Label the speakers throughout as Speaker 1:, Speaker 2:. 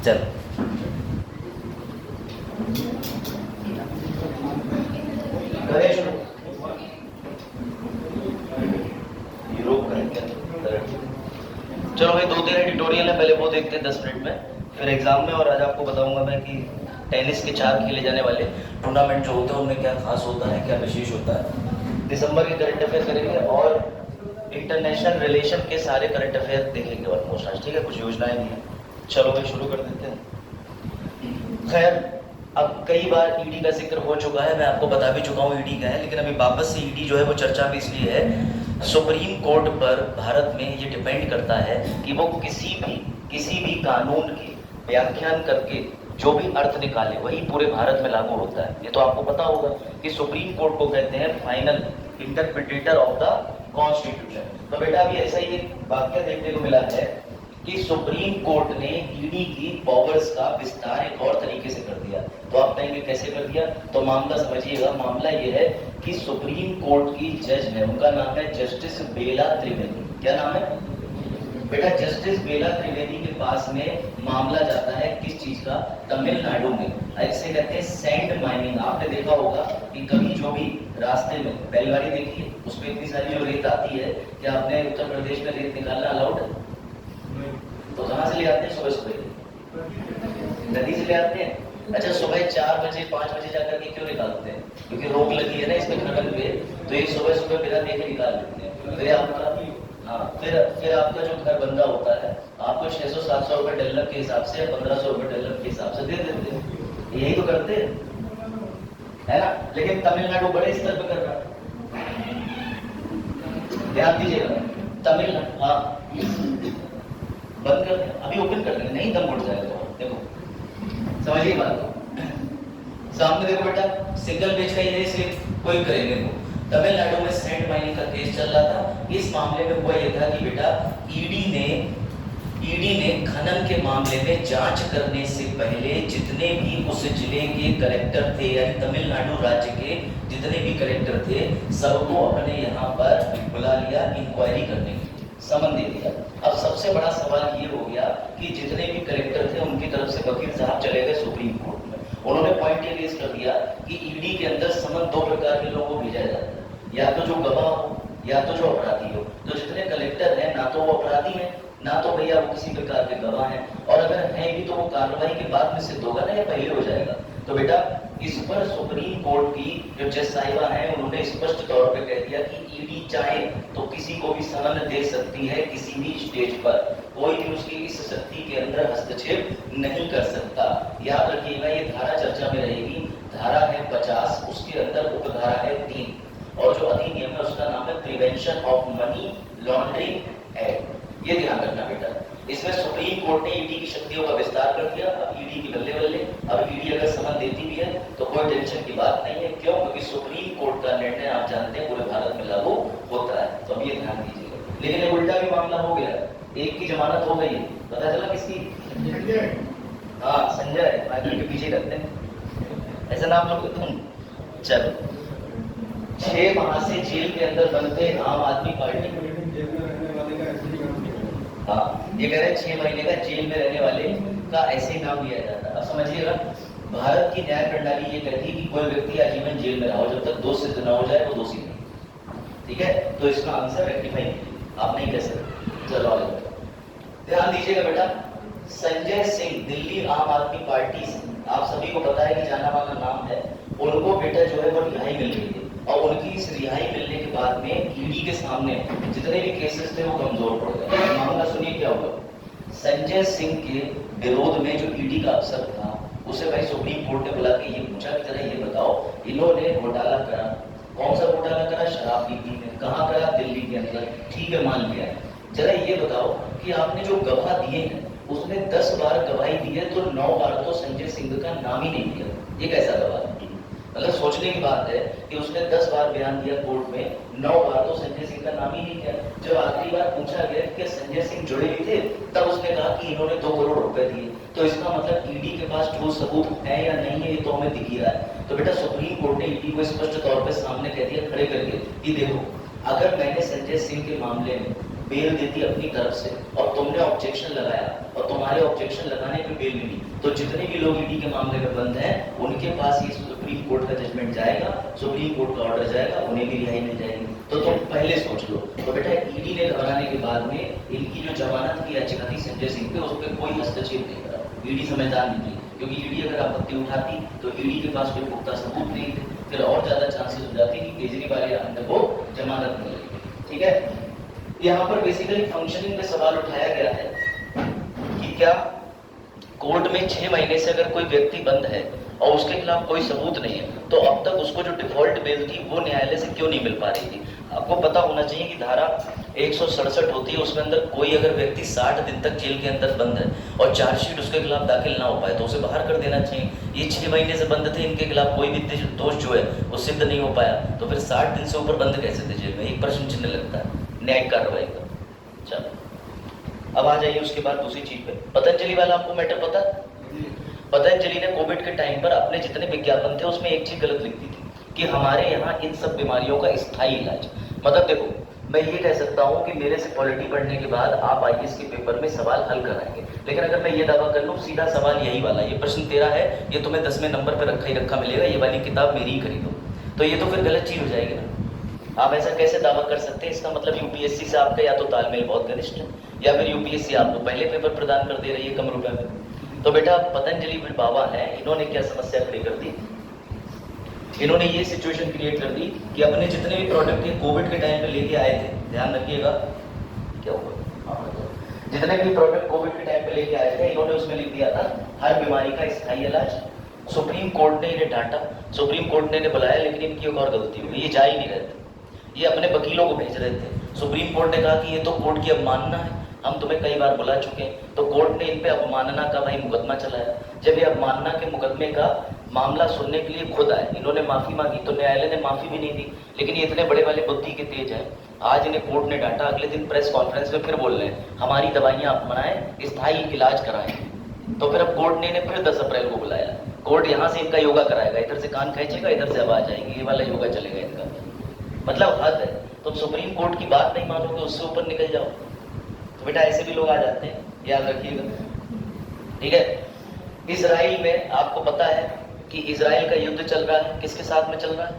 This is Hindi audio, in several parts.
Speaker 1: चल गणेश यूरोप करेंगे। चलो भाई 2-3 एडिटोरियल है, पहले वो देखते हैं 10 मिनट में, फिर एग्जाम में। और आज आपको बताऊंगा मैं कि टेनिस के 4 खेले जाने वाले टूर्नामेंट जो होते हैं उनमें क्या खास होता है, क्या विशेष होता है। दिसंबर के करंट अफेयर करेंगे और इंटरनेशनल रिलेशन के सारे करंट अफेयर देखेंगे ऑलमोस्ट आज, ठीक है। कुछ योजनाएं भी हैं। चलो भाई शुरू कर देते हैं। खैर अब कई बार ईडी का जिक्र हो चुका है, मैं आपको बता भी चुका हूँ ईडी का है, लेकिन अभी वापस से ईडी जो है वो चर्चा में इसलिए है, सुप्रीम कोर्ट पर भारत में ये डिपेंड करता है कि वो किसी भी कानून के व्याख्यान करके जो भी अर्थ निकाले वही पूरे भारत में लागू होता है। ये तो आपको पता होगा कि सुप्रीम कोर्ट को कहते हैं final interpreter of the constitution. तो बेटा अभी ऐसा ही एक वाक्य देखने को मिला है कि सुप्रीम कोर्ट ने ईडी की पावर्स का विस्तार एक और तरीके से कर दिया। तो आप कहेंगे कैसे कर दिया, तो मामला समझिएगा। मामला ये है कि सुप्रीम कोर्ट की जज है, उनका नाम है जस्टिस बेला त्रिवेदी। क्या नाम है बेटा? जस्टिस बेला त्रिवेदी के पास में मामला जाता है किस चीज का? तमिलनाडु में ऐसे कहते हैं सैंड माइनिंग। आपने देखा होगा कि कभी जो भी रास्ते में बैलगाड़ी देखी है उस पर इतनी सारी जो रेत आती है, क्या आपने उत्तर प्रदेश में रेत निकालना अलाउड है? तो कहाँ से ले आते हैं? सुबह सुबह नदी से ले आते हैं। अच्छा सुबह 4 बजे 5 बजे जाकर के क्यों निकालते हैं? क्योंकि रोक लगी है ना इसमें खनन पे, तो ये सुबह सुबह बिना देखे निकाल देते हैं। फिर आपका फिर आपका जो घर बंदा होता है आपको 600-700 रुपए डेवलप के हिसाब से, 1500 रुपए डेवलप के हिसाब से दे देते हैं। यही तो करते हैं, है ना। लेकिन तमिलनाडु बड़े स्तर पर कर रहा है, ध्यान दीजिएगा। तमिलनाडु हाँ बंद कर दें, अभी ओपन कर देंगे, नहीं दम उठ जाएगा। देखो समझिए बात को, सामने देखो बेटा, सिंगल पेज का ये स्लिप कोई करेंगे वो। तमिलनाडु में सैंड माइनिंग का केस चल रहा था। इस मामले में हुआ यह था कि बेटा ईडी ने खनन के मामले में जांच करने से पहले जितने भी उस जिले के कलेक्टर थे, यानी तमिलनाडु राज्य के जितने भी कलेक्टर थे, सबको अपने यहाँ पर बुला लिया इंक्वायरी करने के लिए, समन दे दिया। अब सबसे बड़ा सवाल ये हो गया कि जितने भी कलेक्टर थे उनकी तरफ से वकील साहब चले गए सुप्रीम कोर्ट में। उन्होंने पॉइंट ये रेज कर दिया कि ईडी के अंदर समन 2 प्रकार के लोगों को भेजा जाता है, या तो जो गवाह हो या तो जो अपराधी हो। तो जितने कलेक्टर हैं ना तो वो अपराधी हैं, ना तो भैया वो किसी प्रकार के गवाह हैं, और अगर हैं भी तो वो कार्रवाई के बाद में सिद्ध होगा ना, या पहले हो जाएगा। तो बेटा इस पर सुप्रीम कोर्ट की जो जज साहिबा हैं उन्होंने स्पष्ट तौर पे कह दिया कि ईडी चाहे तो किसी को भी समन दे सकती है किसी भी स्टेज पर, कोई भी उसकी इस शक्ति के अंदर हस्तक्षेप नहीं कर सकता। याद रखिएगा ये धारा चर्चा में रहेगी। धारा है 50, उसके अंदर उपधारा है 3, और जो अधिनियम है उसका नाम है prevention of money laundering act. ये ध्यान रखना बेटा। इसमें सुप्रीम कोर्ट ने ईडी की शक्तियों का विस्तार कर दिया। अब ईडी की बल्ले बल्ले, अब ईडी अगर समन देती भी है तो कोई टेंशन की बात नहीं है। क्यों? क्योंकि सुप्रीम कोर्ट का निर्णय आप जानते हैं पूरे भारत में लागू होता है। तो अब ये ध्यान दीजिएगा। लेकिन एक उल्टा भी मामला हो गया, एक की जमानत हो गई, पता चला किसकी? हाँ संजय, आगे के पीछे करते हैं ऐसा नाम लोग तुम। चलो 6 माह से जेल के अंदर बनते आम आदमी पार्टी। हाँ ये कह रहे हैं 6 महीने का जेल में रहने वाले का ऐसे ही नाम दिया जाता है। अब समझिएगा भारत की न्याय प्रणाली ये कहती है कि कोई व्यक्ति आजीवन जेल में रहा हो, जब तक दोष सिद्ध न हो जाए वो दोषी नहीं। ठीक है, तो इसका आंसर रेक्टिफाई आप नहीं कह सकते। चलो आगे ध्यान दीजिएगा बेटा। संजय सिंह दिल्ली आम आदमी पार्टी से, आप सभी को पता है कि जाना माना नाम है, उनको बेटा जो है वो रिहाई मिल गई थी। और उनकी इस रिहाई मिलने के बाद में ईडी के सामने जितने भी केसेस थे वो कमजोर पड़ गए। मामला सुनिए क्या हुआ। संजय सिंह के विरोध में जो ईडी का अफसर था उसे भाई सुप्रीम कोर्ट ने बुला के ये पूछा कि जरा ये बताओ इन्होंने घोटाला करा, कौन सा घोटाला करा? शराब पीती में। कहाँ करा? दिल्ली के अंदर। ठीक है मान लिया, जरा ये बताओ कि आपने जो गवाह दिए हैं उसने 10 बार गवाही दी है तो 9 बार तो संजय सिंह का नाम ही नहीं दिया। ये कैसा गवाह? मतलब सोचने की बात है कि उसने 10 बार बयान दिया कोर्ट में, 9 बार तो संजय सिंह का नाम ही नहीं किया। जब आखिरी बार पूछा गया कि संजय सिंह जुड़े भी थे, तब उसने कहा कि इन्होंने 2 करोड़ रुपए दिए। तो इसका मतलब ईडी के पास ठोस सबूत है या नहीं है ये तो हमें दिख ही रहा है। तो बेटा सुप्रीम कोर्ट ने ईडी को स्पष्ट तौर पर सामने कह दिया खड़े करके कि देखो, अगर मैंने संजय सिंह के मामले में बेल देती अपनी तरफ से और तुमने ऑब्जेक्शन लगाया और तुम्हारे ऑब्जेक्शन लगाने पे बेल मिली, तो जितने भी लोग ईडी के मामले में बंद हैं उनके पास ये सुप्रीम कोर्ट का जजमेंट जाएगा, सुप्रीम कोर्ट का ऑर्डर जाएगा, उन्हें भी रिहाई मिल जाएगी। तो तुम पहले सोच लो। तो बेटा ईडी ने घबराने के बाद में इनकी जो जमानत की याचिका थी संजय सिंह पे, उस पर कोई हस्तक्षेप नहीं करा। ईडी समझदार निकली, क्योंकि ईडी अगर आपत्ति उठाती तो ईडी के पास कोई पुख्ता सबूत नहीं थे, फिर और ज्यादा चांसेस हो जाते कि केजरीवाल या अन्य को जमानत मिलेगी। ठीक है, यहाँ पर बेसिकली फंक्शनिंग में सवाल उठाया गया है कि क्या कोर्ट में 6 महीने से अगर कोई व्यक्ति बंद है और उसके खिलाफ कोई सबूत नहीं है तो अब तक उसको जो डिफॉल्ट बेल थी वो न्यायालय से क्यों नहीं मिल पा रही थी। आपको पता होना चाहिए कि धारा 167 होती है, उसमें अंदर कोई अगर व्यक्ति 60 दिन तक जेल के अंदर बंद है और चार्जशीट उसके खिलाफ दाखिल ना हो पाए तो उसे बाहर कर देना चाहिए। ये 6 महीने से बंद थे, इनके खिलाफ कोई भी दोष जो है वो सिद्ध नहीं हो पाया, तो फिर 60 दिन से ऊपर बंद कैसे थे जेल में, एक प्रश्न चिन्ह लगता है न्यायिक कार्रवाई का। चलो अब आ जाइए उसके बाद दूसरी चीज पे। पतंजलि वाला आपको मैटर पता है? पतंजलि ने कोविड के टाइम पर अपने जितने विज्ञापन थे उसमें एक चीज गलत लिख दी थी कि हमारे यहाँ इन सब बीमारियों का स्थायी इलाज। मतलब देखो, मैं ये कह सकता हूँ कि मेरे से पॉलिटी पढ़ने के बाद आप आईएएस के पेपर में सवाल हल कराएंगे, लेकिन अगर मैं ये दावा कर लूँ सीधा सवाल यही वाला, ये प्रश्न तेरा है, ये तुम्हें 10वें नंबर पर रखा ही रखा मिलेगा, ये वाली किताब मेरी ही खरीदो, तो ये तो फिर गलत चीज हो जाएगी ना। आप ऐसा कैसे दावा कर सकते हैं? इसका मतलब यूपीएससी से आपका या तो तालमेल बहुत घनिष्ठ है या फिर यूपीएससी आपको पहले पेपर प्रदान कर दे रही है कम रुपए में। तो बेटा पतंजलि बाबा हैं, इन्होंने क्या समस्या खड़ी कर दी, इन्होंने ये सिचुएशन क्रिएट कर दी कि अपने जितने भी प्रोडक्ट ये कोविड के टाइम पे लेके आए थे, ध्यान रखिएगा क्या हुआ, जितने भी प्रोडक्ट कोविड के टाइम पे लेके आए थे इन्होंने उसमें लिख दिया था हर बीमारी का स्थायी इलाज। सुप्रीम कोर्ट ने इन्हें डांटा, सुप्रीम कोर्ट ने इन्हें बुलाया, लेकिन इनकी एक और गलती हो गई, ये जा ही नहीं रहे थे, ये अपने वकीलों को भेज रहे थे। सुप्रीम कोर्ट ने कहा कि ये तो कोर्ट की अवमानना है, हम तुम्हें कई बार बुला चुके हैं, तो कोर्ट ने इन पे अवमानना का भाई मुकदमा चलाया। जब ये अवमानना के मुकदमे का मामला सुनने के लिए खुद आए, इन्होंने माफी मांगी तो न्यायालय ने माफी भी नहीं दी, लेकिन ये इतने बड़े वाले बुद्धि के तेज हैं, आज इन्हें कोर्ट ने डांटा, अगले दिन प्रेस कॉन्फ्रेंस में फिर बोल रहे हैं हमारी दवाइयां आप बनाएं, स्थायी इलाज कराएं। तो फिर अब कोर्ट ने इन्हें फिर 10 अप्रैल को बुलाया, कोर्ट यहाँ से इनका योगा कराएगा, इधर से कान खींचेगा, इधर से आवाज आएगी, ये वाला योगा चलेगा इनका। मतलब हद है, तुम सुप्रीम कोर्ट की बात नहीं मानोगे, उससे ऊपर निकल जाओ। तो बेटा ऐसे भी लोग आ जाते हैं, याद रखिएगा। ठीक है, इजराइल में आपको पता है कि इजराइल का युद्ध चल रहा है, किसके साथ में चल रहा है?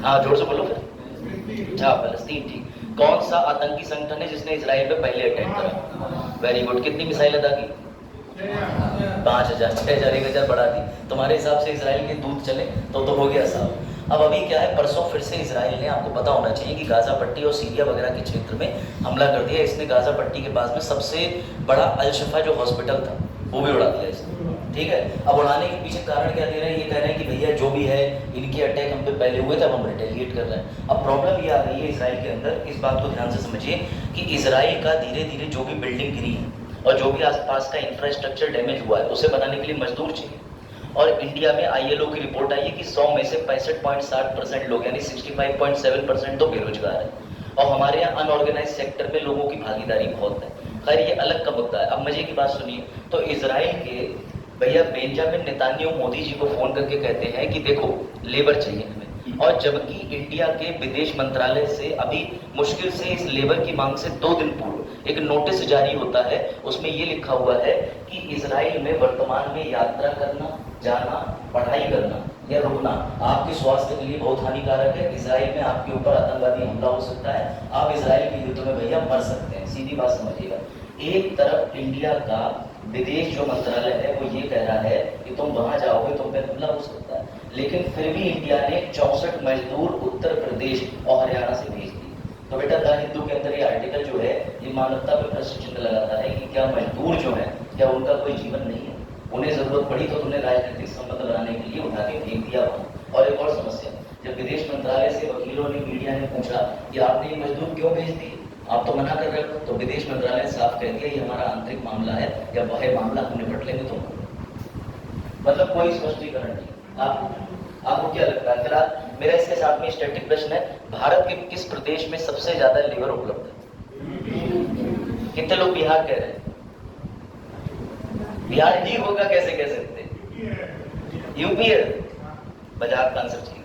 Speaker 1: हाँ जोर से बोलो फिर। हाँ फलस्तीन, ठीक। कौन सा आतंकी संगठन है जिसने इजराइल पे पहले अटैक करा? Very good. कितनी मिसाइल अदा की? 5000, 6000, 1000 बढ़ा दी। तुम्हारे हिसाब से इजराइल के दूध चले तो हो गया साहब। अब अभी क्या है, परसों फिर से इजराइल ने, आपको पता होना चाहिए कि गाजा पट्टी और सीरिया वगैरह के क्षेत्र में हमला कर दिया। इसने गाजा पट्टी के पास में सबसे बड़ा अल शिफा जो हॉस्पिटल था वो भी उड़ा दिया इसने। ठीक है, अब उड़ाने के पीछे कारण क्या दे रहे हैं? ये कह रहे हैं कि भैया जो भी है इनके अटैक हम पे पहले हुए थे, अब हम रिटेलिएट कर रहे हैं। अब प्रॉब्लम ये आ रही है इजराइल के अंदर, इस बात को ध्यान से समझिए कि इजराइल का धीरे धीरे जो भी बिल्डिंग गिरी है और जो भी आसपास का इंफ्रास्ट्रक्चर डैमेज हुआ है उसे बनाने के लिए मजदूर चाहिए। और इंडिया में आईएलओ की रिपोर्ट आई है कि 100 में से 65.7% लोग यानी 65.7% तो बेरोजगार है, और हमारे यहाँ अनऑर्गेनाइज सेक्टर में लोगों की भागीदारी बहुत है। खैर ये अलग का मुद्दा है। अब मजे की बात सुनिए, तो इजराइल के भैया बेंजामिन नेतान्याहू मोदी जी को फोन करके कहते हैं कि देखो लेबर चाहिए हमें, और जबकि इंडिया के विदेश मंत्रालय से अभी मुश्किल से इस लेबर की मांग से 2 दिन पूर्व एक नोटिस जारी होता है, उसमें ये लिखा हुआ है कि इजराइल में वर्तमान में यात्रा करना, जाना, पढ़ाई करना या रुकना आपके स्वास्थ्य के लिए बहुत हानिकारक है। इजराइल में आपके ऊपर आतंकवादी हमला हो सकता है, आप इजराइल के युद्ध में भैया मर सकते हैं। सीधी बात समझिएगा। एक तरफ इंडिया का विदेश जो मंत्रालय है वो ये कह रहा है कि तुम वहां जाओगे तुम पे हमला हो सकता है, लेकिन फिर भी इंडिया ने 64 मजदूर उत्तर प्रदेश और हरियाणा से भेज दिए। तो बेटा द हिंदू के अंदर ये आर्टिकल जो है ये मानवता पे प्रश्न चिन्ह लगाता है कि क्या मजदूर जो है क्या उनका कोई जीवन नहीं है? उन्हें जरूरत पड़ी तो तुमने राजनीतिक संबंध बनाने के लिए उठा के फेंक दिया वहां। और एक और समस्या, जब विदेश मंत्रालय से वकीलों ने, मीडिया ने पूछा कि आपने ये मजदूर क्यों भेज दिए, आप तो मना कर रहे हो, तो विदेश मंत्रालय ने साफ कह दिया ये हमारा आंतरिक मामला है, या बाहर मामला हम निपट लेंगे तुम। मतलब कोई स्पष्टीकरण नहीं। आपको क्या लगता है? फिलहाल मेरा इसके साथ में स्टैटिक प्रश्न है, भारत के किस प्रदेश में सबसे ज्यादा लेबर उपलब्ध है? कितने लोग बिहार कह रहे हैं? बिहार ही होगा कैसे कह सकते? यूपी है। मजाक का आंसर चाहिए।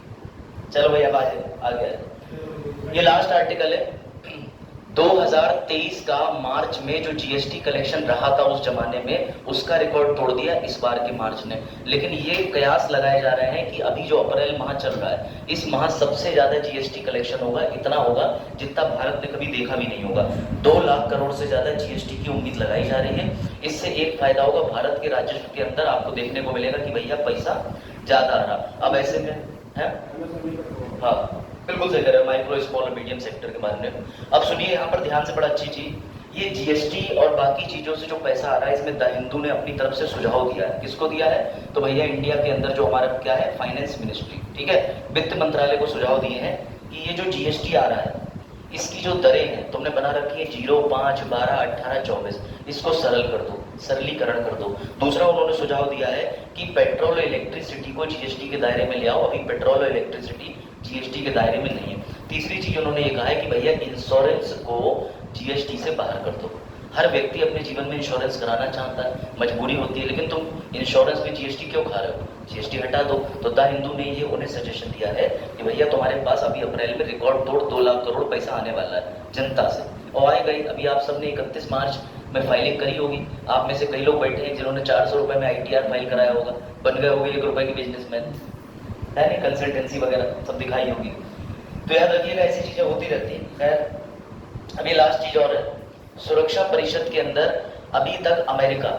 Speaker 1: चलो भाई अब आ गया। ये लास्ट आर्टिकल है 2023 का मार्च में जो जीएसटी कलेक्शन रहा था उस जमाने में, उसका रिकॉर्ड तोड़ दिया इस बार के मार्च ने। लेकिन ये कयास लगाए जा रहे हैं कि अभी जो अप्रैल माह चल रहा है, इस माह सबसे ज्यादा जीएसटी कलेक्शन होगा, इतना होगा जितना भारत ने कभी देखा भी नहीं होगा। 2 लाख करोड़ से ज्यादा जीएसटी की उम्मीद लगाई जा रही है। इससे एक फायदा होगा, भारत के राजस्व के अंदर आपको देखने को मिलेगा कि भैया पैसा ज्यादा आ रहा। अब ऐसे में है, हाँ बिल्कुल सही कह रहे हो, माइक्रो स्मॉल और मीडियम सेक्टर के बारे में। अब सुनिए यहाँ पर ध्यान से, बड़ा अच्छी चीज, ये जीएसटी और बाकी चीजों से जो पैसा आ रहा है, इसमें द हिंदू ने अपनी तरफ से सुझाव दिया है। किसको दिया है? तो भैया इंडिया के अंदर जो हमारा क्या है, फाइनेंस मिनिस्ट्री, ठीक है, वित्त मंत्रालय को सुझाव दिए हैं कि ये जो जीएसटी आ रहा है, इसकी जो दरें हैं तुमने बना रखी है 0, 5, 12, 18, 24, इसको सरल कर दो, सरलीकरण कर दो। दूसरा उन्होंने सुझाव दिया है कि पेट्रोल और इलेक्ट्रिसिटी को जीएसटी के दायरे में ले आओ, अभी पेट्रोल और इलेक्ट्रिसिटी जीएसटी के दायरे में नहीं है। तीसरी चीज उन्होंने ये कहा है कि भैया इंश्योरेंस को जीएसटी से बाहर कर दो। हर व्यक्ति अपने जीवन में इंश्योरेंस कराना चाहता है, मजबूरी होती है, लेकिन तुम इंश्योरेंस में जीएसटी क्यों खा रहे हो? जीएसटी हटा दो। तो द हिंदू ने ये उन्हें सजेशन दिया है कि भैया तुम्हारे पास अभी अप्रैल में रिकॉर्ड तोड़ 2 लाख करोड़ पैसा आने वाला है जनता से, और आए गई। अभी आप सबने 31 मार्च में फाइलिंग करी होगी। आप में से कई लोग बैठे हैं जिन्होंने 400 रुपए में ITR फाइल कराया होगा, बन गए होंगे 1 रुपए के बिजनेसमैन, है नहीं, कंसल्टेंसी वगैरह सब दिखाई होगी। तो याद रखिएगा ऐसी चीजें होती रहती हैं। खैर अभी लास्ट चीज और है, सुरक्षा परिषद के अंदर अभी तक अमेरिका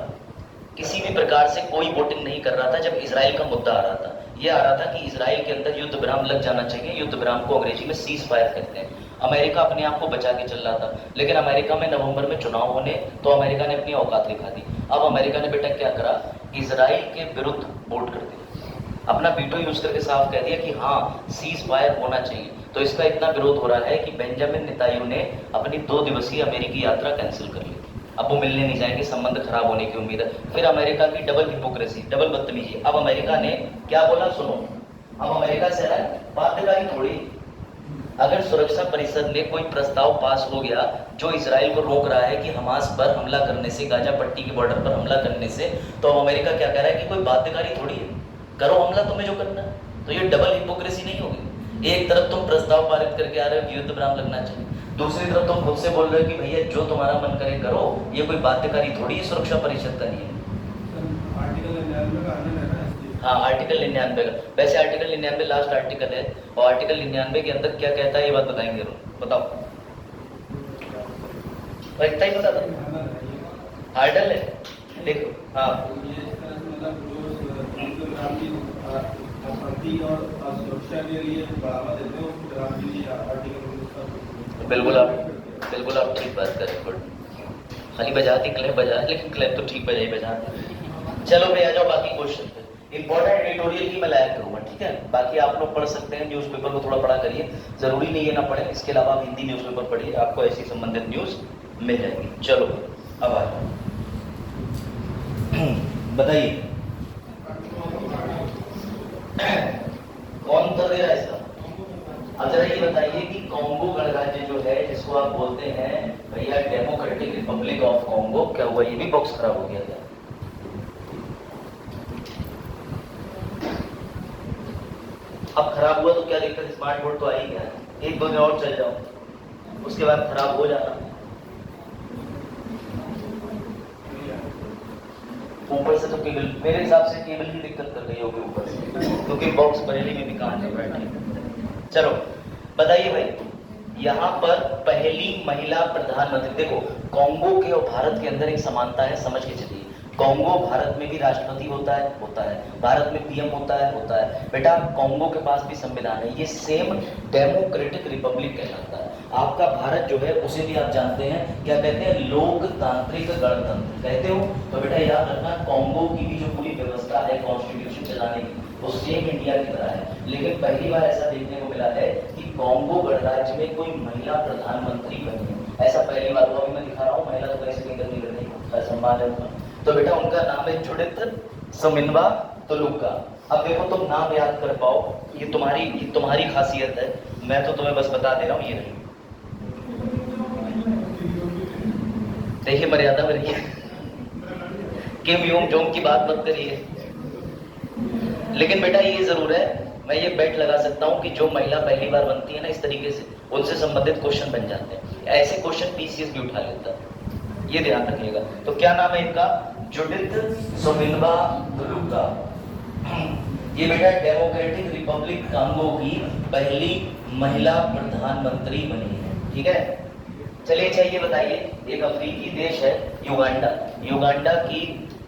Speaker 1: किसी भी प्रकार से कोई वोटिंग नहीं कर रहा था। जब इजराइल का मुद्दा आ रहा था, ये आ रहा था कि इजराइल के अंदर युद्ध विराम लग जाना चाहिए। युद्ध विराम को अंग्रेजी में सीज फायर कहते हैं। अमेरिका अपने आप को बचा के चल रहा था, लेकिन अमेरिका में नवंबर में चुनाव होने, तो अमेरिका ने अपनी औकात दिखा दी। अब अमेरिका ने बेटा क्या करा, इजराइल के विरुद्ध वोट कर दिया, अपना वीटो यूज करके साफ कह दिया कि हाँ सीज फायर होना चाहिए। तो इसका इतना विरोध हो रहा है कि बेंजामिन नेतान्याहू ने अपनी 2 दिवसीय अमेरिकी यात्रा कैंसिल कर ली। अब वो मिलने नहीं जाएंगे, संबंध खराब होने की उम्मीद है। फिर अमेरिका की डबल हिपोक्रेसी, डबल बदतमीजी। अब अमेरिका ने क्या बोला सुनो, अब अमेरिका से है बाध्यकारी थोड़ी। अगर सुरक्षा परिषद में कोई प्रस्ताव पास हो गया जो इजराइल को रोक रहा है कि हमास पर हमला करने से, गाजा पट्टी के बॉर्डर पर हमला करने से, तो अब अमेरिका क्या कह रहा है कि कोई बाध्यकारी थोड़ी है, करो हमला तुम्हें जो करना है। तो ये डबल हिपोक्रेसी नहीं होगी। एक तरफ तुम प्रस्ताव पारित करके आ रहे हो कि युद्ध विराम लगना चाहिए, दूसरी तरफ तुम खुद से बोल रहे हो कि भैया जो तुम्हारा मन करे करो, ये कोई बाध्यकारी थोड़ी है, सुरक्षा परिषद का नहीं है। हाँ आर्टिकल 99 का, वैसे आर्टिकल 99 लास्ट आर्टिकल है, और आर्टिकल 99 के अंदर क्या कहता है ये बात बताएंगे, बताओ इतना ही बता दो। हार्डल है, देखो हाँ बिल्कुल आप ठीक बात करें। गुड, खाली बजाती क्लैप बजा, लेकिन क्लैप तो ठीक बजाई बजा। चलो भैया जाओ बाकी क्वेश्चन पे। इंपॉर्टेंट एडिटोरियल की मैं लाया करूंगा, ठीक है। बाकी आप लोग पढ़ सकते हैं, न्यूज़पेपर को थोड़ा पढ़ा करिए, जरूरी नहीं है ना पढ़े। इसके अलावा आप हिंदी न्यूज़पेपर पढ़िए, आपको ऐसी संबंधित न्यूज मिल जाएगी। चलो अब आ जाओ, बताइए कौन उत्तर दे रहा है इसका? अब जरा ये बताइए कि कॉन्गो गणराज्य जो है, जिसको आप बोलते हैं भैया डेमोक्रेटिक रिपब्लिक ऑफ कॉन्गो, क्या हुआ? ये भी बॉक्स खराब हो गया क्या? अब खराब हुआ तो क्या दिक्कत, स्मार्ट बोर्ड तो आ ही गया, 1-2 दिन और चल जाओ, उसके बाद खराब हो जाना। ऊपर से तो केबल, मेरे हिसाब से केबल की दिक्कत कर रही होगी ऊपर से, क्योंकि बॉक्स बरेली में भी कहाँ से बैठे। चलो बताइए भाई, यहाँ पर पहली महिला प्रधानमंत्री, देखो कॉन्गो के और भारत के अंदर एक समानता है, समझ के चलिए। कॉन्गो भारत में भी राष्ट्रपति होता है, भारत में पीएम होता है बेटा। कॉन्गो के पास भी संविधान है, ये सेम डेमोक्रेटिक रिपब्लिक कहलाता है। आपका भारत जो है उसे भी आप जानते हैं क्या कहते हैं, लोकतांत्रिक गणतंत्र कहते हो। तो बेटा याद रखना, कॉन्गो की भी जो पूरी व्यवस्था है कॉन्स्टिट्यूशन चलाने की, वो सेम इंडिया की तरह है। लेकिन पहली बार ऐसा देखने को मिला है कि कॉन्गो गणराज्य में कोई महिला प्रधानमंत्री बनी है, ऐसा पहली बार हुआ। अभी मैं दिखा रहा हूँ, महिला तो कैसे नहीं करनी करनी, सम्मान है उनका। तो बेटा उनका नाम है जुडिथ समिनवा तुलुका। अब देखो तुम नाम याद कर पाओ, ये तुम्हारी खासियत है, मैं तो तुम्हें बस बता दे रहा हूँ, ये नहीं। देखिए मर्यादा में रहिए, किम योंग जोंग की बात मत करिए। लेकिन बेटा ये जरूर है मैं ये बेट लगा सकता हूँ कि जो महिला पहली बार बनती है ना इस तरीके से, उनसे संबंधित क्वेश्चन बन जाते हैं। ऐसे क्वेश्चन पीसीएस भी उठा लेता है, ये ध्यान रखिएगा। तो क्या नाम है इनका? जुडिथ सुमिलवा दुलुका। ये बेटा डेमोक्रेटिक रिपब्लिक कांगो की पहली महिला प्रधानमंत्री बनी है, ठीक है। चलिए चाहिए बताइए, एक अफ्रीकी देश है युगांडा। युगांडा की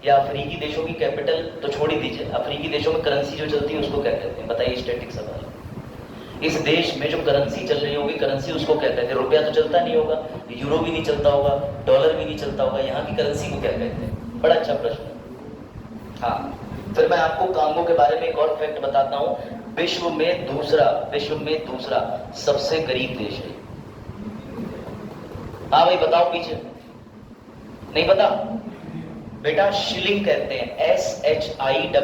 Speaker 1: या अफ्रीकी देशों की कैपिटल तो छोड़ ही दीजिए, अफ्रीकी देशों में करेंसी जो चलती है उसको क्या कहते हैं? बताइए, स्टैटिक सवाल। इस देश में जो करेंसी चल रही होगी, करेंसी उसको क्या कहते हैं? रुपया तो चलता नहीं होगा, यूरो भी नहीं चलता होगा, डॉलर भी नहीं चलता होगा, यहाँ की करेंसी को क्या कहते हैं? बड़ा अच्छा प्रश्न। हाँ, फिर मैं आपको कांगो के बारे में एक और फैक्ट बताता हूँ। विश्व में दूसरा सबसे गरीब देश है। हाँ भाई बताओ, पीछे नहीं पता? बेटा शिलिंग कहते हैं, SHILLING,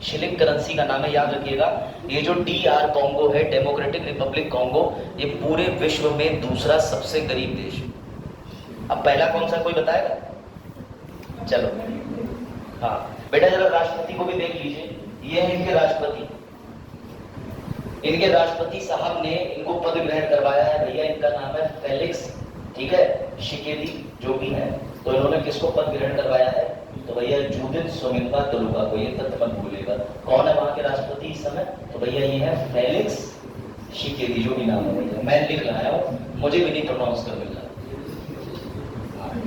Speaker 1: शिलिंग करेंसी का नाम है, याद रखिएगा। ये जो DR कॉन्गो है, डेमोक्रेटिक रिपब्लिक कॉन्गो, ये पूरे विश्व में दूसरा सबसे गरीब देश है। अब पहला कौन सा, कोई बताएगा? चलो हाँ बेटा, जरा राष्ट्रपति को भी देख लीजिए। ये है इनके राष्ट्रपति। इनके राष्ट्रपति साहब ने इनको पद ग्रहण करवाया है भैया। इनका नाम है फेलिक्स, ठीक है, शिकेदी जो भी है। तो इन्होंने किसको पद ग्रहण करवाया है? तो भैया जुडिथ सुमिलवा दुलुका को। ये तथ्य मत भूलिएगा। कौन है वहां के राष्ट्रपति इस समय? तो भैया ये है फेलिक्स शिकेदी, जो भी नाम है भैया, मैं लिख लाया हूँ, मुझे भी नहीं प्रोनाउंस कर मिल रहा।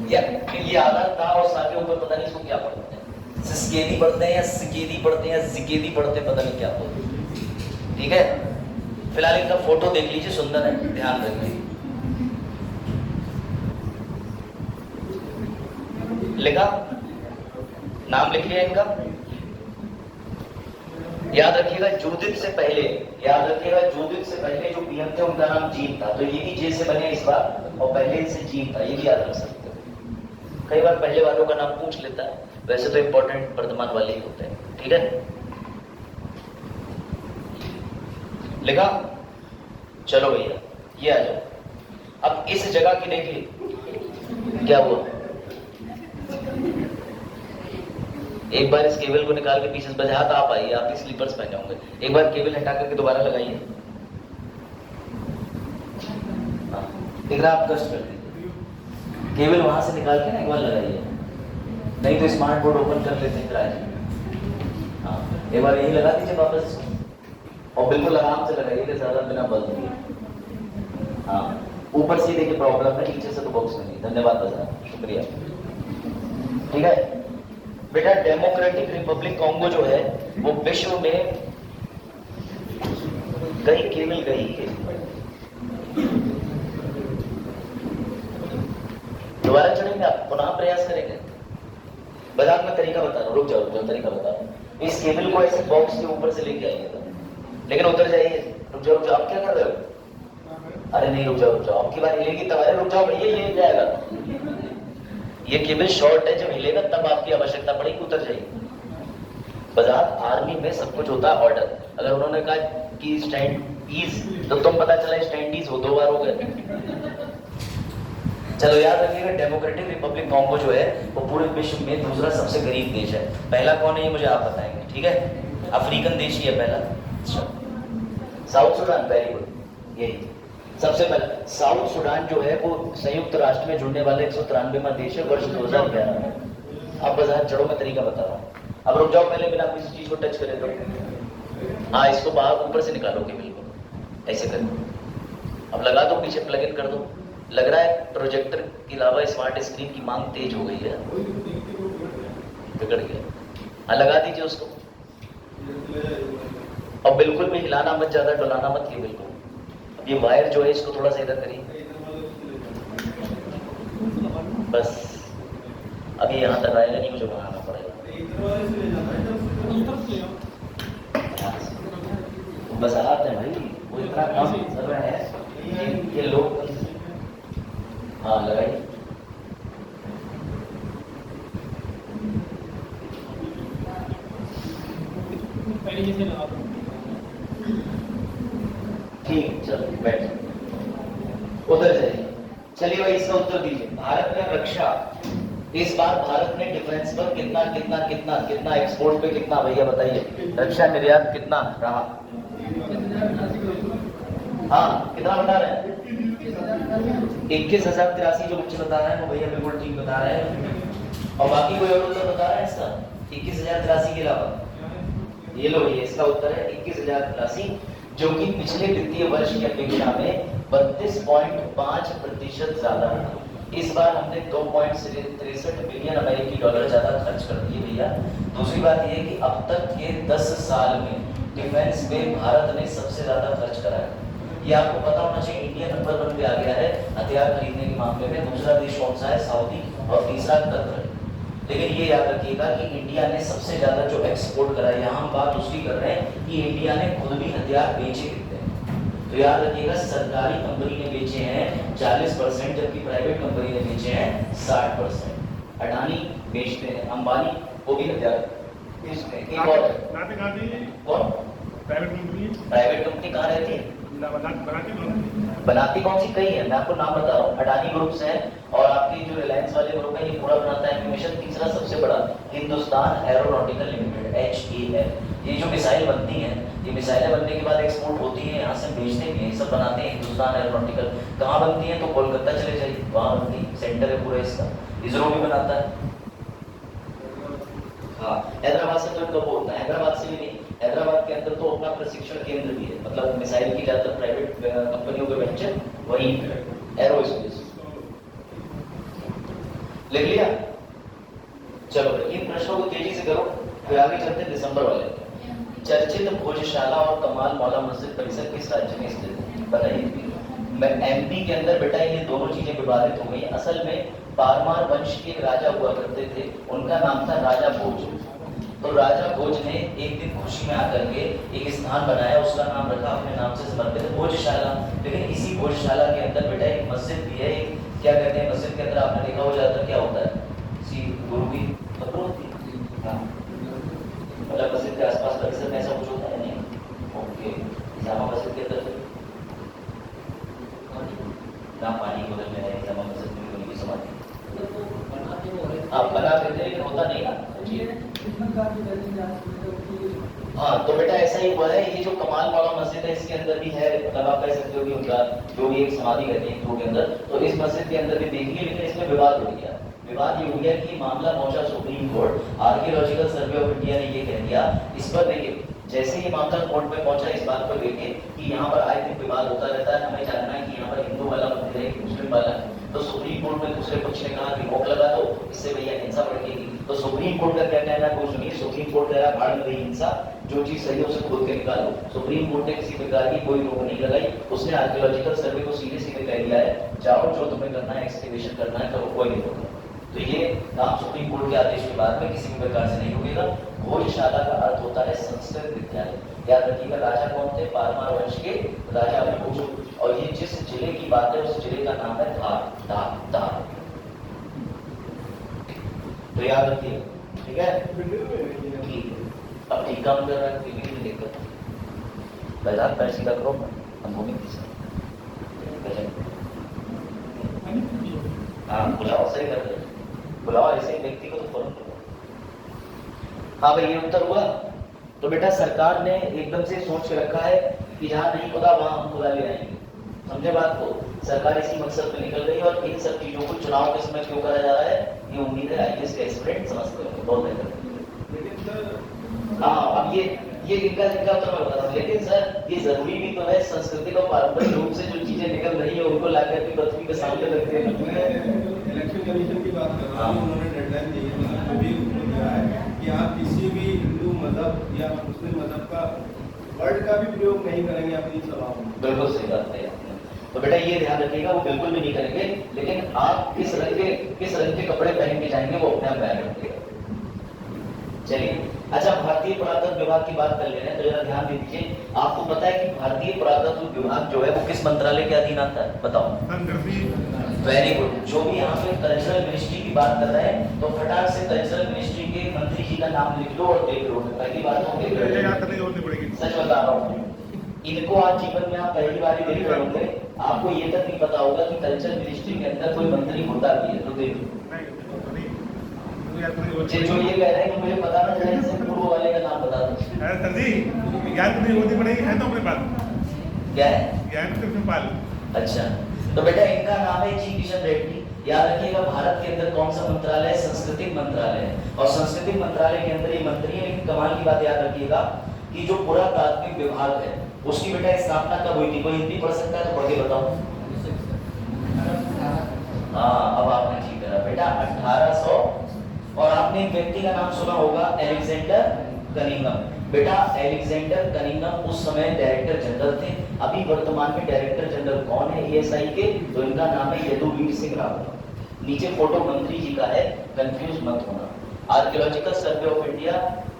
Speaker 1: ये आधा था और साथ ऊपर पता नहीं इसको क्या पढ़ते हैं, सिस्केदी पढ़ते हैं या सिकेदी पढ़ते हैं या जिकेदी पढ़ते हैं, पता नहीं क्या पढ़ते हैं, ठीक है। फिलहाल इनका फोटो देख लीजिए, सुंदर है, ध्यान रखिए। लिखा, नाम लिख लिया इनका। याद रखिएगा जुडिथ से पहले, जो पीएम थे उनका नाम जीन था, तो ये भी जे से बने इस बार, और पहले से जीन था, ये भी याद रख सकते हो। कई बार पहले वालों का नाम पूछ लेता है, वैसे तो इंपॉर्टेंट वर्तमान वाले ही होते हैं, ठीक है। लिखा, चलो भैया ये आ जाओ। अब इस जगह की देखिए क्या हुआ। एक बार इस केबल को निकाल के पीछे से बजा, आप आइए, आप भी स्लीपर्स पहने होंगे। एक बार केबल हटा करके दोबारा लगाइए। दिख रहा, आप कष्ट कर दीजिए, केबल वहां से निकाल के ना एक बार लगाइए, नहीं तो स्मार्ट बोर्ड ओपन कर लेते हैं। हाँ, एक बार यही लगा दीजिए वापस, और बिल्कुल आराम से लगाइए, ज्यादा बिना बल दिए। हाँ, ऊपर से देखिए प्रॉब्लम है, नीचे से तो बॉक्स नहीं। धन्यवाद बजा, शुक्रिया, ठीक है। बेटा डेमोक्रेटिक रिपब्लिक कांगो जो है वो विश्व में कई केवल गई है। दोबारा चढ़ेंगे आप, पुनः प्रयास करेंगे। बाजार में तरीका बता रहा हूँ, रुक जाओ तरीका बता रहा हूँ। इस केबल को ऐसे बॉक्स के ऊपर से लेके आइएगा, लेकिन उतर जाइए। रुक जाओ, आप क्या कर रहे हो? अरे नहीं, रुक जाओ, आपकी बार हिलेगी तब। अरे रुक जाओ भैया, ये जाएगा। ये केबल शॉर्ट है, जब हिलेगा तब आपकी आवश्यकता पड़ेगी, उतर जाइए। बाजार आर्मी में सब कुछ होता है ऑर्डर। अगर उन्होंने कहा कि स्टैंड ईज, तो तुम पता चला स्टैंड ईज हो, 2 बार हो गए। चलो याद रखिएगा, डेमोक्रेटिक रिपब्लिक कांगो जो है वो पूरे विश्व में दूसरा सबसे गरीब देश है। पहला कौन है ये मुझे आप बताएंगे, ठीक है। अफ्रीकन देश ही है पहला, साउथ सुडान, वेरी गुड। यही सबसे पहले साउथ सुडान जो है वो संयुक्त राष्ट्र में जुड़ने वाला 193वां देश है, वर्ष 2011 में। अब बाजार जड़ों में तरीका बता रहा हूँ। अब रुक जाओ, पहले बिना किसी चीज को टच करे तो। हाँ, इसको बाहर ऊपर से निकालोगे, बिल्कुल ऐसे करो। अब लगा दो, पीछे प्लग इन कर दो। लग रहा है प्रोजेक्टर के अलावा स्मार्ट स्क्रीन की मांग तेज हो गई है, बिगड़ गया। हाँ, लगा दीजिए उसको, और बिल्कुल भी हिलाना मत, ज्यादा डुलाना मत, ये बिल्कुल। ये वायर जो है इसको थोड़ा सा इधर करिए, बस। अब ये यहाँ तक आएगा नहीं, मुझे बनाना पड़ेगा। बस हाथ है भाई, वो इतना कम कर रहे हैं ये लोग। हाँ लगाइए, ठीक, चलो बैठ, उधर जाइए। चलिए भाई, इसका उत्तर दीजिए। भारत में रक्षा इस बार भारत ने डिफेंस पर कितना कितना कितना कितना एक्सपोर्ट पे कितना, भैया बताइए, रक्षा निर्यात कितना रहा? हाँ, कितना बता रहे हैं? 21,083 जो बच्चे बता रहे हैं वो भैया बिल्कुल ठीक बता रहे हैं। और बाकी कोई और उत्तर बता रहा है इसका? 21,083 के अलावा ये लो, ये इसका उत्तर है 21,083, जो कि पिछले वित्तीय वर्ष की अपेक्षा में 32.5% ज्यादा है। इस बार हमने 2.63 बिलियन अमेरिकी डॉलर ज्यादा खर्च कर दिए भैया। दूसरी बात यह कि अब तक के 10 साल में डिफेंस में भारत ने सबसे ज्यादा खर्च करा है। ये आपको पता होना चाहिए, इंडिया नंबर 1 पे आ गया है हथियार खरीदने के मामले में। दूसरा देश कौन सा है? सऊदी। और तीसरा कतर है। लेकिन ये याद रखिएगा कि इंडिया ने सबसे ज्यादा जो एक्सपोर्ट करा है, यहाँ हम बात उसकी कर रहे हैं कि इंडिया ने खुद भी हथियार बेचे कितने। तो याद रखिएगा, सरकारी कंपनी ने बेचे हैं 40%, जबकि प्राइवेट कंपनी ने बेचे हैं 60%। अडानी बेचते हैं, अंबानी वो भी हथियार। प्राइवेट कंपनी कहाँ रहती है? बनाती कौन सी? कई है, मैं आपको नाम बता रहा हूँ। अडानी ग्रुप्स है, और आपकी जो रिलायंस वाले ग्रुप है ये पूरा बनाता है एनिमेशन। तीसरा सबसे बड़ा हिंदुस्तान एरोनॉटिकल लिमिटेड, HAL। ये जो मिसाइल बनती हैं, ये मिसाइलें बनने के बाद एक्सपोर्ट होती है, यहाँ से बेचते भी हैं, सब बनाते हैं हिंदुस्तान एरोनॉटिकल। कहाँ बनती है? तो कोलकाता चले जाइए, वहाँ बनती है, सेंटर है पूरा इसका। इसरो भी बनाता है। हाँ, हैदराबाद से तो कब होता है? हैदराबाद से भी नहीं, हैदराबाद के अंदर तो अपना प्रशिक्षण केंद्र भी है, मतलब मिसाइल की ज्यादातर प्राइवेट कंपनियों के वेंचर वही एरोस्पेस। लिख लिया? चलो इन प्रश्नों को तेजी से करो, फिर आगे चलते दिसंबर वाले। चर्चित भोजशाला और कमाल मौला मस्जिद परिसर किस राज्य में स्थित है? बताइए। MP के अंदर बेटा ये दोनों चीजें विवादित हो गई। असल में पारमार वंश के एक राजा हुआ करते थे, उनका नाम था राजा भोज। तो राजा भोज ने एक दिन खुशी में आकर के एक स्थान बनाया, उसका नाम रखा अपने नाम से समर्पित भोजशाला। लेकिन इसी भोजशाला के अंदर बेटा एक मस्जिद भी है। क्या कहते हैं मस्जिद के अंदर? आपने देखा हो ज्यादातर क्या होता है? गुरु की खबर होती है। हाँ, मतलब मस्जिद के आसपास परिसर में ऐसा कुछ होता है नहीं? ओके, जामा मस्जिद के अंदर ना पानी बगल में है, जामा मस्जिद में होने की समाधि आप बना देते, लेकिन होता नहीं ना। हाँ, तो बेटा ऐसा ही हुआ है। ये जो कमाल मौला मस्जिद है, इसके अंदर भी है, मतलब आप कह सकते हो कि उनका जो भी एक समाधि कहते हैं हिंदुओं के अंदर, तो इस मस्जिद के अंदर भी देखिए। लेकिन इसमें विवाद हो गया। विवाद ये हो गया कि मामला पहुंचा supreme court. Archaeological survey of India ने ये कह दिया इस पर, देखिए जैसे ये मामला कोर्ट में पहुंचा, इस बात पर देखे कि यहाँ पर आए दिन विवाद होता रहता है, हमें जानना है कि यहाँ पर हिंदू वाला मंदिर है कि मुस्लिम वाला। तो सुप्रीम कोर्ट में दूसरे पक्ष ने कहा कि रोक लगा दो, इससे भैया हिंसा बढ़ेगी। तो सुप्रीम कोर्ट का क्या कहना है वो सुनिए। सुप्रीम कोर्ट कह रहा है भाड़ में गई हिंसा, जो चीज सही है उसे खोद के निकालो। सुप्रीम कोर्ट ने किसी प्रकार की कोई रोक नहीं लगाई। उसने आर्कियोलॉजिकल सर्वे को सीधे सीधे कह दिया है, जाओ जो तुम्हें करना है, एक्सकैवेशन करना है करो, कोई नहीं रोका। तो ये काम सुप्रीम कोर्ट के आदेश के बाद में किसी भी प्रकार से नहीं होगा। भोजशाला का अर्थ होता है संस्कृत विद्यालय। याद रखिएगा, राजा कौन थे? पारमार वंश के राजा भोज। और ये जिस जिले की बात है उस जिले का नाम है धार। धार धार, तो याद रखिए, ठीक है? ठीक है, अब ठीक काम कर रहा है, कोई भी दिक्कत बाजार पैर सीधा करो, हम भूमि हाँ बुलाओ, सही कर रहे, बुलाओ ऐसे व्यक्ति को तो फौरन करो। हाँ भाई, ये उत्तर हुआ। तो बेटा सरकार ने एकदम से सोच के रखा है कि जहाँ नहीं खुदा वहां हम खुदा ले आएंगे। समझे बात को? सरकार इसी मकसद में निकल रही है। और इन सब चीजों को चुनाव के समय क्यों करा जा रहा है, ये उम्मीद है IAS के एस्पिरेंट समझते होंगे बहुत बेहतर। हाँ, अब ये इनका उत्तर मैं बता रहा हूँ। लेकिन सर ये जरूरी भी तो है, सांस्कृतिक और पारंपरिक रूप से जो चीजें निकल रही है उनको लाकर के पृथ्वी के सामने रखते हैं।
Speaker 2: इलेक्शन कमीशन की बात कर रहा हूँ, उन्होंने डेडलाइन दी है, मतलब भी दिया है कि आप किसी भी हिंदू मजहब या मुस्लिम मजहब का वर्ड का भी प्रयोग नहीं करेंगे अपनी सभाओं में।
Speaker 1: बिल्कुल सही बात है। तो बेटा ये ध्यान रखिएगा, वो बिल्कुल भी नहीं करेंगे। लेकिन आप किस रंग के कपड़े पहन के जाएंगे वो अपने आप बयान रखिएगा। चलिए, अच्छा भारतीय पुरातत्व विभाग की बात कर ले रहे हैं, तो जरा ध्यान दे दीजिए। आपको पता है कि भारतीय पुरातत्व विभाग जो है वो किस मंत्रालय के अधीन आता है? बताओ। Very good. जो भी यहाँ पे कल्चरल मिनिस्ट्री की बात कर रहे हैं तो फटाक से कल्चरल मिनिस्ट्री के मंत्री जी का नाम लिख लो और देख लो। पहली बात तो सच बता रहा हूँ, इनको आज जीवन में आप पहली बार ही देख रहे होंगे, आपको ये तक नहीं पता होगा कि कल्चरल मिनिस्ट्री के अंदर कोई मंत्री होता भी है। तो देख लो, जो ये कह रहे हैं कि मुझे पता ना चले, इससे पूर्व वाले का नाम बता दो।
Speaker 3: सर जी ज्ञान नहीं होनी पड़ेगी, है तो अपने पास
Speaker 1: क्या है?
Speaker 3: ज्ञान कृष्णपाल।
Speaker 1: अच्छा, तो बेटा इनका नाम है जी किशन रेड्डी। याद रखिएगा, भारत के अंदर कौन सा मंत्रालय है? सांस्कृतिक मंत्रालय है। और सांस्कृतिक मंत्रालय के अंदर ये मंत्री है। लेकिन कमाल की बात याद रखिएगा कि जो पुरातात्विक विभाग है उसकी बेटा स्थापना कब हुई थी? कोई हिंदी पढ़ सकता है तो पढ़ के बताओ। हाँ, अब आपने ठीक करा बेटा, 1800। और आपने एक व्यक्ति का नाम सुना होगा, एलेक्जेंडर कनिंघम। बेटा एलेक्जेंडर कनिंघम उस समय डायरेक्टर जनरल थे। अभी वर्तमान में डायरेक्टर जनरल कौन है ईएसआई के? तो इनका नाम है यदुवीर सिंह रावत। नीचे फोटो मंत्री जी का है, कंफ्यूज मत होना। आर्कियोलॉजिकल सर्वे ऑफ इंडिया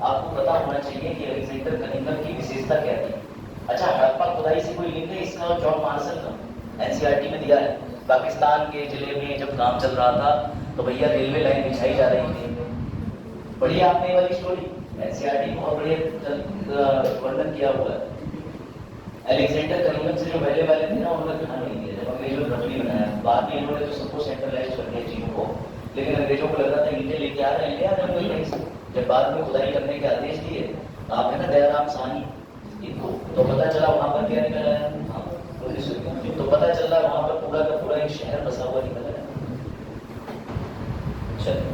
Speaker 1: आपको पता होना चाहिए कि एलेक्जेंडर कनिंघम की विशेषता क्या थी। अच्छा, हड़प्पा खुदाई से कोई लिंक है इसका और जॉन मार्शल का? एनसीईआरटी में दिया है। पाकिस्तान के जिले में जब काम चल रहा था तो भैया रेलवे लाइन बिछाई जा रही थी। बढ़िया, आपने ये वाली स्टोरी एनसीईआरटी बहुत बढ़िया वर्णन किया हुआ है। अलेक्जेंडर कनिंघम से जो पहले वाले थे ना, उन्होंने ध्यान नहीं दिया जब अंग्रेजों ने रफली बनाया। बाद में इन्होंने तो सबको सेंट्रलाइज कर दिया चीजों को, लेकिन अंग्रेजों को लग रहा था ईंटें लेके आ रहे हैं, ले आ रहे हैं कहीं से। जब बाद में खुदाई करने के आदेश दिए, आप है ना दयाराम साहनी, इनको तो पता चला वहां पर क्या निकल आया। तो पता चल रहा है वहां पर पूरा का पूरा एक शहर बसा हुआ निकल आया। चलिए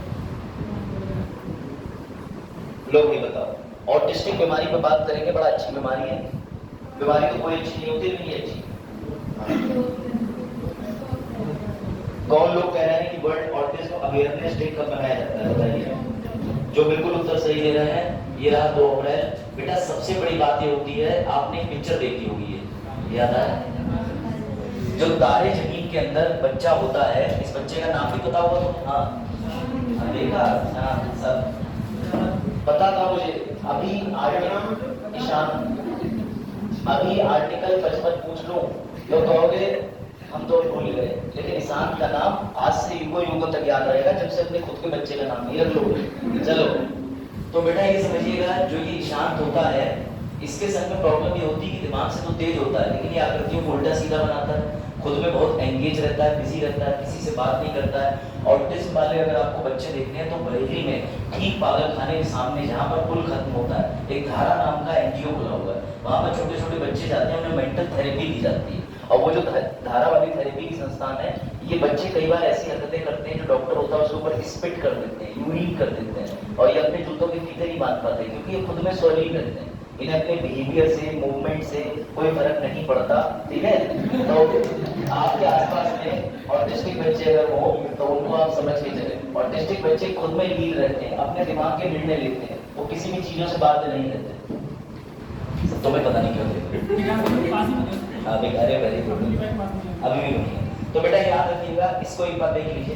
Speaker 1: लोग ये बताओ, ऑटिस्टिक बीमारी पर बात करेंगे। बड़ा अच्छी बीमारी है। बीमारी तो कोई अच्छी नहीं होती, नहीं अच्छी। कौन लोग कह रहे हैं कि वर्ल्ड ऑटिज्म अवेयरनेस डे कब मनाया जाता है? बताइए। जो बिल्कुल उत्तर सही दे रहे हैं, ये रहा 2 अप्रैल। बेटा सबसे बड़ी बात ये होती है, आपने एक पिक्चर देखी होगी, ये याद है? जो तारे जमीन के अंदर बच्चा होता है, इस बच्चे का नाम भी पता होगा तो? हाँ देखा, हाँ सब पता था मुझे। अभी आर्टिकल 55 पूछ लूं तो कहोगे हम तो भूल गए, लेकिन ईशान का नाम आज से युगों युगों तक याद रहेगा, जब से अपने खुद के बच्चे का नाम नहीं रख लो। चलो, तो बेटा ये समझिएगा, जो ये ईशान होता है इसके संग में प्रॉब्लम ये होती है कि दिमाग से तो तेज होता है, लेकिन ये आकृतियों को उल्टा सीधा बनाता है, खुद में बहुत एंगेज रहता है, बिजी रहता है, किसी से बात नहीं करता है। ऑटिज्म वाले अगर आपको बच्चे देखते हैं तो बरेली में ठीक पागल खाने के सामने जहाँ पर पुल खत्म होता है, एक धारा नाम का एनजीओ खुला हुआ है। वहाँ पर छोटे छोटे बच्चे जाते हैं, उन्हें मेंटल थेरेपी दी जाती है। और वो जो धारा वाली थेरेपी की संस्थान है, ये बच्चे कई बार ऐसी हरकतें करते हैं जो डॉक्टर होता है उसके ऊपर स्पिट कर देते हैं, यूरिन कर देते हैं, और ये अपने जूतों के फीते नहीं बांध पाते क्योंकि ये खुद में स्वलीन रहते हैं। इन्हें अपने बिहेवियर से, मूवमेंट से कोई फर्क नहीं पड़ता। ठीक है, तो आपके आसपास में ऑटिस्टिक बच्चे अगर हो तो उनको आप समझ के चले। ऑटिस्टिक बच्चे खुद में लीन रहते हैं, अपने दिमाग के निर्णय लेते हैं, वो किसी भी चीजों से बात नहीं रहते। तुम्हें पता नहीं क्यों अरे वेरी गुड, अभी भी नहीं। तो बेटा याद रखिएगा, इसको एक बार देख लीजिए।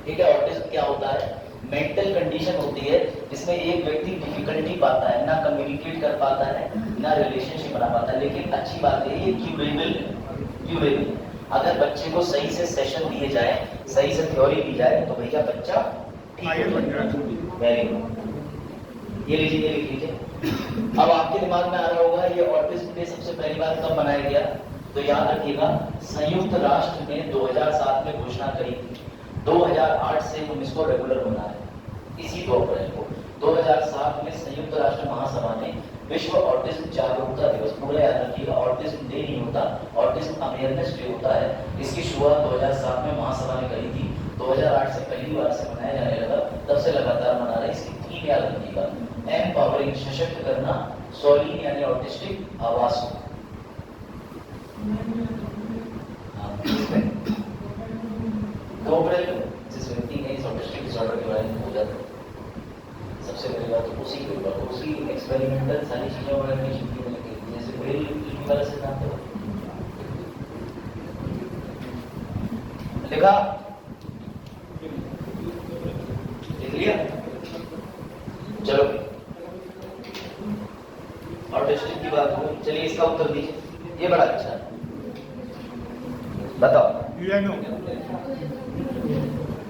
Speaker 1: ठीक है, ऑटिज्म क्या होता है? मेंटल कंडीशन होती है जिसमें एक व्यक्ति डिफिकल्टी पाता है, ना कम्युनिकेट कर पाता है, ना रिलेशनशिप बना पाता है। लेकिन अच्छी बात है, ये क्यूरेबल। अगर बच्चे को सही से सेशन दिए जाए, सही से थ्योरी दी जाए तो भैया बच्चा ठीक हो जाएगा। वेरी गुड, ये लीजिए, ये लिख लीजिए। अब आपके दिमाग में आ रहा होगा ये ऑटिज्म डे सबसे पहली बार कब मनाया गया? तो याद रखिएगा, संयुक्त राष्ट्र ने 2007 में घोषणा करी थी। 2008 से हम इसको रेगुलर बना रहे हैं। इसी 2 अप्रैल को 2007 में संयुक्त राष्ट्र महासभा ने विश्व ऑटिज्म जागरूकता दिवस, पूरा याद रखिएगा, ऑटिज्म डे नहीं होता, ऑटिज्म अवेयरनेस डे होता है। इसकी शुरुआत 2007 में महासभा ने करी थी। 2008 से पहली बार से मनाया जाने लगा, तब से लगातार मना रहे। इसकी थीम याद रखिएगा, एम्पावरिंग, सशक्त करना, सॉलिन यानी ऑटिस्टिक आवास को। 2 अप्रैल जिस व्यक्ति ने इस ऑटिस्टिक डिसऑर्डर के बारे में खोजा था, सबसे पहली बात तो उसी के ऊपर, उसी एक्सपेरिमेंटल सारी चीजों में अपनी जिंदगी में लगी, जैसे ब्रेल वाला सिद्धांत है लिखा, लिख लिया। चलो, ऑटिस्टिक की बात हो, चलिए इसका उत्तर दीजिए। ये बड़ा अच्छा है, बताओ।
Speaker 3: यूएनओ।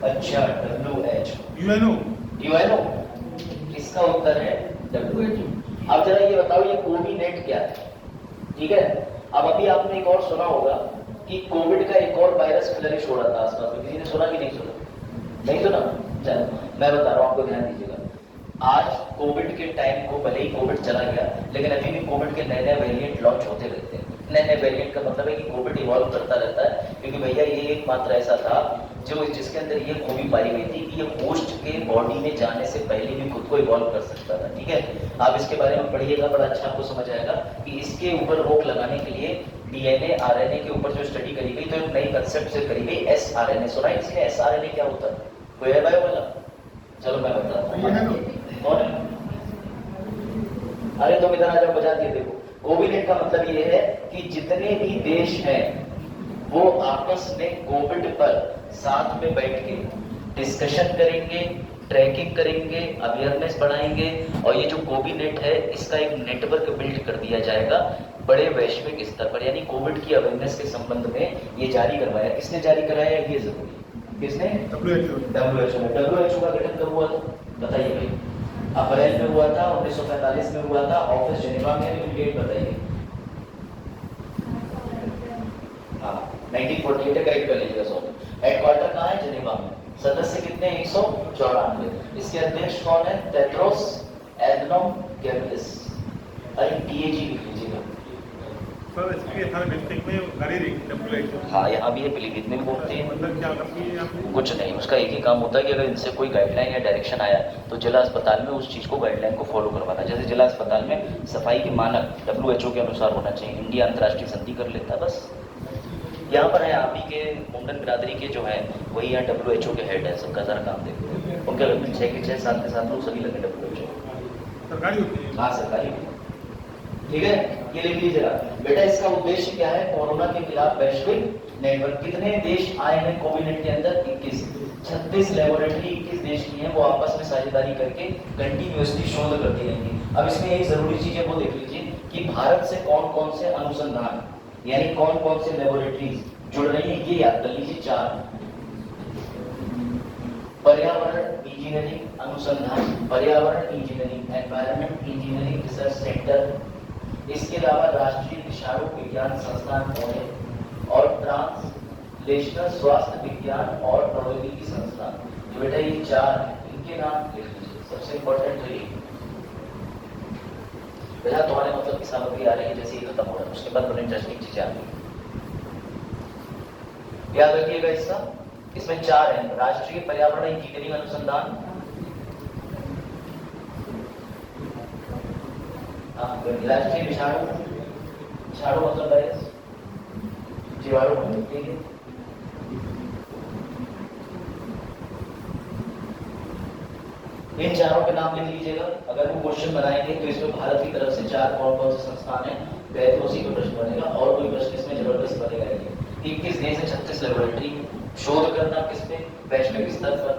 Speaker 1: अच्छा, WHO।
Speaker 3: यूएनओ।
Speaker 1: इसका उत्तर है WHO। अब जरा ये बताओ, ये कोविनेट क्या है? ठीक है, अब अभी आपने एक और सुना होगा कि कोविड का एक और वायरस फ्लरिश हो रहा था आसपास में, किसी ने सुना कि नहीं सुना? नहीं सुना? चलो, मैं बता रहा हूँ, आपको ध्यान दीजिएगा। आज कोविड के टाइम को, भले ही कोविड चला गया, लेकिन अभी भी कोविड के नए नए वेरिएंट लॉन्च होते रहते हैं। नए नए वेरिएंट का मतलब है कि कोविड इवॉल्व करता रहता है, क्योंकि भैया ये एक मात्र ऐसा था जो जिसके अंदर ये खूबी पाई गई थी कि ये होस्ट के बॉडी में जाने से पहले भी खुद को इवॉल्व कर सकता था। ठीक है, आप इसके बारे में पढ़िएगा, बड़ा अच्छा आपको समझ आएगा कि इसके ऊपर रोक लगाने के लिए डीएनए आरएनए के ऊपर जो स्टडी करी गई, तो एक नई कंसेप्ट से करी गई एसआरएनए। सुना है किसी ने एसआरएनए क्या होता है? कोई है बायो वाला? चलो मैं बताता हूँ। कौन है? अरे तुम इधर आ जाओ, बजा दिए। देखो, कोविड का मतलब ये है कि जितने भी देश हैं वो आपस में कोविड पर साथ में बैठ के डिस्कशन करेंगे, ट्रैकिंग करेंगे, अवेयरनेस बढ़ाएंगे, और ये जो कोविनेट है इसका एक नेटवर्क बिल्ड कर दिया जाएगा बड़े वैश्विक स्तर पर। यानी कोविड की अवेयरनेस के संबंध में ये जारी करवाया। किसने जारी कराया ये जरूरी? किसने? WHO का गठन कब हुआ था बताइए भाई? अप्रैल में हुआ था, 1945 में हुआ था। ऑफिस जेनेवा में है, डेट बताइए। हाँ, 1948 करेक्ट कर लीजिएगा। सो हेडक्वार्टर कहाँ है? जेनेवा में। सदस्य कितने? 194। इसके अध्यक्ष कौन है? Tedros Adhanom Ghebreyesus. अरे TAG लिख लीजिएगा।
Speaker 3: सर इसके हर डिस्ट्रिक्ट में गाड़ी WHO।
Speaker 1: हाँ, यहाँ भी है, पीलीभीत में भी घूमते हैं।
Speaker 3: मतलब क्या करती है यहाँ?
Speaker 1: कुछ नहीं, उसका एक ही काम होता है कि अगर इनसे कोई गाइडलाइन या डायरेक्शन आया तो जिला अस्पताल में उस चीज़ को, गाइडलाइन को फॉलो करवाना। जैसे जिला अस्पताल में सफाई के मानक WHO के अनुसार होना चाहिए, इंडिया अंतर्राष्ट्रीय संधि कर लेता है बस। यहाँ पर है आप ही के मुंडन बिरादरी के जो हैं वही यहाँ WHO के हेड है, सबका सारा काम देखते हैं। उनके लगभग 6 के 6 7 के 7 लोग सभी लगे WHO।
Speaker 3: सरकारी होती है?
Speaker 1: हाँ सरकारी। ठीक है, ये लिख लीजिएगा बेटा। इसका उद्देश्य क्या है? कोरोना के खिलाफ वैश्विक नेटवर्क। कितने देश आए हैं कोविनेट के अंदर? 21। 36 लेबोरेटरी 21 देश की हैं, वो आपस में साझेदारी करके कंटिन्यूअसली शोध करती रहेंगी। अब इसमें एक जरूरी चीज है, वो देख लीजिए कि भारत से कौन कौन से अनुसंधान, यानी कौन कौन से लेबोरेटरीज जुड़ रही है, ये याद कर लीजिए। 4 पर्यावरण इंजीनियरिंग अनुसंधान, पर्यावरण engineering, environment engineering research centre. इसके अलावा राष्ट्रीय विषाणु विज्ञान संस्थान पुणे और ट्रांसलेशनल स्वास्थ्य विज्ञान और प्रौद्योगिकी संस्थान। ये बेटा ये 4 हैं, इनके नाम लिख लीजिए। सबसे इंपॉर्टेंट है ये बेटा, तुम्हारे मतलब की सामग्री आ रही है जैसे ये खत्म हो रहा है, उसके बाद बड़ी इंटरेस्टिंग चीजें आ रही है, याद रखिएगा इसका। इसमें 4 हैं, राष्ट्रीय पर्यावरण इंजीनियरिंग अनुसंधान, राष्ट्रीय विषाणु मतलब वायरस, जीवाणु। ठीक है, इन 4 के नाम लिख लीजिएगा। अगर वो क्वेश्चन बनाएंगे तो इसमें भारत की तरफ से 4 कौन कौन से संस्थान है गए तो उसी को प्रश्न बनेगा, और कोई प्रश्न इसमें जबरदस्त बनेगा। 21 देश से 36 लेबोरेटरी, शोध करना किस पे? वैश्विक स्तर पर।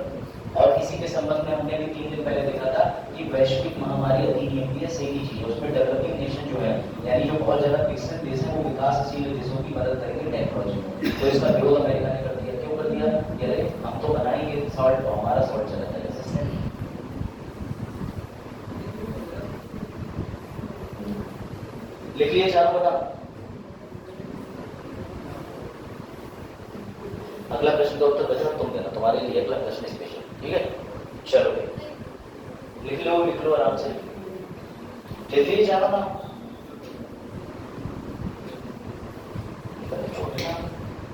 Speaker 1: और इसी के संबंध में हमने भी 3 दिन पहले देखा था कि वैश्विक महामारी अधिनियम भी सही चीज है। उसमें डेवलपिंग नेशन जो है, यानी जो बहुत ज्यादा विकसित देश है, वो विकासशील देशों की मदद करेंगे टेक्नोलॉजी में। तो इसका विरोध अमेरिका ने कर दिया। क्यों कर दिया? ये हम तो बनाएंगे सॉल्ट, तो हमारा सॉल्ट चला जाएगा। लिख लिए 4 बता। अगला प्रश्न का उत्तर बचा तुम देना, तुम्हारे लिए अगला प्रश्न स्पेशल। ठीक है, चलो लिख लो आराम से। लिख लिए 4 ना?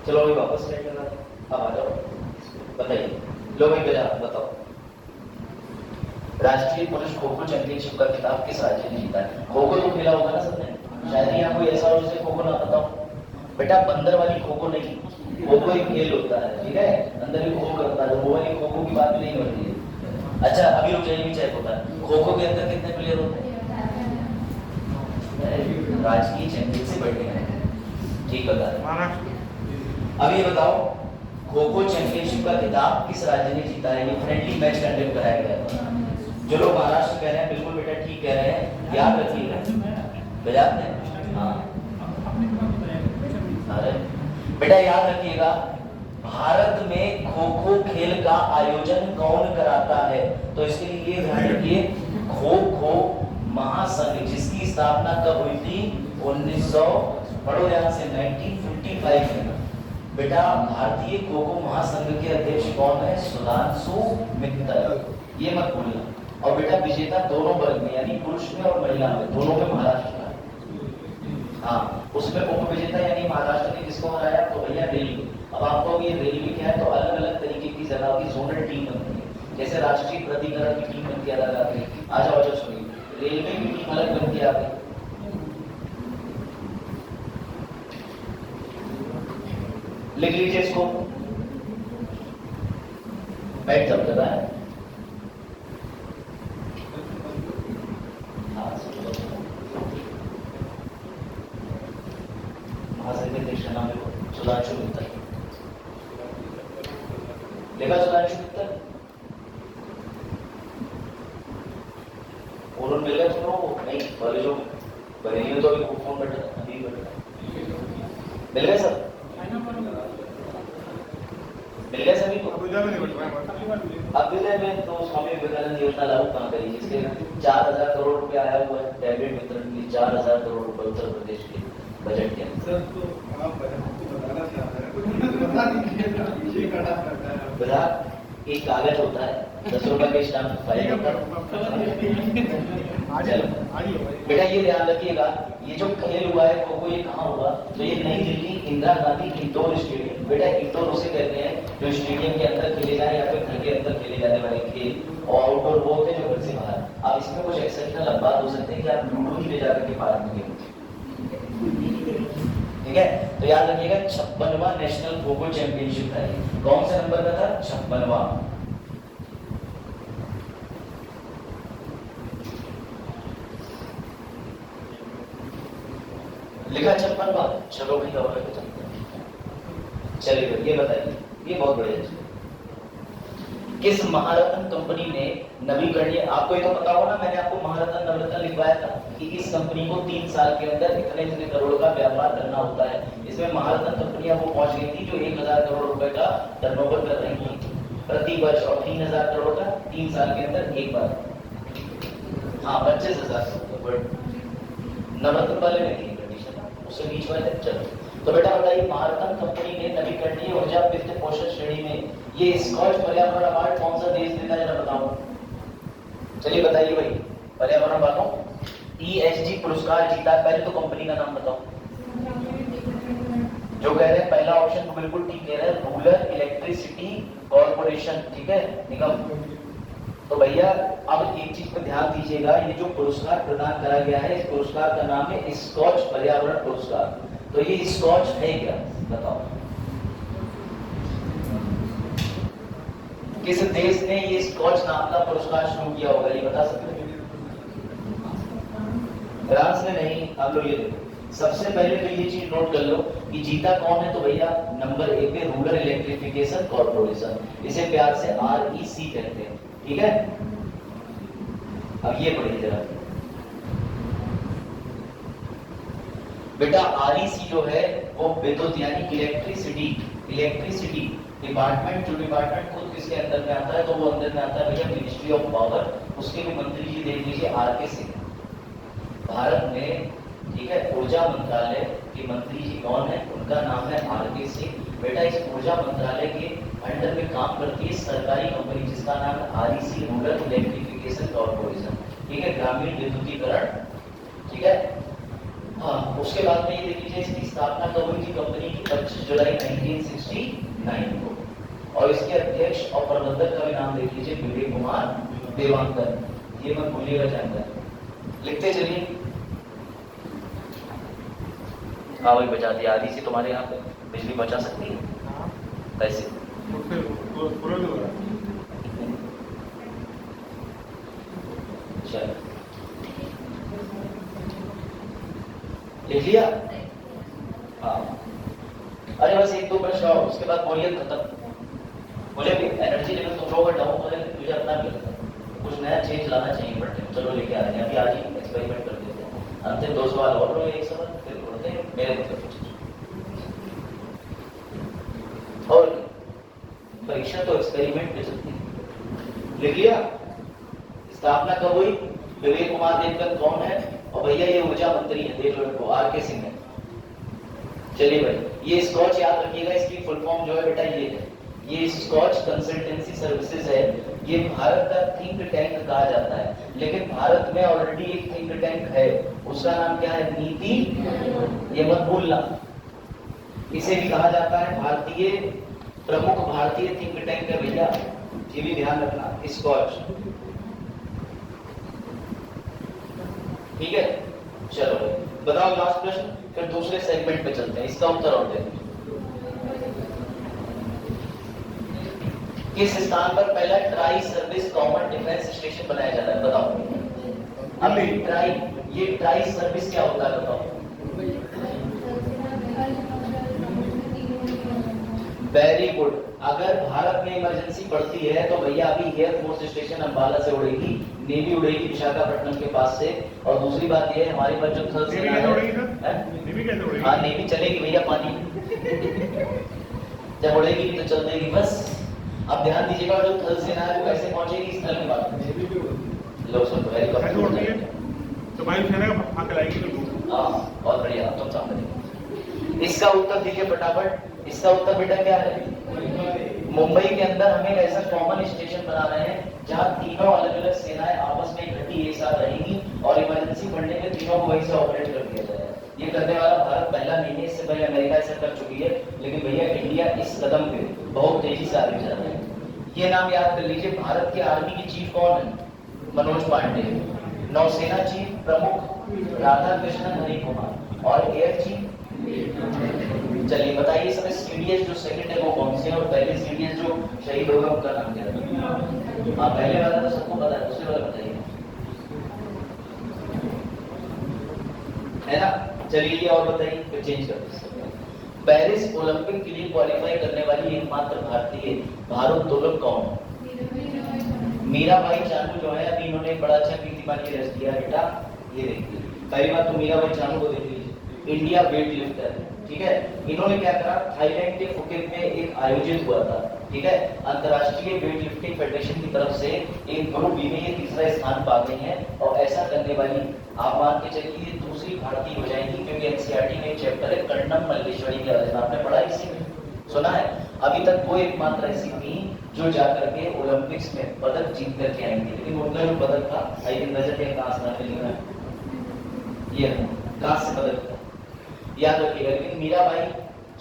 Speaker 1: चलो अभी वापस स्टार्ट करना है। अब आ जाओ, बताइए। लो भाई बेटा बताओ, राष्ट्रीय पुरुष खो खो चैंपियनशिप का खिताब किस राज्य ने जीता है? खो खो तो खेला होगा ना सबने, शायद यहाँ कोई ऐसा हो जिसे खो खो ना पता हो। बेटा बंदर वाली खो खो नहीं, खो खो एक खेल होता है। ठीक है, अंदर भी खो करता है, वो वाली खो खो की बात नहीं होती है। अच्छा अभी रुक जाइए, चेक होता है। खो खो के अंदर कितने प्लेयर होते हैं? राजकीय चैंपियन से बढ़ गए हैं। ठीक बता रहे। अब ये बताओ, खो खो चैंपियनशिप का खिताब किस राज्य ने जीता है? ये फ्रेंडली मैच कंडक्ट कराया गया था। जो लोग महाराष्ट्र कह रहे हैं बिल्कुल बेटा ठीक कह रहे हैं, याद रखिएगा। गुजरात में? हाँ अरे बेटा याद रखिएगा, भारत में खो खो खेल का आयोजन कौन कराता है? तो इसके लिए ये ध्यान रखिए, खो खो महासंघ जिसकी स्थापना कब हुई थी? 1900 पढ़ो ध्यान से 1955 में। बेटा भारतीय खो खो महासंघ के अध्यक्ष कौन है? सुधांशु मित्तल। ये मत भूलना। और बेटा विजेता दोनों वर्ग में यानी पुरुष में और महिला में दोनों में महाराष्ट्र का है। हाँ, उसमें उप विजेता यानी महाराष्ट्र ने किसको हराया तो भैया रेलवे। अब आपको ये रेलवे क्या है तो अलग अलग तरीके की जगह की जोनल टीम बनती है, जैसे राष्ट्रीय प्राधिकरण की टीम बनती है अलग आती है। आ जाओ सुनिए, रेलवे की टीम अलग बनती है आगे, लिख लीजिए इसको, बैठ सब कर रहा है। महासंघ अध्यक्ष का नाम सुधांशु मित्तल, लिखा सुधांशु मित्तल, और मिल गया सुनो नहीं वाले जो बरेली में तो अभी फोन बैठा था, अभी बैठा मिल गए सब, मिल गए सभी को। अभ्युदय में तो स्वामी विवेकानंद योजना लागू कहाँ करी जिसके 4000 करोड़ रुपए आया हुआ है टैबलेट वितरण के लिए, 4000 करोड़ रुपए उत्तर प्रदेश के बजट के अंदर।
Speaker 2: सर तो आप बजट को बताना चाहते हैं, कुछ बता दीजिए ना, ये कड़ा करता है
Speaker 1: बता, एक कागज होता है 10 रुपए के स्टाम्प फाइल होता है। बेटा ये ध्यान रखिएगा, ये जो खेल हुआ है वो ये कहाँ हुआ तो ये नई दिल्ली इंदिरा गांधी इंडोर स्टेडियम। बेटा इंडोर उसे कहते हैं जो स्टेडियम के अंदर खेले जाए या फिर घर के अंदर खेले जाने वाले खेल, और आउटडोर वो होते हैं जो घर से बाहर। आप इसमें कुछ एक्सेप्शनल बात हो सकते हैं कि आप लूडो ही ले जाकर के पार्क में खेलते, ठीक है। तो याद रखिएगा 56वां नेशनल खो खो चैंपियनशिप था। कौन से नंबर का था 56वां, लिखा 56वां। चलो भाई और लेके चलते हैं। चलिए ये बताइए, ये बहुत बढ़िया चीज, किस महारत्न कंपनी ने नवीकरणीय, आपको ये तो पता होगा ना, मैंने आपको महारत्न नवरत्न लिखवाया था कि इस कंपनी को 3 साल के अंदर इतने करोड़ का व्यापार करना होता है। इसमें महारत्न कंपनियां वो पहुंच गई थी जो 1000 करोड़ रुपए का टर्नओवर कर रही थी प्रति वर्ष, और 3000 करोड़ का 3 साल के अंदर एक बार। हाँ 25,000 नवरत्न वाले नहीं कंडीशन, उससे बीच वाले। चलो तो बेटा बताइए, महारत्न कंपनी ने नवीकरणीय ऊर्जा वित्त पोषण श्रेणी में ये स्कॉच पर्यावरण अवार्ड कौन सा देश देता है जरा बताओ। चलिए बताइए भाई, पर्यावरण वालों ESG पुरस्कार जीता है, पहले तो कंपनी का नाम बताओ। जो कह रहे हैं पहला ऑप्शन तो बिल्कुल ठीक कह रहे हैं, रूरल इलेक्ट्रिसिटी कॉर्पोरेशन, ठीक है, निगम। तो भैया अब एक चीज पर ध्यान दीजिएगा, ये जो पुरस्कार प्रदान करा गया है इस पुरस्कार का नाम है स्कॉच पर्यावरण पुरस्कार। तो ये स्कॉच है क्या बताओ, किस देश ने ये स्कॉच नाम का पुरस्कार शुरू किया होगा, ये बता सकते हैं? फ्रांस ने नहीं। अब लो ये देखो, सबसे पहले तो ये चीज नोट कर लो कि जीता कौन है, तो भैया नंबर 1 पे रूरल इलेक्ट्रिफिकेशन कॉर्पोरेशन, इसे प्यार से REC कहते हैं, ठीक है। अब ये पढ़िए जरा बेटा, REC जो है वो विद्युत यानी इलेक्ट्रिसिटी डिपार्टमेंट, जो डिपार्टमेंट खुद किसके अंदर में आता है तो वो अंदर में आता है भैया मिनिस्ट्री ऑफ पावर। उसके भी मंत्री जी देख लीजिए RK सिंह। भारत में, ठीक है, ऊर्जा मंत्रालय के मंत्री जी कौन है, उनका नाम है RK सिंह। बेटा इस ऊर्जा मंत्रालय के अंडर में काम करती है सरकारी कंपनी जिसका नाम है REC रूरल इलेक्ट्रिफिकेशन कॉर्पोरेशन, ठीक है, ग्रामीण विद्युतीकरण, ठीक है। हाँ, उसके बाद में ये देख लीजिए इसकी स्थापना कब हुई थी कंपनी की 25 जुलाई 1969 को, और इसके अध्यक्ष और प्रबंधक का भी नाम देख लीजिए विवेक कुमार देवांकर, ये मत भूलिएगा जानकर, लिखते चलिए। हाँ वही बचा दिया, आदि से तुम्हारे यहाँ पे बिजली बचा सकती है कैसे? चलो लिख लिया? हाँ, अरे बस 1-2 प्रश्न और, उसके बाद बोलिए खत्म। मुझे भी एनर्जी लेवल तुम लोगों का डाउन हो जाए, मुझे अपना भी लगता है कुछ नया चेंज लाना चाहिए। बट चलो लेके आ रहे हैं, अभी आज ही एक्सपेरिमेंट कर देते हैं। अंतिम 2 सवाल और लो, 1 सवाल फिर उड़ते हैं मेरे मतलब। और परीक्षा तो एक्सपेरिमेंट पे चलती है। लिख लिया? स्थापना कब हुई? विवेक कुमार देवकर कौन है, और भैया ये ऊर्जा मंत्री है, देख लो इनको, RK सिंह है। चलिए भाई, ये स्कॉच याद रखिएगा, इसकी फुल फॉर्म जो है बेटा ये है, ये स्कॉच कंसल्टेंसी सर्विसेज है ये भारत का थिंक टैंक कहा जाता है, लेकिन भारत में ऑलरेडी एक थिंक टैंक है, उसका नाम क्या है? नीति। ये मत भूलना। इसे भी कहा जाता है भारतीय प्रमुख भारतीय थिंक टैंक है भैया, ये भी ध्यान रखना। स्कॉच, ठीक है। चलो बताओ लास्ट प्रश्न, फिर दूसरे सेगमेंट पे चलते हैं। इसका उत्तर और दें। किस स्थान पर पहला tri service common defence station बनाया जा रहा है? बताओ। अब ये ट्राई सर्विस क्या होता है बताओ? Very good. अगर भारत में इमरजेंसी पड़ती है तो भैया अभी एयरफोर्स स्टेशन अंबाला से उड़ेगी, नेवी उड़ेगी विशाखापट्टनम के पास से। और दूसरी बात ये है हमारे पास जो थल सेना है, हाँ नेवी चलेगी भैया पानी जब उड़ेगी तो चल देगी बस। अब ध्यान दीजिएगा जो थल सेना है वो कैसे पहुंचेगी स्थल में बात। लो सर हेलीकॉप्टर
Speaker 3: तो वायुसेना का आके लाएगी तो
Speaker 1: हाँ बहुत बढ़िया, तुम समझ। इसका उत्तर दीजिए फटाफट। इसका उत्तर बेटा क्या है? मुंबई के अंदर हमें ऐसा कॉमन स्टेशन बना रहे हैं जहां तीनों अलग अलग सेनाएं आपस में इकट्ठी एक साथ रहेंगी और इमरजेंसी पड़ने में तीनों को वहीं से ऑपरेट कर दिया जाएगा। ये करने वाला भारत पहला नहीं है, इससे पहले अमेरिका ऐसा कर चुकी है, लेकिन भैया इंडिया इस कदम पे बहुत तेजी से आगे जा रहा है। ये नाम याद कर लीजिए। भारत के आर्मी की चीफ कौन है? मनोज पांडे। नौसेना चीफ प्रमुख राधा कृष्णन हरि कुमार और एयर चीफ। चलिए बताइए सब सीडीएस जो सेकंड है वो कौन से है और पहले सीडीएस जो शहीद होगा उनका नाम क्या है? हाँ पहले वाला तो सबको पता है, दूसरे वाला बताइए, है ना? चलिए ये और बताइए फिर चेंज कर दीजिए। पेरिस ओलंपिक के लिए क्वालिफाई करने वाली एकमात्र भारतीय भारोत्तोलक कौन है? मीराबाई चानू जो है, अभी इन्होंने एक बड़ा अच्छा कीर्तिमान ये रच दिया बेटा। ये देखिए पहली बात तो मीराबाई चानू को देख लीजिए, इंडिया वेट लिफ्टर है, ठीक है। इन्होंने क्या करा, थाईलैंड के फुकेट में एक आयोजित हुआ था, ठीक है, अंतरराष्ट्रीय वेट लिफ्टिंग फेडरेशन की तरफ से एक ग्रुप बी में ये तीसरा स्थान पा गई है। और ऐसा करने वाली आप मान के चलिए दूसरी भारतीय हो जाएंगी, क्योंकि एनसीईआरटी में एक चैप्टर है कर्णम मल्लेश्वरी के बारे में, आपने पढ़ा इसी में, सुना है? अभी तक वो एकमात्र ऐसी थी जो जाकर के ओलंपिक्स में पदक जीत करके आई थी, लेकिन उनका जो पदक था आई नजर के कांस्य में लिखा है, ये कांस्य पदक था, याद रखिएगा। लेकिन मीराबाई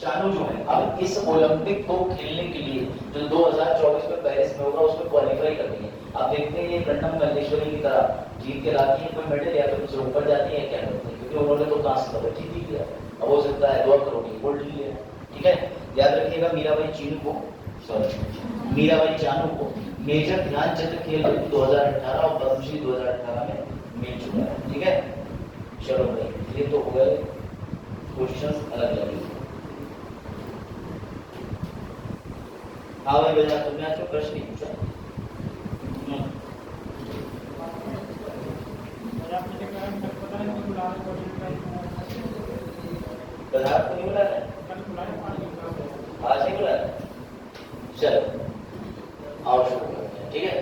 Speaker 1: चानू जो है अब इस ओलंपिक को खेलने के लिए जो 2024 में पेरिस में होगा उसमें क्वालिफाई कर रही है। आप देखते हैं ये कर्णम मल्लेश्वरी की तरह जीत के लाती है कोई मेडल या फिर उससे ऊपर जाती है क्या करती है, क्योंकि उन्होंने तो कांस्य पदक जीत ही लिया। अब हो सकता है 2 करोड़ की गोल्ड लिया, ठीक है। याद रखिएगा मीराबाई चानू को मेजर ध्यानचंद खेल 2018 और पद्मश्री 2018 में मिल चुका है, ठीक है। चलो भाई ये तो हो गए क्वेश्चंस अलग अलग। हाँ भाई बेटा तुमने आज प्रश्न नहीं पूछा। पदार्थ को नहीं बुला रहे, आज ही बुला रहे। चलो आओ शुरू करते हैं, ठीक है।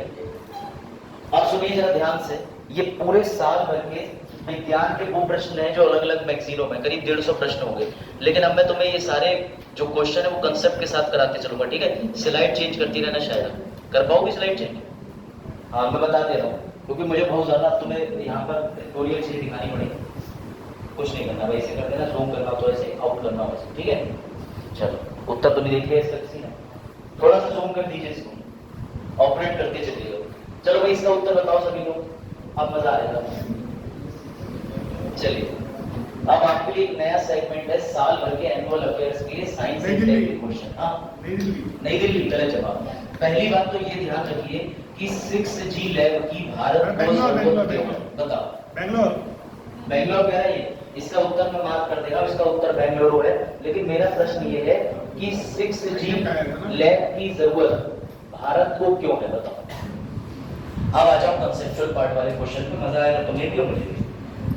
Speaker 1: अब सुनिए जरा ध्यान से, ये पूरे साल भर के विज्ञान के वो प्रश्न हैं जो अलग अलग मैगजीनों में करीब 150 प्रश्न होंगे, लेकिन अब मैं तुम्हें ये सारे जो क्वेश्चन है वो कंसेप्ट के साथ कराते चलूंगा, ठीक है। स्लाइड चेंज करती रहना, शायद कर पाओगे स्लाइड चेंज? हाँ मैं बता दे रहा हूँ, क्योंकि मुझे बहुत ज्यादा तुम्हें यहाँ पर ट्यूटोरियल चीज दिखानी पड़ेगी। कुछ नहीं करना, वैसे कर देना, जूम करना तो ऐसे, आउट करना वैसे, ठीक है। चलो उत्तर तो नहीं देख लिया इसका किसी ने, थोड़ा सा जूम कर दीजिए इसको, ऑपरेट करते चलिएगा। चलो भाई इसका उत्तर बताओ सभी लोग, अब मजा आएगा। चलिए अब आपके लिए एक नया सेगमेंट है साल भर के एनुअल अफेयर्स के लिए साइंस एंड टेक क्वेश्चन। हाँ नई दिल्ली, गलत जवाब। पहली बात तो ये ध्यान रखिए कि 6G लैब की भारत को जरूरत क्यों है? बताओ। बेंगलोर कह रहा है ये, इसका उत्तर मैं मार्क कर देगा, इसका उत्तर बेंगलुरु है। लेकिन मेरा प्रश्न ये है कि 6G लैब की जरूरत भारत को क्यों है? बताओ। अब आ जाओ कंसेप्चुअल पार्ट वाले क्वेश्चन पे, मजा आएगा तुम्हें भी और मुझे भी।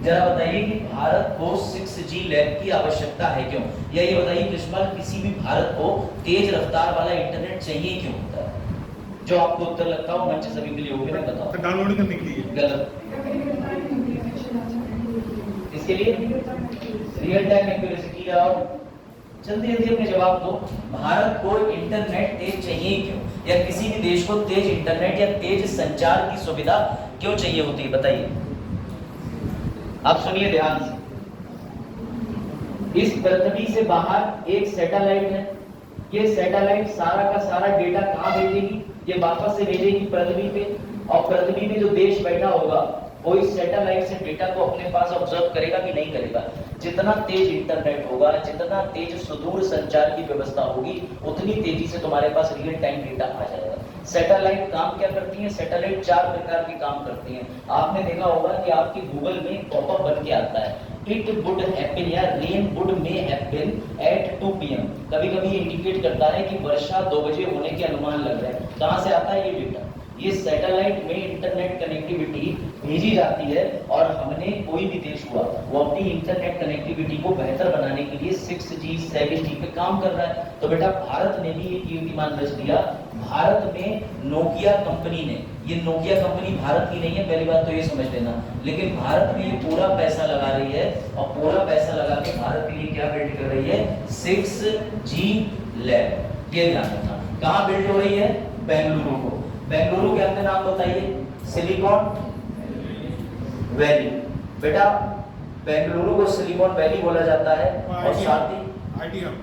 Speaker 1: जरा बताइए कि भारत को 6G लैब की आवश्यकता है क्यों? या ये बताइए कृष्णपाल किसी भी भारत को तेज रफ्तार वाला इंटरनेट चाहिए क्यों होता है? जो आपको उत्तर लगता हो मंच सभी के लिए होगा, मैं बताओ।
Speaker 3: तो डाउनलोड करने के लिए।
Speaker 1: गलत। इसके लिए रियल टाइम एक्यूरेसी की। और जल्दी जल्दी अपने जवाब दो। भारत को इंटरनेट तेज चाहिए क्यों? या किसी भी देश को तेज इंटरनेट या तेज संचार की सुविधा क्यों चाहिए होती है, बताइए। आप सुनिए ध्यान से। इस पृथ्वी से बाहर एक सैटेलाइट है, ये सैटेलाइट सारा का सारा डेटा कहां भेजेगी, ये वापस से भेजेगी पृथ्वी पे, और पृथ्वी में जो देश बैठा होगा वो इस सैटेलाइट से डेटा को अपने पास ऑब्जर्व करेगा कि नहीं करेगा। जितना तेज इंटरनेट होगा, जितना तेज सुदूर संचार की व्यवस्था होगी, उतनी तेजी से तुम्हारे पास रियल टाइम डेटा आ जाएगा। सैटेलाइट काम क्या करती है? सैटेलाइट 4 प्रकार के काम करती हैं। आपने देखा होगा कि आपके गूगल में पॉपअप बन के आता है, इट वुड हैपन या rain would may happen at 2 PM। कभी कभी इंडिकेट करता है कि वर्षा 2 बजे होने के अनुमान लग रहे हैं। कहां से आता है ये डेटा? ये सैटेलाइट में इंटरनेट कनेक्टिविटी भेजी जाती है, और हमने कोई भी देश हुआ वो अपनी इंटरनेट कनेक्टिविटी को बेहतर बनाने के लिए 6G 7G पे काम कर रहा है। तो बेटा भारत ने भी एक कीर्तिमान रच दिया। भारत में नोकिया कंपनी ने, ये नोकिया कंपनी भारत की नहीं है, पहली बात तो ये समझ लेना, लेकिन भारत में ये पूरा पैसा लगा रही है, और पूरा पैसा लगा के भारत के लिए क्या बिल्ड कर रही है? 6G lab. ये ध्यान रखना। कहां बिल्ड हो रही है? बेंगलुरु को। बेंगलुरु के अंदर नाम बताइए, सिलिकॉन वैली। बेटा बेंगलुरु को सिलिकॉन वैली बोला जाता है, और साथ ही
Speaker 3: आईटी हब,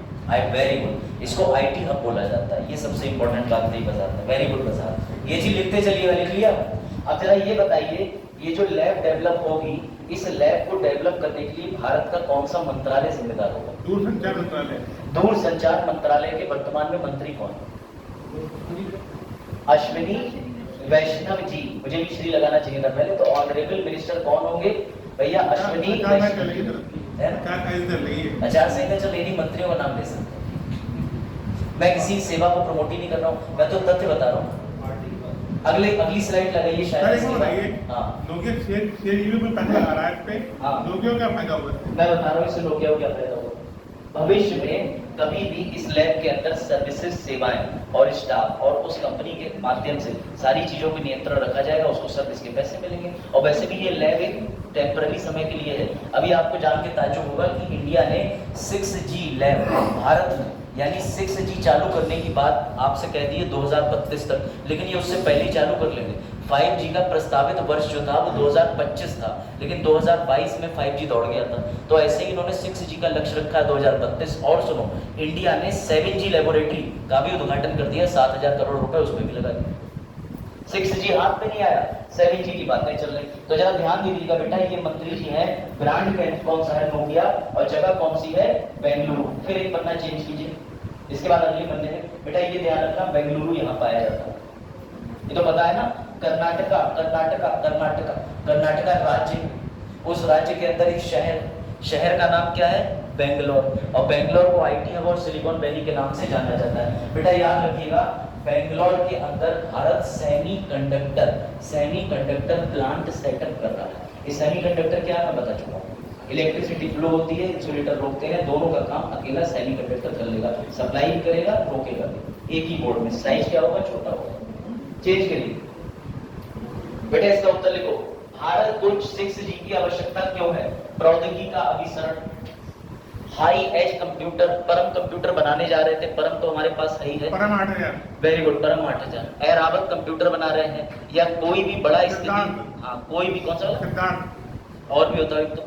Speaker 1: वेरी गुड, इसको आईटी हब बोला जाता है। ये सबसे इंपॉर्टेंट बात नहीं बताता। वेरी गुड प्रसाद, ये चीज लिखते चलिए, लिख लिया। अब जरा ये बताइए, ये जो लैब डेवलप होगी, इस लैब को डेवलप करने के लिए भारत का कौन सा मंत्रालय जिम्मेदार होगा?
Speaker 3: दूरसंचार मंत्रालय।
Speaker 1: दूरसंचार मंत्रालय के वर्तमान में मंत्री कौन? अश्विनी वैष्णव जी। मुझे भी श्री लगाना चाहिए था पहले। तो ऑनरेबल मिनिस्टर कौन होंगे भैया? अश्विनी वैष्णव जी। आचार संहिता चल रही, मंत्रियों का नाम ले सकते हैं। मैं किसी सेवा को प्रमोट ही नहीं कर रहा हूँ, मैं तो तथ्य बता रहा हूँ। अगली स्लाइड लगाइए शायद।
Speaker 3: नोकिया शेयर में पैसा लगा रहा है इस पे। नोकिया का फायदा होगा?
Speaker 1: मैं बता रहा हूँ इससे नोकिया को क्या फायदा होगा। भविष्य में कभी भी इस लैब के अंदर सर्विसेज, सेवाएं और स्टाफ और उस कंपनी के माध्यम से सारी चीजों पर नियंत्रण रखा जाएगा, उसको सर्विस के पैसे मिलेंगे। और वैसे भी ये लैब एक टेम्पररी समय के लिए है। अभी आपको जान के ताज्जुब होगा कि इंडिया ने 6G लैब भारत में, यानी 6G चालू करने की बात आपसे कह दी है 2032 तक, लेकिन ये उससे पहले ही चालू कर लेंगे। 5G का प्रस्तावित वर्ष जो था वो 2025 था, लेकिन 2022 में 5G दौड़ गया था। तो ऐसे ही इन्होंने 6G का लक्ष्य रखा है 2032। और सुनो, इंडिया ने 7G लेबोरेटरी का भी उद्घाटन कर दिया, 7,000 करोड़ रुपए उसमें भी लगा दिए। 6G हाथ में नहीं आया, 7G की बातें चल रही। तो जरा ध्यान दीजिएगा बेटा, ये मंत्री जी हैं, ब्रांड कौन सा है? नोकिया, और जगह कौन सी है? बेंगलुरु। फिर एक पन्ना चेंज कीजिए, इसके बाद अगले पन्ने में बेटा ये ध्यान रखना, बेंगलुरु यहाँ पाया जाता है। ये तो पता है ना, कर्नाटका कर्नाटका कर्नाटका कर्नाटका राज्य, उस राज्य के अंदर एक शहर का नाम क्या है? बेंगलोर। और बेंगलोर को आईटी हब और सिलिकॉन वैली के नाम से जाना जाता है। बेटा याद रखिएगा, बेंगलोर के अंदर भारत सेमीकंडक्टर प्लांट सेटअप कर रहा है। ये सेमीकंडक्टर क्या है मैं बता चुका हूँ। इलेक्ट्रिसिटी फ्लो होती है, इंसुलेटर रोकते हैं, दोनों का काम अकेला सेमीकंडक्टर कर लेगा, सप्लाई भी करेगा, रोकेगा भी। एक ही बोर्ड में साइज क्या होगा? छोटा होगा। चेंज करिए बेटा, इसका उत्तर लिखो। भारत को 6G की आवश्यकता क्यों है? प्रौद्योगिकी का अभिसरण, हाई एज कंप्यूटर, परम कंप्यूटर बनाने जा रहे थे। परम तो हमारे पास है ही है,
Speaker 3: परम 8000।
Speaker 1: वेरी गुड, परम 8000। ऐरावत कंप्यूटर बना रहे हैं, या कोई भी बड़ा स्थिति, हाँ कोई भी, कौन सा और भी होता है तो।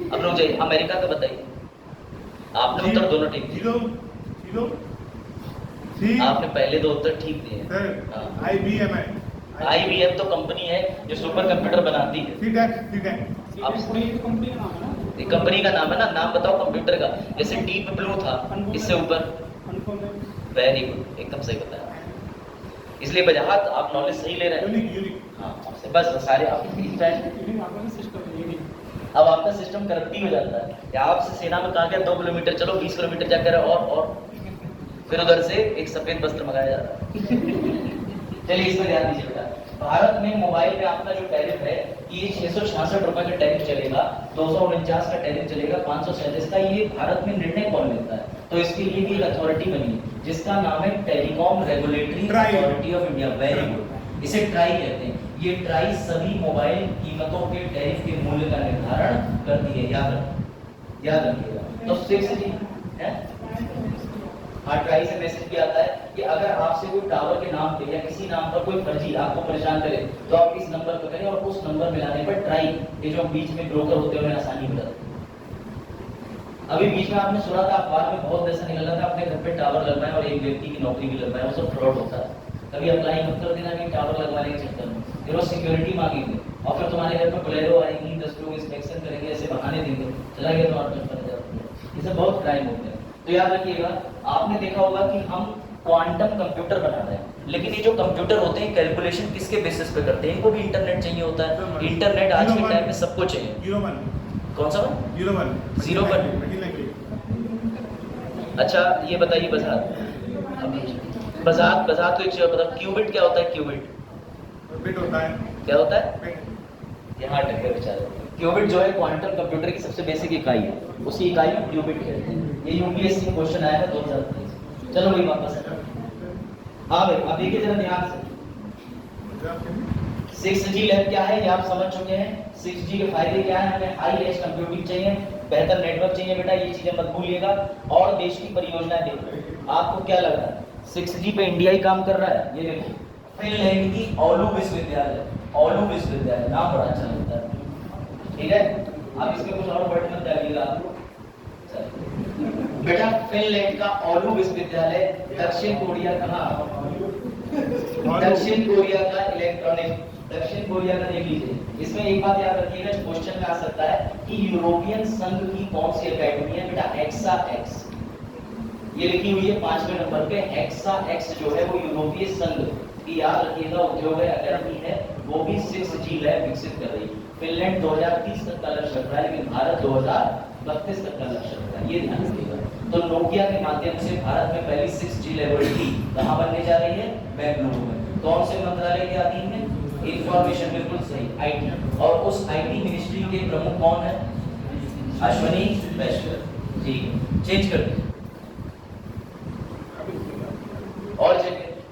Speaker 1: अब रुक जाइए, अमेरिका का बताइए। आपने उत्तर दोनों ठीक दिए, आपने पहले 2 उत्तर ठीक दिए। IBM तो कंपनी है जो सुपर कंप्यूटर बनाती है। अब कंपनी का नाम है ना, नाम बताओ कंप्यूटर का। जैसे डीप ब्लू था, इससे ऊपर। वेरी गुड, एकदम सही बताया। इसलिए वजाहत आप नॉलेज सही ले रहे हैं। हाँ, बस सारे आप। अब आपका सिस्टम करप्टी हो जाता है, या आपसे सेना में कहा गया 2 किलोमीटर चलो, 20 किलोमीटर जाकर और फिर उधर से एक सफेद वस्त्र मंगाया जाता है। चलिए इसमें ध्यान दीजिए बेटा, भारत में मोबाइल में आपका जो टैरिफ है ये 666 रुपए का टैरिफ चलेगा, 249 का टैरिफ चलेगा, 537 का। ये भारत में निर्णय कौन लेता है? तो इसके लिए भी एक अथॉरिटी बनी है जिसका नाम है telecom regulatory authority of India. Very good, इसे ट्राई कहते हैं। ये ट्राई सभी मोबाइल कीमतों के टैरिफ के मूल्य का निर्धारण करती है। याद रखिएगा। तो 6G है, हाँ, ट्राई से मैसेज भी आता है कि
Speaker 4: अगर आपसे कोई टावर के नाम पे या किसी नाम पर कोई फर्जी आपको परेशान करे तो आप इस नंबर पर करें और उस नंबर मिलाने पर ट्राई, ये जो बीच में ब्रोकर होते हैं उन्हें आसानी हो जाती है। अभी बीच में आपने सुना था अखबार में बहुत ऐसा निकल रहा था अपने घर पे टावर लगवाएं और एक व्यक्ति की नौकरी भी लगवाएं, वो सब फ्रॉड होता है। कभी अप्लाई मत कर देना कि टावर लगवाने के चक्कर में, फिर वो सिक्योरिटी मांगेंगे और फिर तुम्हारे घर में बोलेरो आएंगी, 10 लोग इंस्पेक्शन करेंगे, ऐसे बहाने देंगे, चला गया तुम्हारा ट्रांसफर हो जाता है। ये सब बहुत क्राइम होते हैं। तो याद रखिएगा, आपने देखा होगा कि हम क्वांटम कंप्यूटर बना रहे हैं, लेकिन ये जो कंप्यूटर होते हैं कैलकुलेशन किसके बेसिस पे करते हैं? इनको भी इंटरनेट चाहिए होता है। इंटरनेट आज के टाइम में सबको चाहिए।
Speaker 3: 01
Speaker 4: कौन सा वन?
Speaker 3: 01
Speaker 4: 01। अच्छा ये बताइए बजात को एक चीज बताओ, क्यूबिट क्या होता है? क्यूबिट
Speaker 3: बिट होता है,
Speaker 4: क्या होता है?
Speaker 3: बिट।
Speaker 4: यहाँ अटक गए बेचारे। क्यूबिट जो है क्वांटम कंप्यूटर की सबसे बेसिक इकाई है, उसकी इकाई में क्यूबिट कहते हैं। ये यूपीएससी क्वेश्चन आया था 2023। चलो भाई वापस हाँ भाई अब देखिए जरा ध्यान से। 6G लैब क्या है ये आप समझ चुके हैं। 6G के फायदे क्या है? हमें हाई एज कंप्यूटिंग चाहिए, बेहतर नेटवर्क चाहिए बेटा, ये चीजें मत भूलिएगा। और देश की परियोजनाएं देखो, आपको क्या लग रहा है 6G पे इंडिया ही काम कर रहा है? ये देखो फिनलैंड की ओलू विश्वविद्यालय, ओलू विश्वविद्यालय नाम बड़ा अच्छा लगता है, ठीक है। अब इसमें कुछ और वर्ड मत डालिएगा आपको बेटा। फिनलैंड का ओलू विश्वविद्यालय दक्षिण कोरिया कहाँ? दक्षिण कोरिया का इलेक्ट्रॉनिक, दक्षिण कोरिया का देख लीजिए। इसमें एक बात याद रखिएगा, क्वेश्चन में आ सकता है कि यूरोपियन संघ की कौन सी एकेडमी है बेटा? हेक्सा एक्स, ये लिखी हुई है 5वें नंबर पे। हेक्सा एक्स जो है वो यूरोपीय संघ की, याद रखिएगा, उद्योग अकेडमी है, वो भी 6G लैब विकसित कर रही है। फिनलैंड 2030 तक का लक्ष्य रख रहा है, लेकिन भारत 2032 तक का लक्ष्य रख रहा है, ये ध्यान रखिएगा। तो नोकिया के माध्यम से भारत में पहली 6G लेबोरेटरी कहाँ बनने जा रही है? बेंगलुरु में। कौन से मंत्रालय के अधीन में? इंफॉर्मेशन, बिल्कुल सही, आईटी। और उस आईटी मिनिस्ट्री के प्रमुख कौन है? अश्वनी वैश्य जी। चेंज कर दीजिए और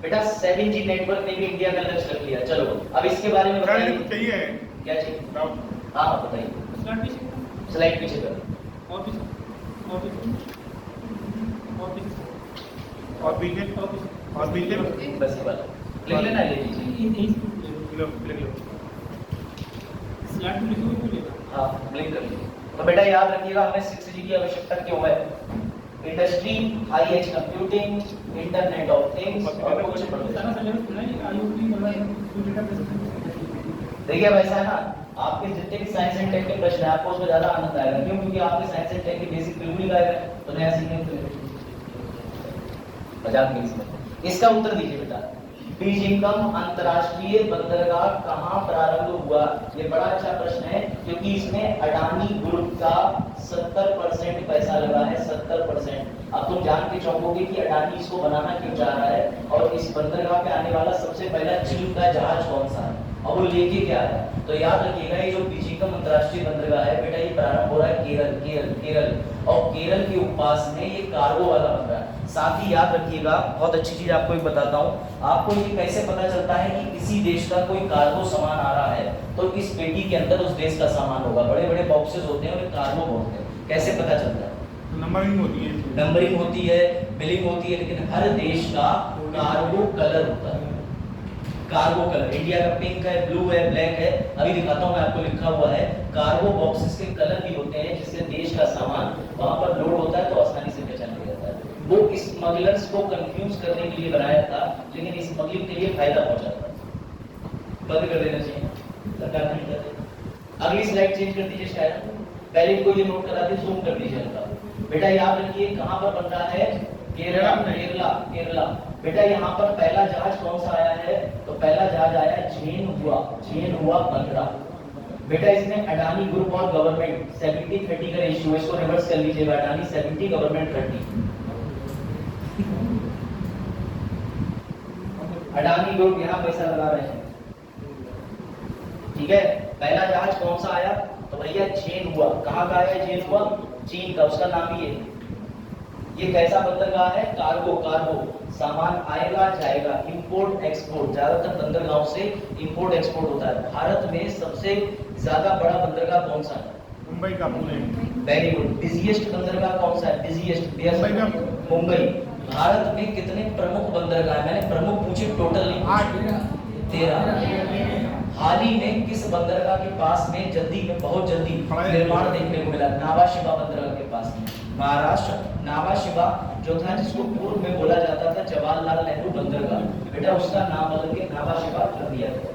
Speaker 4: बेटा 7G नेटवर्क ने भी इंडिया का लक्ष्य रख लिया। चलो अब इसके बारे में बताइए।
Speaker 3: चाहिए
Speaker 4: क्या चाहिए? हाँ बताइए, स्लाइड पीछे कर
Speaker 3: और पीछे
Speaker 4: बस ये वाला लिख लेना, ले लीजिए। हाँ ब्लिंक कर लीजिए। तो बेटा याद रखिएगा हमें 6G की आवश्यकता क्यों है? Industry, high edge computing, internet of things और कुछ देखिए वैसा है ना, आपके जितने भी साइंस एंड टेक के प्रश्न है आपको उसमें ज्यादा आनंद आएगा। क्यों? क्योंकि आपके साइंस एंड टेक के बेसिक बिल्कुल ही गायब है, तो नया सीखने को मिलेगा। मजाक नहीं इसमें। इसका उत्तर दीजिए बेटा। बीजिंगम अंतरराष्ट्रीय बंदरगाह कहाँ प्रारंभ हुआ? ये बड़ा अच्छा प्रश्न है, क्योंकि इसमें अडानी ग्रुप का 70% पैसा लगा है, 70%। अब तुम जान के चौंकोगे कि अडानी इसको बनाना क्यों चाह रहा है, और इस बंदरगाह पे आने वाला सबसे पहला चीन का जहाज कौन सा है और वो लेके क्या है? तो याद रखिएगा ये जो बीजिंगम अंतरराष्ट्रीय बंदरगाह है बेटा, ये प्रारंभ हो रहा है केरल, और केरल के उपास में ये कार्गो वाला बन रहा है। साथ ही याद रखिएगा, बहुत अच्छी चीज आपको एक बताता हूँ, आपको ये कैसे पता चलता है कि किसी देश का कोई कार्गो सामान आ रहा है? तो इस पेटी के अंदर उस देश का सामान होगा, बड़े बड़े बॉक्सेस होते हैं और कार्गो बोलते हैं। कैसे पता चलता है?
Speaker 3: नंबरिंग होती है,
Speaker 4: नंबरिंग होती है, बिलिंग होती है, लेकिन हर देश का कार्गो कलर होता है। कार्गो कलर इंडिया का पिंक है, ब्लू है, ब्लैक है। अभी दिखाता हूँ मैं आपको, लिखा हुआ है कार्गो बॉक्सेस के कलर भी होते हैं, जिससे देश का सामान वहां पर लोड होता है तो आसानी से पहचान लिया जाता है। वो स्मगलर्स को कंफ्यूज करने के लिए बनाया था, लेकिन स्मगलिंग के लिए फायदा पहुंचा था। बंद कर देना चाहिए, सरकार नहीं करती। अगली स्लाइड चेंज कर दीजिए शायद, पहले इनको ये नोट करा दीजिए, जूम कर दीजिए इनका। बेटा याद रखिए कहाँ पर बन रहा है? केरला। बेटा यहाँ पर पहला जहाज कौन सा आया है? तो पहला जहाज आया झेन हुआ 15। बेटा इसमें अडानी ग्रुप और गवर्नमेंट 70-30 का रेशियो, इसको रिवर्स कर लीजिएगा, अडानी 70 गवर्नमेंट 30। अडानी ग्रुप यहाँ पैसा लगा रहे हैं, ठीक है। पहला जहाज कौन सा आया? तो भैया झेन हुआ। कहाँ का आया? झेन हुआ चीन का, उसका नाम ही है। ये कैसा बंदरगाह है? कार्गो सामान आएगा जाएगा, इंपोर्ट एक्सपोर्ट, ज्यादातर बंदरगाहों से इंपोर्ट एक्सपोर्ट होता है। भारत में सबसे ज्यादा बड़ा बंदरगाह कौन सा है?
Speaker 3: मुंबई का, पुणे।
Speaker 4: Very good. बिजिएस्ट बंदरगाह कौन सा है? बिजिएस्ट मुंबई। भारत में कितने प्रमुख बंदरगाह हैं? मैंने प्रमुख पूछे, टोटल नहीं, 13। हाल ही में किस बंदरगाह के पास में जल्दी में बहुत जल्दी निर्माण देखने को मिला? नावा शिवा बंदरगाह के पास में, महाराष्ट्र। नावा शिवा जो था, जिसको पूर्व में बोला जाता था जवाहरलाल नेहरू बंदरगाह, बेटा उसका नाम बदल के नावा शिवा कर दिया गया।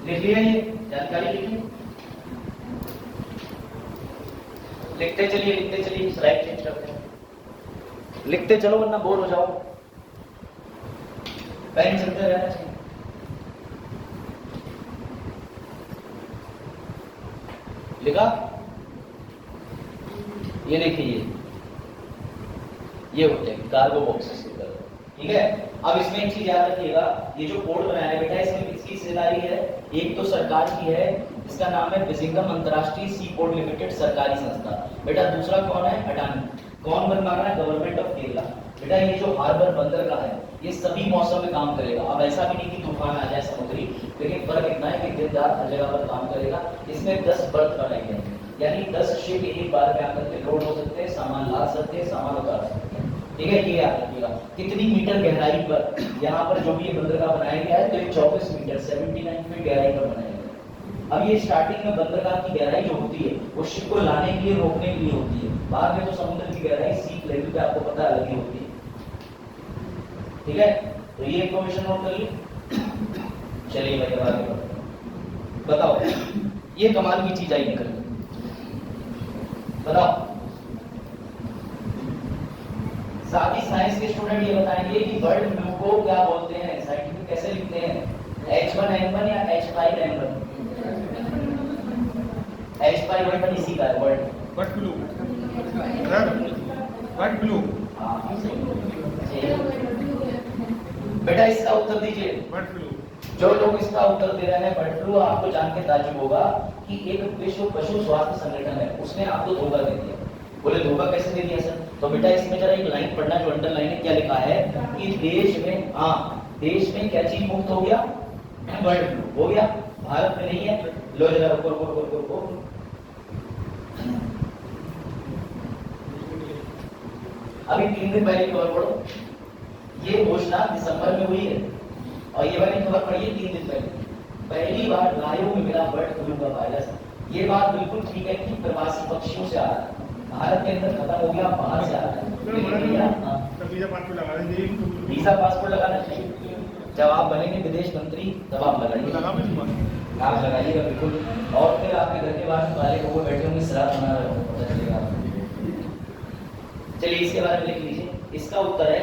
Speaker 4: लिख लिया ये जानकारी? लिखिए, लिखते चलिए, स्लाइड चेंज करते हैं, लिखते चलो वरना बोर हो जाओ, पेन चलते रहना चाहिए। लिखा? ये देखिए, ये होते हैं कार्गो बॉक्सेस की तरह, ठीक है। अब इसमें एक चीज याद रखिएगा, ये जो कोड बनाया है बेटा, इसमें किसकी हिस्सेदारी है? एक तो सरकार की है, इसका नाम है विजिंगम अंतरराष्ट्रीय सी पोर्ट लिमिटेड, सरकारी संस्था। बेटा दूसरा कौन है? अडानी। कौन बनवा रहा है? Government of Kerala. बेटा ये जो हार्बर बंदरगाह है, ये सभी मौसम में काम करेगा। अब ऐसा भी नहीं कि तूफान आ जाए समुद्री, लेकिन फर्क इतना है कि दिन रात हर जगह पर काम करेगा। इसमें 10 बर्थ बनाए गए हैं, यानी 10 शिप एक बार में आकर के लोड हो सकते हैं, सामान ला सकते हैं, सामान उतार सकते हैं, ठीक है। ये याद रखिएगा। कितनी मीटर गहराई पर यहाँ पर जो भी ये बंदरगाह बनाया गया है, तो ये 24 मीटर 79 फीट गहराई पर बनाया गया है। अब ये स्टार्टिंग में बंदरगाह की गहराई जो होती है, वो शिप को लाने के लिए, रोकने के लिए होती है। बाद में तो समुद्र की गहराई सी लेवल पे आपको पता अलग ही होती है, ठीक है। तो ये इंफॉर्मेशन नोट कर ली। चलिए भाई आगे बढ़ते हैं। बताओ, ये कमाल की चीज आई निकल, बताओ। साथ ही साइंस के स्टूडेंट ये बताएंगे कि बर्ड फ्लू को क्या बोलते हैं, साइंटिफिक कैसे लिखते हैं? H1N1 या H5N1? H5N1 इसी का है word.
Speaker 3: Bird flu sir, bird flu.
Speaker 4: बेटा इसका उत्तर दीजिए।
Speaker 3: Bird flu.
Speaker 4: जो लोग इसका उत्तर दे रहे हैं बर्ड फ्लू, आपको जान के ताज्जुब होगा कि एक विश्व पशु स्वास्थ्य संगठन है, उसने आपको धोखा दे दिया। बोले धोखा कैसे दे दिया सर? तो बेटा इसमें जरा एक लाइन पढ़ना, जो अंडरलाइन है, क्या लिखा है कि देश में, देश में क्या चीज मुक्त हो गया? बर्ड फ्लू हो गया, भारत में नहीं है। लो जरा रुको, अभी 3 दिन पहले खबर पढ़ो, ये घोषणा दिसंबर में हुई है और ये वाली खबर पढ़ी है 3 दिन पहले। पहली बार गायों में मिला बर्ड फ्लू का वायरस। ये बात बिल्कुल ठीक है कि प्रवासी पक्षियों से आ रहा है, भारत के अंदर खत्म हो गया, बाहर से आ रहा है। वीजा पासपोर्ट लगाना चाहिए। जब आप बनेंगे विदेश मंत्री तब आप लगाइए, आप लगाइएगा बिल्कुल। और फिर आपके घर के बाहर वाले लोग बैठे होंगे, श्राद्ध मना रहे होंगे, पता चलेगा। चलिए इसके बारे में लिख लीजिए। इसका उत्तर है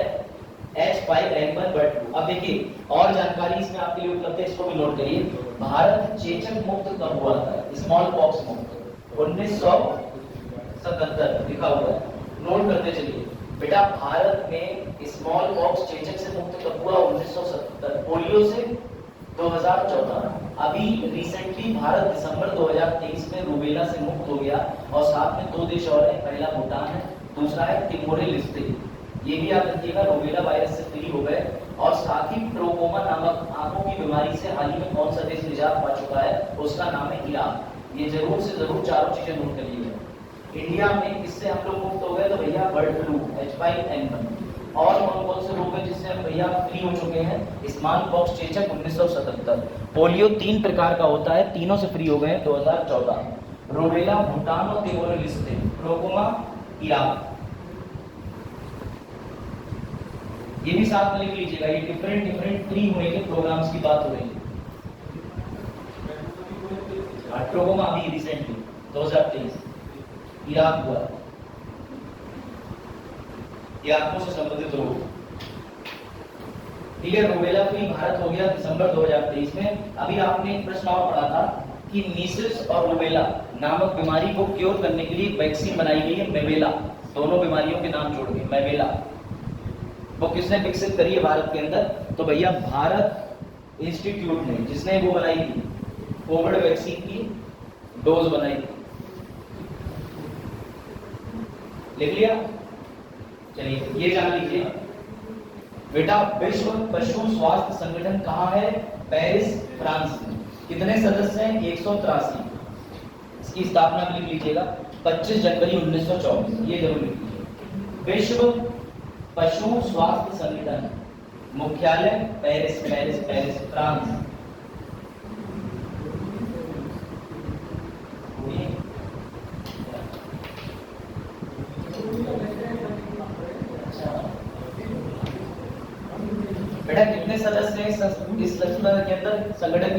Speaker 4: H5N1 बर्ड फ्लू। अब देखिए और जानकारी इसमें आपके लिए उपलब्ध है, इसको भी नोट करिए। भारत चेचक मुक्त कब हुआ था? स्मॉल पॉक्स मुक्त 1977 लिखा हुआ है, नोट करते चलिए बेटा। भारत में स्मॉल पॉक्स चेचक से मुक्त कब हुआ? 1977। पोलियो से 2014। अभी रिसेंटली भारत दिसंबर 2023 में रूबेला से मुक्त हो गया। और साथ में 2 देश और हैं, पहला भूटान है, दूसरा है तिमोर लेस्टे। ये भी याद रखिएगा, रूबेला वायरस से फ्री हो गए। और साथ ही ट्रोकोमा नामक आंखों की बीमारी से हाल ही में कौन सा देश निजात पा चुका है? उसका नाम है ईरान। ये जरूर से जरूर चारों चीजें नोट कर लीजिए। इंडिया में किससे हम लोग मुक्त हो गए? तो भैया बर्ड फ्लू H5N1। और कौन कौन से रोग है जिससे हम भैया फ्री हो चुके हैं? स्मॉल पॉक्स चेचक 1977। पोलियो 3 प्रकार का होता है, तीनों से फ्री हो गए 2014। रूबेला भूटान और तिमोर लेस्टे, ट्रोकोमा ईरान। ये भी साथ में लिख लीजिएगा, ये डिफरेंट फ्री होने के प्रोग्राम्स की बात हो रही है। ट्रोकोमा अभी रिसेंटली 2023 इराक हुआ, इराकों से संबंधित रोग, ठीक है। रूबेला फ्री भारत हो गया दिसंबर 2023 में। अभी आपने एक प्रश्न और पढ़ा था कि मीसल्स और रूबेला नामक बीमारी को क्योर करने के लिए वैक्सीन बनाई गई है, मेवेला। दोनों बीमारियों के नाम जोड़ के मेवेला, वो किसने विकसित करी है भारत के अंदर? तो भैया भारत इंस्टीट्यूट ने, जिसने वो बनाई थी कोविड वैक्सीन की डोज बनाई थी। लिख लिया? चलिए ये जान लीजिए बेटा। विश्व पशु स्वास्थ्य संगठन कहाँ है? पेरिस, फ्रांस में। कितने सदस्य हैं? 183। इसकी स्थापना भी लिख लीजिएगा। 25 जनवरी 1924, ये जरूर लिख लीजिए। विश्व पशु स्वास्थ्य संगठन मुख्यालय पेरिस, पेरिस, पेरिस, फ्रांस। बेटा कितने सदस्य हैं इस संगठन के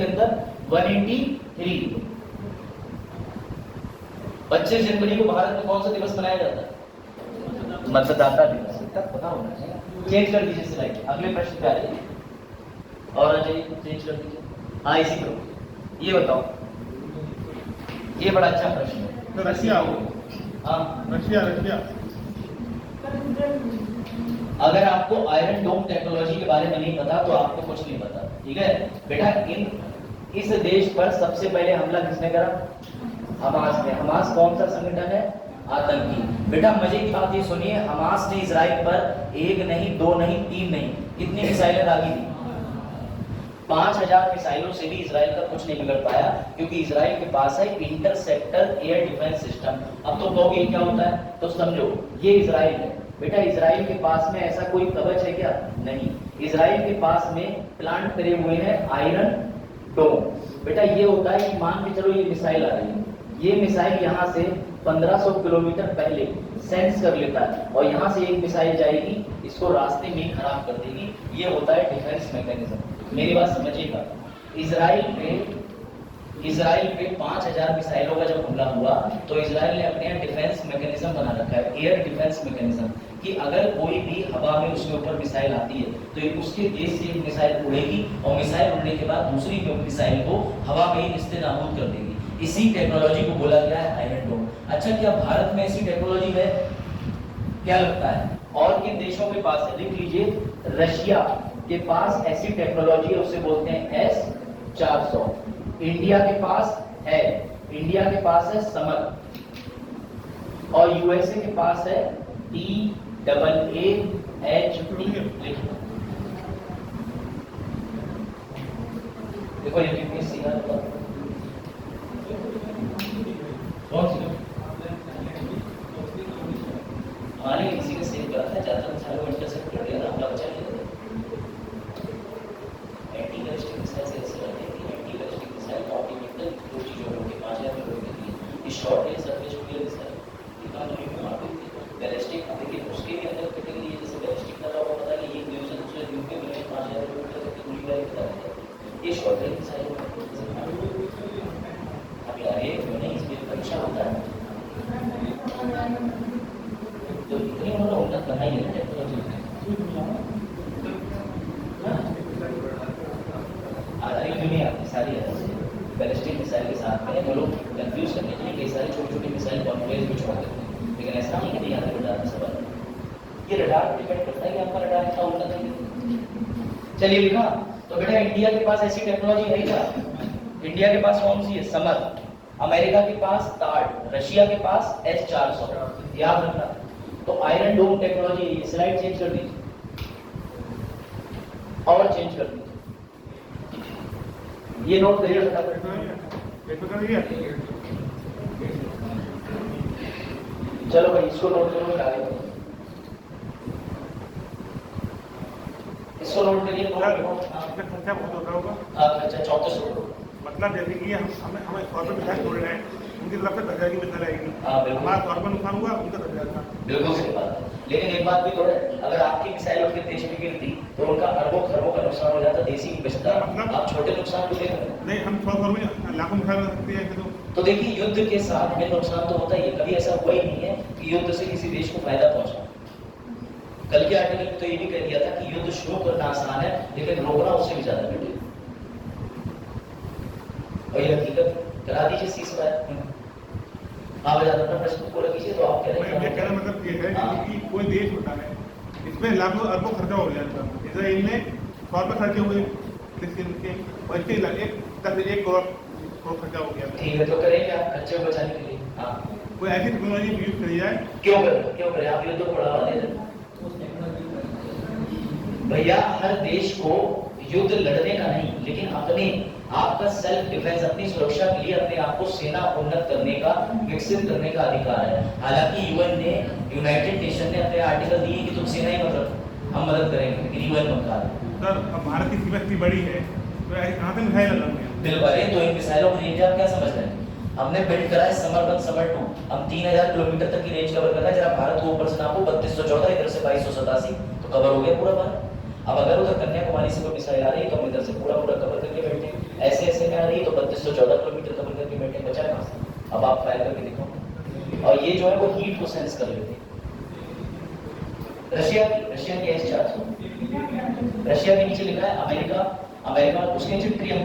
Speaker 4: अंदर? 183। 25 जनवरी को भारत में कौन सा दिवस मनाया जाता है? मतदाता दिवस। तक पता होना चाहिए। चेंज कर दीजिए स्लाइड, अगले प्रश्न पे आ जाइए। और आ जाइए, चेंज कर दीजिए। हाँ, इसी को ये बताओ, ये बड़ा अच्छा प्रश्न है।
Speaker 3: तो रशिया हो।
Speaker 4: हाँ,
Speaker 3: रशिया रशिया।
Speaker 4: अगर आपको आयरन डोम टेक्नोलॉजी के बारे में नहीं पता तो आपको कुछ नहीं पता, ठीक है बेटा। इस देश पर सबसे पहले हमला किसने करा? हमास ने। हमास कौन सा संगठन है? आतंकी। बेटा मजे की बात ये सुनिए, हमास ने इजराइल पर 1 नहीं, 2 नहीं, 3 नहीं, कितनी मिसाइलें दागी थी? 5000 मिसाइलों से भी इजराइल का कुछ नहीं बिगड़ पाया, क्योंकि इजराइल के पास है इंटरसेप्टर एयर डिफेंस सिस्टम। अब तो कहोगे क्या होता है, तो समझो ये इजराइल है बेटा। इजराइल के पास में ऐसा कोई कवच है क्या? नहीं। इजराइल के पास में प्लांट करे हुए हैं आयरन डोम। बेटा ये होता है कि मान के चलो ये मिसाइल आ रही है, ये मिसाइल यहाँ से 1500 किलोमीटर पहले सेंस कर लेता है और यहाँ से एक मिसाइल जाएगी, इसको रास्ते में खराब कर देगी। ये होता है डिफेंस मैकेनिज्म। मेरी बात समझिएगा। इजराइल पे 5000 मिसाइलों का जब हमला हुआ तो इजराइल ने अपने यहाँ डिफेंस मैकेनिज्म बना रखा है, एयर डिफेंस मैकेनिज्म, कि अगर कोई भी हवा में उसके ऊपर मिसाइल आती है तो उसके देश से एक मिसाइल उड़ेगी और मिसाइल उड़ने के बाद दूसरी मिसाइल को हवा में ही निस्तेनाबूद कर देगी। इसी टेक्नोलॉजी को बोला गया है आयरन डोम। अच्छा, क्या भारत में ऐसी टेक्नोलॉजी है? क्या लगता है? और किन देशों के पास है? लिख लीजिए। रशिया के पास ऐसी टेक्नोलॉजी है, उसे बोलते हैं S-400। इंडिया के पास है, इंडिया के पास है समर। और यूएसए के पास है TAAHD। देखो ये कितनी सीधा है। कौन सी? हाँ नहीं, इसी का सेव करा था, ज्यादा सारे इंटरसेप्ट कर दिया था, हमला बचा लिया था। एंटी बैलिस्टिक मिसाइल से ऐसे रहते हैं कि एंटी बैलिस्टिक मिसाइल ऑप्टिमिकल दो चीजों के 5000 किलोमीटर की ये short range surface to air missile ये काम दूरी में मार देती है। बैलिस्टिक देखिए उसके भी अंदर कैटेगरी है, जैसे बैलिस्टिक का आपको पता है कि एक द्वीप से दूसरे द्वीप के बीच 5000 किलोमीटर तक की दूरी वाली बता देता है। ये शॉर्ट रेंज मिसाइल है। अभी आगे नहीं, इसमें परीक्षा होता है तो इतनी उन्होंने उन्नत बनाई है टेक्नोलॉजी। आधारिक दुनिया सारी बैलिस्टिक मिसाइल के साथ में वो लोग कंफ्यूज करने के लिए कई सारी छोटी छोटी मिसाइल कॉन्फ्रेंस में छोड़ देते हैं, लेकिन ऐसा नहीं कि नहीं आते रडार का सवाल। ये रडार डिपेंड करता है कि आपका रडार कितना उन्नत है। चलिए लिखा तो बेटा इंडिया के पास ऐसी टेक्नोलॉजी है क्या? इंडिया के पास कौन सी है? समर। अमेरिका के पास ताड़, रशिया के पास S-400। याद रखना। तो आयरन डोम टेक्नोलॉजी, स्लाइड चेंज कर दीजिए और चेंज कर दीजिए। ये नोट करिए फटाफट। चलो भाई इसको नोट करो, आगे बढ़ो। इसको नोट करिए।
Speaker 3: खर्चा बहुत होता होगा।
Speaker 4: खर्चा 3400 करोड़।
Speaker 3: मतलब जैसे कि हमें 100 रुपये मिसाइल छोड़ रहे हैं, उनकी तरफ से 10,000 की मिसाइल आएगी।
Speaker 4: बिल्कुल।
Speaker 3: हमारा 100 रुपये नुकसान हुआ, उनका 10,000 था।
Speaker 4: बिल्कुल सही बात है, लेकिन एक बात भी तो है, अगर आपकी मिसाइल अपने देश में गिरती तो उनका अरबों खरबों का नुकसान हो जाता, देश ही बचता। आप छोटे नुकसान को देख रहे हैं।
Speaker 3: नहीं, हम 100 में लाखों मिसाइल बना सकते हैं।
Speaker 4: तो देखिए युद्ध के साथ में नुकसान तो होता ही है, कभी ऐसा हुआ ही नहीं है कि युद्ध से किसी देश को फायदा पहुंचा। कल के आर्टिकल में तो ये भी कह दिया था कि युद्ध शुरू करना आसान है लेकिन रोकना उससे भी ज्यादा कठिन। और ये हकीकत करा दीजिए सीज़फायर। आप अपना प्रश्न पूरा कीजिए। तो आप कह रहे हैं,
Speaker 3: कहना मतलब ये है कि कोई देश होता है, इसमें लाखों अरबों खर्चा हो गया। इसराइल ने 100 रुपये खर्चे हुए, एक करोड़ खर्चा हो गया।
Speaker 4: ठीक है, तो करेंगे आप खर्चे बचाने के लिए। हाँ,
Speaker 3: कोई ऐसी टेक्नोलॉजी यूज करी जाए।
Speaker 4: क्यों करें आप युद्ध को बढ़ावा दे रहे हैं? भैया हर देश को युद्ध लड़ने का नहीं, लेकिन अपने आपका सेल्फ डिफेंस, अपनी सुरक्षा के लिए अपने आप को सेना उन्नत करने का, विकसित करने का अधिकार है। हालांकि यूएन ने, यूनाइटेड नेशन ने अपने आर्टिकल दिए कि तुम सेना ही मत रखो, हम मदद करेंगे, लेकिन यूएन मत कहा।
Speaker 3: सर अब भारत की सीमा इतनी बड़ी है तो यहाँ से मिसाइल लगाएंगे
Speaker 4: बिल्कुल, तो इन मिसाइलों की रेंज आप क्या समझ रहे हैं? हमने बिल्ड करा है समर 1 समर 2, हम 3000 किलोमीटर तक की रेंज कवर कर रहा है। जरा भारत को ऊपर से नापो, 3214, इधर से 2287, तो कवर हो गया पूरा भारत। अब अगर उधर कन्याकुमारी से कोई मिसाइल आ रही है तो हम इधर से पूरा पूरा कवर करके बैठे, ऐसे ऐसे में आ रही है तो 3214 किलोमीटर कवर करके बैठे, बचा कहां से? अब आप फायर करके देखो, और ये जो है वो हीट को सेंस कर लेते हैं। रशिया की S-400, रशिया के नीचे लिखा है अमेरिका, उसके नीचे ट्रियम,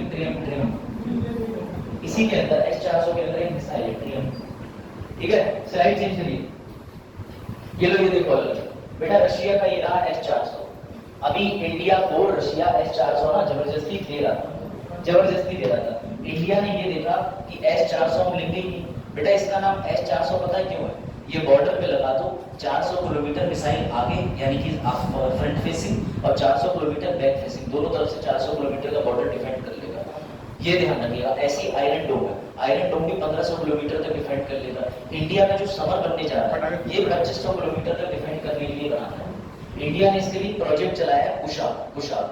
Speaker 4: इसी के अंदर S-400 के अंदर एक मिसाइल है ट्रियम, ठीक है। स्लाइड चेंज करिए, ये लो, ये देखो बेटा, रशिया का ये रहा S-400। अभी इंडिया को रशिया S-400 ना जबरदस्ती दे रहा था। इंडिया ने ये देखा कि S-400 हम लेंगे ही, बेटा इसका नाम S-400 पता है क्यों है? ये बॉर्डर पे लगा दो, 400 किलोमीटर मिसाइल आगे यानी कि फ्रंट फेसिंग और 400 किलोमीटर बैक फेसिंग, दोनों तरफ से 400 किलोमीटर का बॉर्डर डिफेंड कर लेगा। ये ध्यान रखिएगा। ऐसी आयरन डोम है, आयरन डोम भी 1500 किलोमीटर तक डिफेंड कर लेगा। इंडिया का जो समर बनने जा रहा है ये 2500 किलोमीटर तक डिफेंड करने के लिए बना है। इंडिया ने इसके लिए प्रोजेक्ट चलाया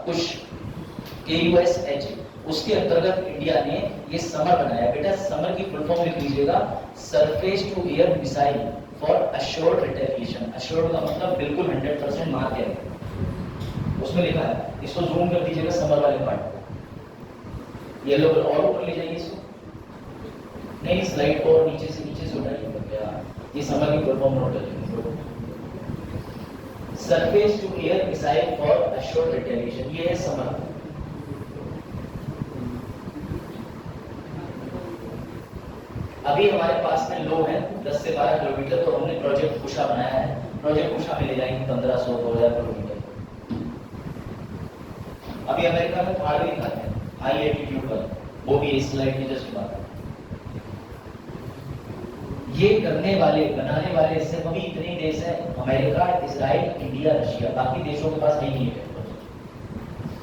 Speaker 4: कुश, KUSH, उसके अंतर्गत इंडिया ने ये समर बनाया। बेटा समर की फुल फॉर्म लिख लीजिएगा, surface to air missile for assured retaliation. Assured का मतलब बिल्कुल 100% मार दिया, उसमें लिखा है, इसको जूम कर दीजिएगा समर वाले पार्ट, येलो और ऊपर ले जाइए इसको, नहीं स्लाइड को और नीचे से उठाइए, ये समर की फुल फॉर्म नोट कर लीजिए। Surface to air missile for assured retaliation, ये है समर। अभी हमारे पास में लो है 10 से 12 किलोमीटर, तो हमने प्रोजेक्ट कुशा बनाया है। प्रोजेक्ट कुशा में ले जाएंगे 1500-2000 किलोमीटर। अभी अमेरिका में थार भी दिखाते हैं हाई एल्टीट्यूड पर, वो भी इस स्लाइड में जस्ट बात है। ये करने वाले, बनाने वाले सिर्फ अभी इतने देश हैं, अमेरिका, इजराइल, इंडिया, रशिया, बाकी देशों के पास नहीं है।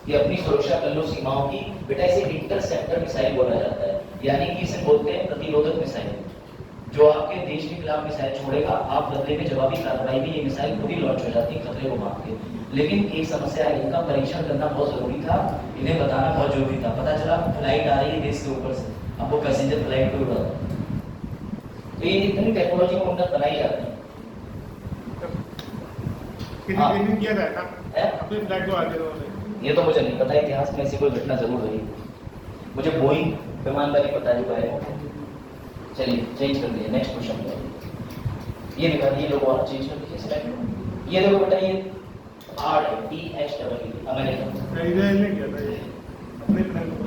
Speaker 4: ये अपनी सुरक्षा कर लो सीमाओं की। बेटा इसे इंटरसेप्टर मिसाइल बोला जाता है, यानी कि इसे बोलते हैं प्रतिरोधक मिसाइल। जो आपके देश के खिलाफ मिसाइल छोड़ेगा, आप बदले में जवाबी कार्रवाई में ये मिसाइल खुद ही लॉन्च हो जाती है खतरे को माप के। लेकिन एक समस्या है, इनका परीक्षण करना बहुत जरूरी था, इन्हें बताना बहुत जरूरी था। पता चला फ्लाइट आ रही है देश के ऊपर से, अब वो पैसेंजर फ्लाइट को उड़ा, तो ये इतनी टेक्नोलॉजी को उन्नत बनाई जाती है।
Speaker 3: किया जाएगा अपने फ्लाइट को आगे,
Speaker 4: ये तो मुझे नहीं पता, इतिहास में ऐसी कोई घटना जरूर हुई। मुझे बोइंग विमानबारी पता है जो है। चलिए चेंज कर दीजिए, नेक्स्ट क्वेश्चन। ये दिखा दिए लोग, और चेंज कर दीजिए स्लाइड। ये देखो बेटा, ये आर है, DHEE, अमेरिका।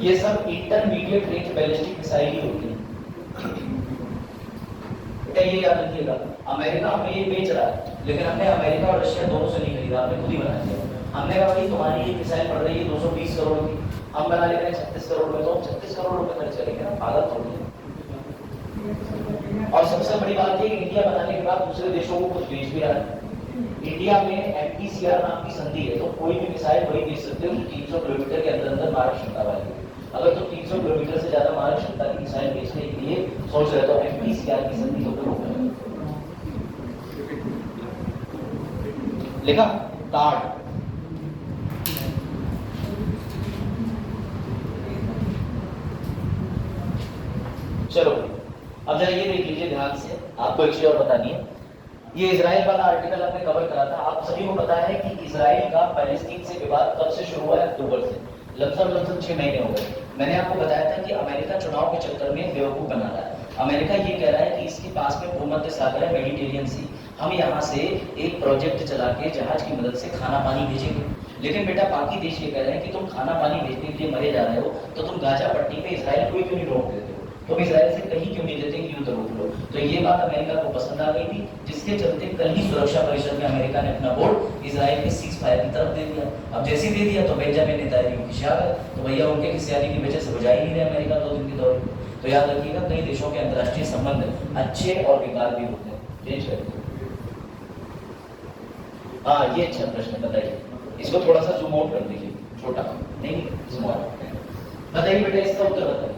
Speaker 4: ये सब इंटरमीडिएट रेंज बैलिस्टिक मिसाइल ही होती है। बेटा ये याद रखिएगा, अमेरिका हमें ये बेच रहा है, लेकिन हमने अमेरिका और रशिया दोनों से नहीं खरीदा, हमने खुद ही बना दिया। हमने कहा भाई तुम्हारी ये मिसाइल पड़ रही है 220 करोड़ की, हम बना ले रहे हैं 36 करोड़ में, तो 36 करोड़ रुपए खर्च करेंगे ना, पागल थोड़ी है। और सबसे बड़ी बात है कि इंडिया बनाने के बाद दूसरे देशों को कुछ बेच भी रहा है। इंडिया में MTCR नाम की संधि है, तो कोई भी मिसाइल वही बेच सकते हो 300 किलोमीटर के अंदर अंदर मारक क्षमता वाली। अगर तो 300 किलोमीटर से ज्यादा मारक क्षमता की मिसाइल बेचने के लिए सोच रहे तो MTCR की संधि को रोक लिखा कार्ड। चलो अब जरा ये देख लीजिए ध्यान से, आपको एक चीज और बतानी है। ये इजराइल वाला आर्टिकल आपने कवर करा था, आप सभी को पता है कि इजराइल का पैलेस्टीन से विवाद कब से शुरू हुआ है? अक्टूबर से, लगभग 6 महीने हो गए। मैंने आपको बताया था कि अमेरिका चुनाव के चक्कर में बेवकूफ बना रहा है। अमेरिका ये कह रहा है कि इसके पास में भूमध्य सागर है, मेडिटेरियन सी, हम यहाँ से एक प्रोजेक्ट चला के जहाज की मदद से खाना पानी भेजेंगे। लेकिन बेटा बाकी देश ये कह रहे हैं कि तुम खाना पानी भेजने के लिए मरे जा रहे हो, तो तुम गाजा पट्टी पे इजराइल को क्यों नहीं रोक देते हो, तुम इजराइल से कहीं क्यों नहीं देते कि युद्ध रोक लो। तो ये बात अमेरिका को पसंद आ गई थी, जिसके चलते कल ही सुरक्षा परिषद में अमेरिका ने अपना वोट इजराइल के सीज फायर की तरफ दे दिया। अब जैसे ही दे दिया तो बेंजामिन नेतान्याहू खिसिया गए, तो भैया उनके खिसियाने की वजह से बुझा ही नहीं रहे अमेरिका 2 दिन के दौरे। तो याद रखिएगा कई देशों के अंतर्राष्ट्रीय संबंध अच्छे और बेकार भी होते हैं। चेंज करें। हाँ ये अच्छा प्रश्न, बताइए, इसको थोड़ा सा जूम आउट कर दीजिए, छोटा नहीं स्मॉल। बताइए बेटा इसका उत्तर बताइए।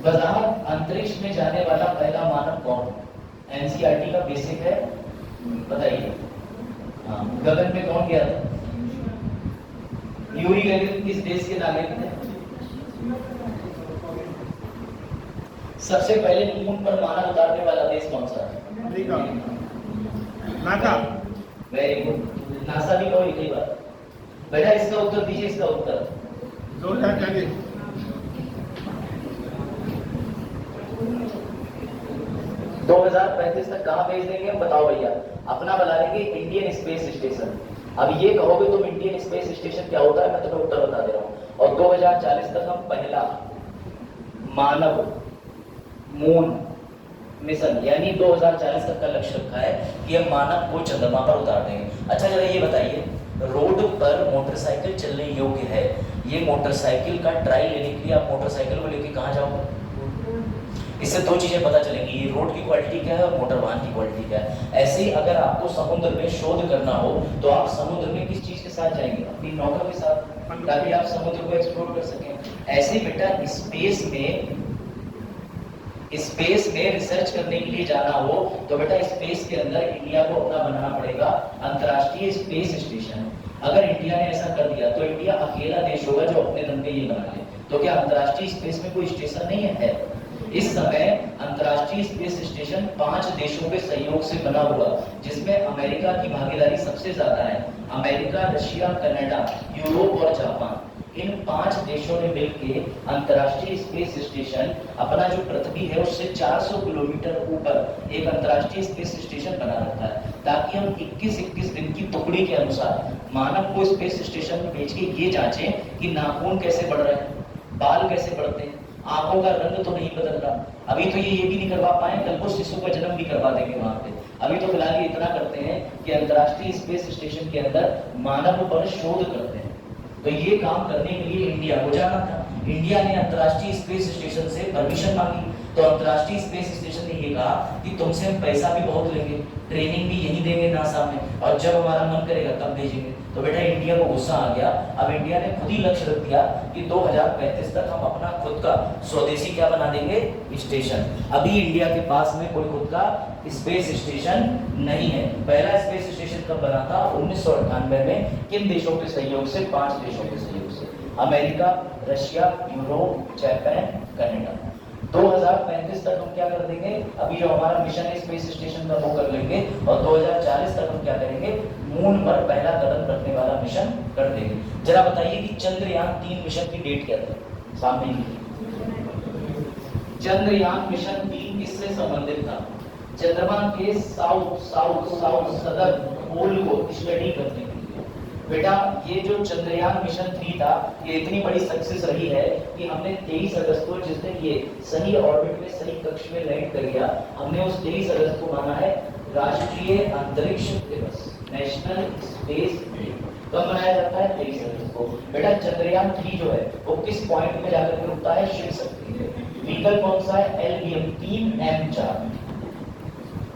Speaker 4: वजाहत अंतरिक्ष में जाने वाला पहला मानव कौन? एनसीईआरटी का बेसिक है, बताइए। हाँ, गगन में कौन गया था? यूरी गगन किस देश के नागरिक थे? सबसे पहले मून पर मानव उतारने वाला देश कौन सा है?
Speaker 3: America. NASA.
Speaker 4: Very good. NASA भी कहो एक ही बात। बेटा इसका उत्तर दीजिए, इसका उत्तर
Speaker 3: 2040।
Speaker 4: 2035 तक कहां भेज देंगे हम, बताओ भैया। अपना बना लेंगे इंडियन स्पेस स्टेशन। अब ये कहोगे तुम इंडियन स्पेस स्टेशन क्या होता है, मैं तुम्हें उत्तर बता दे रहा हूं। और 2040 तक हम पहला मानव मून मिशन यानी 2040 तक का लक्ष्य रखा है कि हम मानव को चंद्रमा पर उतार देंगे। अच्छा जरा ये बताइए, रोड पर मोटरसाइकिल चलने योग्य है, ये मोटरसाइकिल का ट्रायल लेने के लिए आप मोटरसाइकिल को लेके कहां जाओगे? इससे दो चीजें पता चलेंगी, ये रोड की क्वालिटी क्या है और मोटर वाहन की क्वालिटी क्या है। ऐसे ही अगर आपको समुद्र में शोध करना हो तो आप समुद्र में किस चीज के साथ जाएंगे? अपनी नौका के साथ, ताकि आप समुद्र को एक्सप्लोर कर सकें। ऐसे ही बेटा स्पेस में रिसर्च करने के लिए जाना हो तो बेटा स्पेस के अंदर इंडिया को अपना बनाना पड़ेगा अंतर्राष्ट्रीय स्पेस स्टेशन। अगर इंडिया ने ऐसा कर दिया तो इंडिया अकेला देश होगा जो अपने दम पे ये बना ले। तो क्या अंतर्राष्ट्रीय स्पेस में कोई स्टेशन नहीं है? इस समय अंतर्राष्ट्रीय स्पेस स्टेशन 5 देशों के सहयोग से बना हुआ, जिसमें अमेरिका की भागीदारी सबसे ज्यादा है। अमेरिका, रशिया, कनाडा, यूरोप और जापान, इन 5 देशों ने मिलकर अंतर्राष्ट्रीय स्पेस स्टेशन अपना जो पृथ्वी है उससे 400 किलोमीटर ऊपर एक अंतर्राष्ट्रीय स्पेस स्टेशन बना रखा है, ताकि हम 21-21 दिन की टुकड़ी के अनुसार मानव को स्पेस स्टेशन में भेज के ये जांचें कि नाखून कैसे बढ़ रहे हैं, बाल कैसे बढ़ते हैं, आंखों का रंग तो नहीं बदल रहा। अभी तो ये भी नहीं करवा पाए, कल को शिशु का जन्म भी करवा देंगे वहां पे। अभी तो फिलहाल ये इतना करते हैं कि अंतर्राष्ट्रीय स्पेस स्टेशन के अंदर मानव पर शोध करते हैं। तो ये काम करने के लिए इंडिया को जाना था। इंडिया ने अंतर्राष्ट्रीय स्पेस स्टेशन से परमिशन मांगी, तो अंतर्राष्ट्रीय स्पेस स्टेशन ने ये कहा कि तुमसे हम पैसा भी बहुत लेंगे, ट्रेनिंग भी यही देंगे नासा में, और जब हमारा मन करेगा तब भेजेंगे। तो बेटा इंडिया को गुस्सा आ गया। अब इंडिया ने खुद ही लक्ष्य रख दिया कि 2035 तक हम अपना खुद का स्वदेशी क्या बना देंगे, स्टेशन। अभी इंडिया के पास में कोई खुद का स्पेस स्टेशन नहीं है। पहला स्पेस स्टेशन कब बना था? 1998 में। किन देशों के सहयोग से? 5 देशों के सहयोग से, America, Russia, Europe, Japan, Canada. 2035 तक हम क्या कर देंगे, अभी जो हमारा मिशन है स्पेस स्टेशन का वो कर लेंगे, और 2040 तक हम क्या करेंगे, मून पर पहला कदम रखने वाला मिशन कर देंगे। जरा बताइए कि चंद्रयान 3 मिशन की डेट क्या थी? सामने चंद्रयान मिशन 3 किससे संबंधित था? चंद्रमा के साउथ सदर पोल को स्टडी करने के लिए। बेटा ये जो चंद्रयान मिशन 3 था, ये इतनी बड़ी सक्सेस रही है कि हमने 23 अगस्त को, जिस दिन ये सही ऑर्बिट में सही कक्ष में लैंड कर गया, हमने उस 23 अगस्त को माना है राष्ट्रीय अंतरिक्ष दिवस, नेशनल स्पेस डे। कब मनाया जाता है? 23 अगस्त को। बेटा चंद्रयान 3 जो है वो किस पॉइंट में जाकर के रुकता है? शिव शक्ति पे। व्हीकल कौन सा है? LVM 3M4।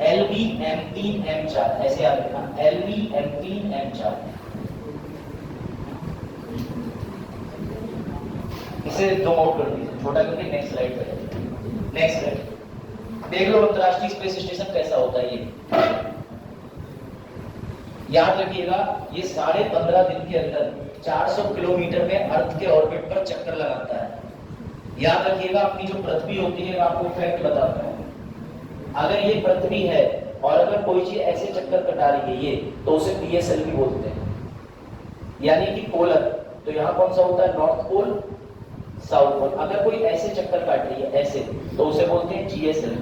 Speaker 4: LVM 3M4 ऐसे याद रखना, LVM 3M4। इसे जूम आउट कर दीजिए, छोटा करके नेक्स्ट स्लाइड पे। नेक्स्ट स्लाइड देख लो, अंतर्राष्ट्रीय स्पेस स्टेशन कैसा होता है। ये याद रखिएगा, ये 15.5 दिन के अंदर 400 किलोमीटर में अर्थ के ऑर्बिट पर चक्कर लगाता है। याद रखिएगा, अपनी जो पृथ्वी होती है, मैं आपको फैक्ट बताता हूँ, अगर ये पृथ्वी है और अगर कोई चीज ऐसे चक्कर कटा रही है ये, तो उसे PSL भी बोलते हैं, यानी कि पोलर। तो यहाँ कौन सा होता है? North pole, south pole. अगर कोई ऐसे चक्कर काट रही है ऐसे, तो उसे बोलते हैं GSL,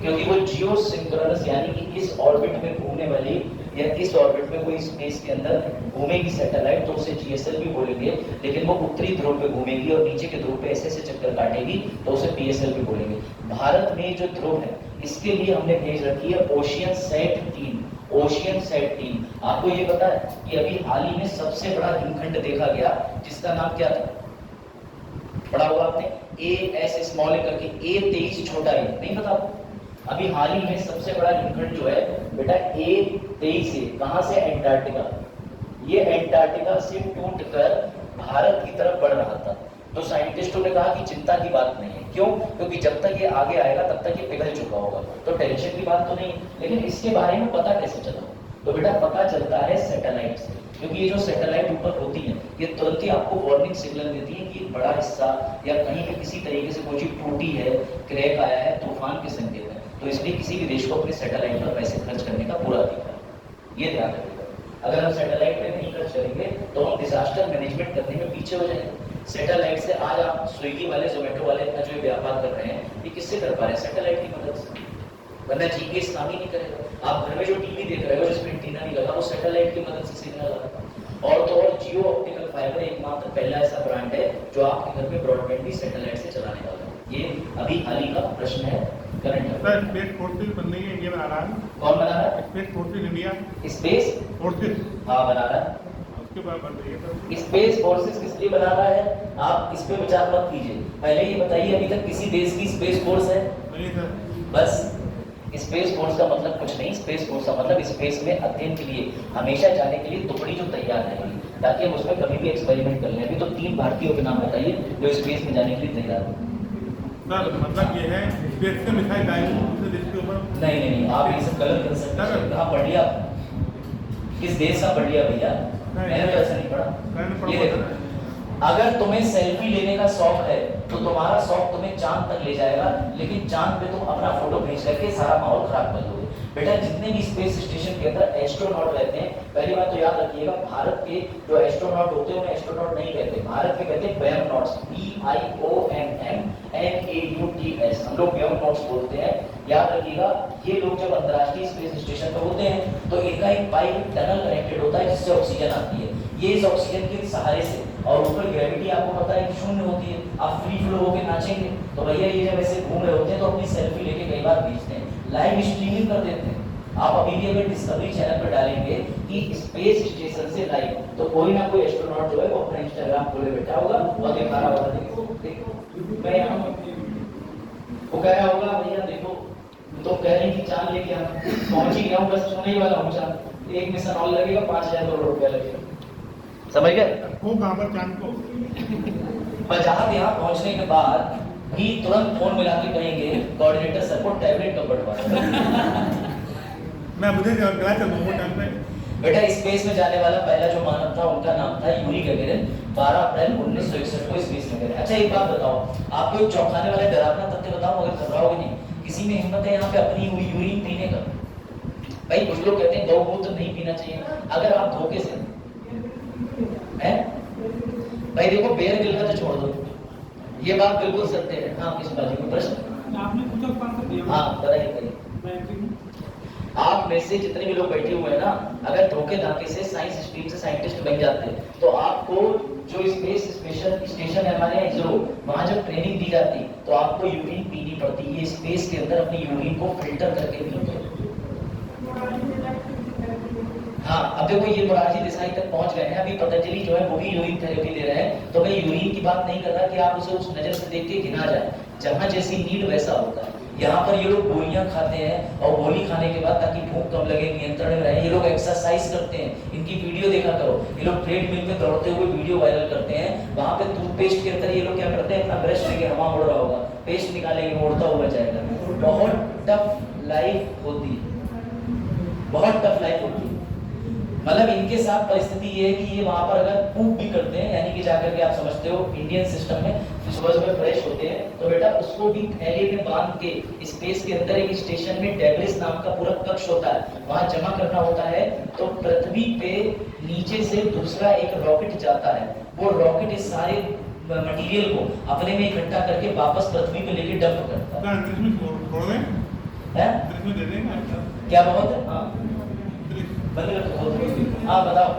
Speaker 4: क्योंकि वो जियो सिंक्रोनस यानी कि इस ऑर्बिट में घूमने वाली या इस ऑर्बिट में कोई स्पेस के अंदर घूमेगी सैटेलाइट, तो उसे GSL भी बोलेंगे। लेकिन वो उत्तरी ध्रुव पे घूमेगी और नीचे के ध्रुव पे ऐसे ऐसे चक्कर काटेगी, तो उसे PSL भी बोलेंगे। भारत में जो ध्रुव है, इसके लिए हमने भेज रखी है ओशियनसैट 3। ओशियनसैट 3। आपको ये पता है कि अभी हाल ही में सबसे बड़ा हिमखंड देखा गया, जिसका नाम क्या था? पढ़ा होगा आपने, AS स्मॉल ए करके, A23 छोटा ए, नहीं पता आपको? अभी हाल ही में सबसे बड़ा हिमखंड जो है बेटा A23 है। कहां से? एंटार्क्टिका। ये एंटार्क्टिका से टूटकर भारत की तरफ बढ़ रहा था। तो साइंटिस्टों ने कहा कि चिंता की बात नहीं है। क्यों? क्योंकि जब तक ये आगे आएगा तब तक ये पिघल चुका होगा, तो टेंशन की बात तो नहीं। लेकिन इसके बारे में पता कैसे चला? तो बेटा पता चलता है सैटेलाइट से, क्योंकि ये जो सैटेलाइट ऊपर होती है ये तुरंत ही आपको वार्निंग सिग्नल देती है कि बड़ा हिस्सा या कहीं पे किसी तरीके से कोई चीज टूटी है, क्रैक आया है, तूफान के संकेत है। तो इसलिए किसी भी देश को अपने सैटेलाइट पर पैसे खर्च करने का पूरा अधिकार है, ये ध्यान रखिएगा। अगर हम सैटेलाइट पे नहीं खर्च करेंगे तो हम डिजास्टर मैनेजमेंट करने में पीछे हो जाएंगे। सैटेलाइट से आज आप स्विगी वाले, जोमेटो वाले का जो व्यापार कर रहे हैं, ये किससे कर पा रहे हैं? सैटेलाइट की मदद से, वरना जीपीएस काम ही नहीं करेगा। आप घर में जो टीवी देख रहे हो जिसमें एंटीना नहीं लगा, वो सैटेलाइट की मदद से सिग्नल आता है। और तो और जियो ऑप्टिकल फाइबर एकमात्र पहला ऐसा ब्रांड है जो आपके घर में ब्रॉडबैंड भी सैटेलाइट से चलाने वाला है। ये अभी हाल ही का प्रश्न है, करंट
Speaker 3: सर स्पेस फोर्सेस बनने के इंडिया बना रहा है।
Speaker 4: कौन बना रहा है?
Speaker 3: Space forces India
Speaker 4: space
Speaker 3: forces
Speaker 4: हाँ बना रहा है।
Speaker 3: उसके बाद बन रही है सर।
Speaker 4: स्पेस फोर्सेस किस लिए बना रहा है? आप इस पे विचार मत कीजिए, पहले ये बताइए अभी तक किसी देश की स्पेस फोर्स है?
Speaker 3: नहीं सर।
Speaker 4: बस स्पेस फोर्स का मतलब कुछ नहीं, स्पेस फोर्स का मतलब स्पेस में अध्ययन के लिए, हमेशा जाने के लिए टुकड़ी जो तैयार रहेगी, ताकि हम उसमें कभी भी एक्सपेरिमेंट कर लें। अभी तो 3 भारतीयों के नाम बताइए जो स्पेस में जाने के लिए तैयार है।
Speaker 3: सर मतलब ये है स्पेस से मिसाइल डायरेक्ट दूसरे देश के ऊपर।
Speaker 4: नहीं, आप ये सब गलत कर सकते हैं। कहाँ पढ़ लिया? किस देश का पढ़ लिया भैया? मैंने तो ऐसा नहीं पढ़ा। ये देखो, अगर तुम्हें सेल्फी लेने का शौक है तो तुम्हारा शौक तुम्हें चांद तक ले जाएगा, लेकिन चांद पे तुम अपना फोटो भेज करके सारा माहौल खराब कर दोगे। बेटा जितने भी स्पेस स्टेशन के अंदर एस्ट्रोनॉट रहते हैं, पहली बात तो याद रखिएगा, भारत के जो एस्ट्रोनॉट होते हैं उन्हें एस्ट्रोनॉट नहीं कहते, भारत के कहते हैं बेयरनॉट्स, BIOMMNAUTS, हम लोग बेयरनॉट्स बोलते हैं। याद रखिएगा, ये लोग जब अंतर्राष्ट्रीय स्पेस स्टेशन पर होते हैं तो इनका एक पाइप टनल कनेक्टेड होता है जिससे ऑक्सीजन आती है। ये इस ऑक्सीजन के सहारे से, और ऊपर ग्रेविटी आपको पता है कि शून्य होती है, आप फ्री फ्लो होकर नाचेंगे। तो भैया ये जब ऐसे घूम रहे होते हैं तो अपनी सेल्फी लेके कई बार भेजते हैं, लाइव स्ट्रीमिंग कर देते हैं। आप अभी भी अगर डिस्कवरी चैनल पर डालेंगे कि स्पेस स्टेशन से लाइव, तो कोई ना कोई एस्ट्रोनॉट जो है वो अपना इंस्टाग्राम खोले बैठा होगा और दिखा रहा होगा, देखो मैं यहाँ वो कह रहा होगा भैया देखो, तो कह रही कि चांद लेके आना, पहुंच ही गया हूँ, बस सोने ही वाला हूँ चांद, एक मिशन और लगेगा, 5000 करोड़ रुपया लगेगा। समझ गए?
Speaker 3: वो कहाँ पर चांद को?
Speaker 4: पर जहां यहाँ पहुंचने के बाद भी तुरंत फोन मिला के कहेंगे कोऑर्डिनेटर सर को टैबलेट कब बढ़वा।
Speaker 3: मैं मुझे गला चल दूंगा टाइम पे।
Speaker 4: बेटा स्पेस में जाने वाला पहला जो मानव था उनका नाम था यूरी गगेरिन, 12 अप्रैल 1961 को स्पेस में गए। अच्छा एक बात बताओ, आपको एक चौंकाने वाला डरावना तथ्य बताऊं, अगर घबराओगे नहीं, किसी में हिम्मत है यहाँ पे अपनी यूरिन पीने का? भाई कुछ लोग कहते हैं गौमूत्र नहीं पीना चाहिए, अगर आप धोखे से है भाई, देखो बेयर गिल का तो छोड़ दो, ये बात बिल्कुल सत्य है। हाँ किस बात में प्रश्न
Speaker 5: आपने पूछा?
Speaker 4: हाँ बताइए। आप में से जितने भी लोग बैठे हुए हैं ना, अगर धोखे धाके से साइंस स्ट्रीम से साइंटिस्ट बन जाते हैं तो आपको जो स्पेस स्टेशन है हमारे इसरो, वहां जब ट्रेनिंग दी जाती तो आपको यूरिन पीनी पड़ती है, स्पेस के अंदर अपनी यूरिन को फिल्टर करके पीते हैं। हाँ अब देखो ये मोरारजी देसाई तक पहुंच गए हैं, अभी पतंजलि जो है वो भी यूरिन थेरेपी दे रहे हैं। तो मैं यूरिन की बात नहीं कर रहा कि आप उसे उस नजर से देख के गिना जाए, जहां जैसी नीड वैसा होता है। यहाँ पर ये लोग गोलियां खाते हैं और गोली खाने के बाद ताकि भूख कम लगे, नियंत्रण में रहे, ये लोग एक्सरसाइज करते हैं। इनकी वीडियो देखा करो, ये लोग ट्रेडमिल पे दौड़ते हुए वीडियो वायरल करते हैं। वहां पे टूथपेस्ट के अंदर ये लोग क्या करते हैं, अपना ब्रश लेके हवा उड़ रहा होगा, पेस्ट निकालेंगे, उड़ता हुआ जाएगा। बहुत टफ लाइफ होती है, बहुत टफ लाइफ होती है। मतलब इनके साथ परिस्थिति ये है कि ये वहां पर अगर पूप भी करते हैं, यानी कि जाकर के आप समझते हो इंडियन सिस्टम में सुबह सुबह फ्रेश होते हैं, तो बेटा उसको भी थैले में बांध के स्पेस के अंदर एक स्टेशन में डेब्रिस नाम का पूरा कक्ष होता है, वहां जमा करना होता है। तो पृथ्वी पे नीचे से दूसरा एक रॉकेट जाता है, वो रॉकेट इस सारे मटेरियल को अपने में इकट्ठा करके वापस पृथ्वी पे लेके डंप करता है।
Speaker 3: छोड़ दें?
Speaker 4: हैं?
Speaker 3: दे देंगे
Speaker 4: क्या बहुत है? हाँ बंद कर दो। हाँ बताओ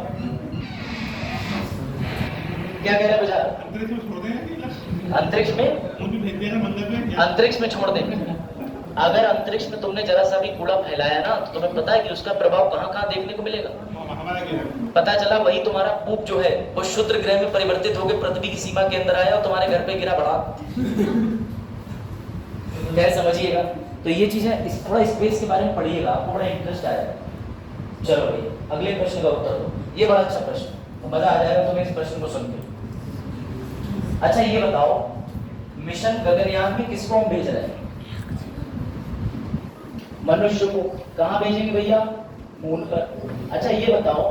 Speaker 4: क्या कह रहे हैं बाजार?
Speaker 3: अंतरिक्ष में छोड़ दें?
Speaker 4: अंतरिक्ष में?
Speaker 3: मुझे भेज देगा मंदिर में।
Speaker 4: अंतरिक्ष में छोड़ देंगे। अगर अंतरिक्ष में तुमने जरा सा भी कूड़ा फैलाया ना, तो तुम्हें पता है कि उसका प्रभाव कहाँ कहाँ देखने को मिलेगा?
Speaker 3: हमारा क्या?
Speaker 4: पता चला वही तुम्हारा पूप जो है वो शुद्र ग्रह में परिवर्तित होकर पृथ्वी की सीमा के अंदर आया और तुम्हारे घर पे गिरा बढ़ा। खैर समझिएगा, तो ये चीजें थोड़ा स्पेस के बारे में पढ़िएगा, आपको बड़ा इंटरेस्ट आएगा। चलो भाई अगले प्रश्न का उत्तर दो, ये बड़ा अच्छा प्रश्न, मजा आ जाएगा तुम्हें इस प्रश्न को सुनकर। अच्छा ये बताओ, मिशन गगनयान में किसको हम भेज रहे हैं? मनुष्य को। कहाँ भेजेंगे भैया? मून पर। अच्छा ये बताओ,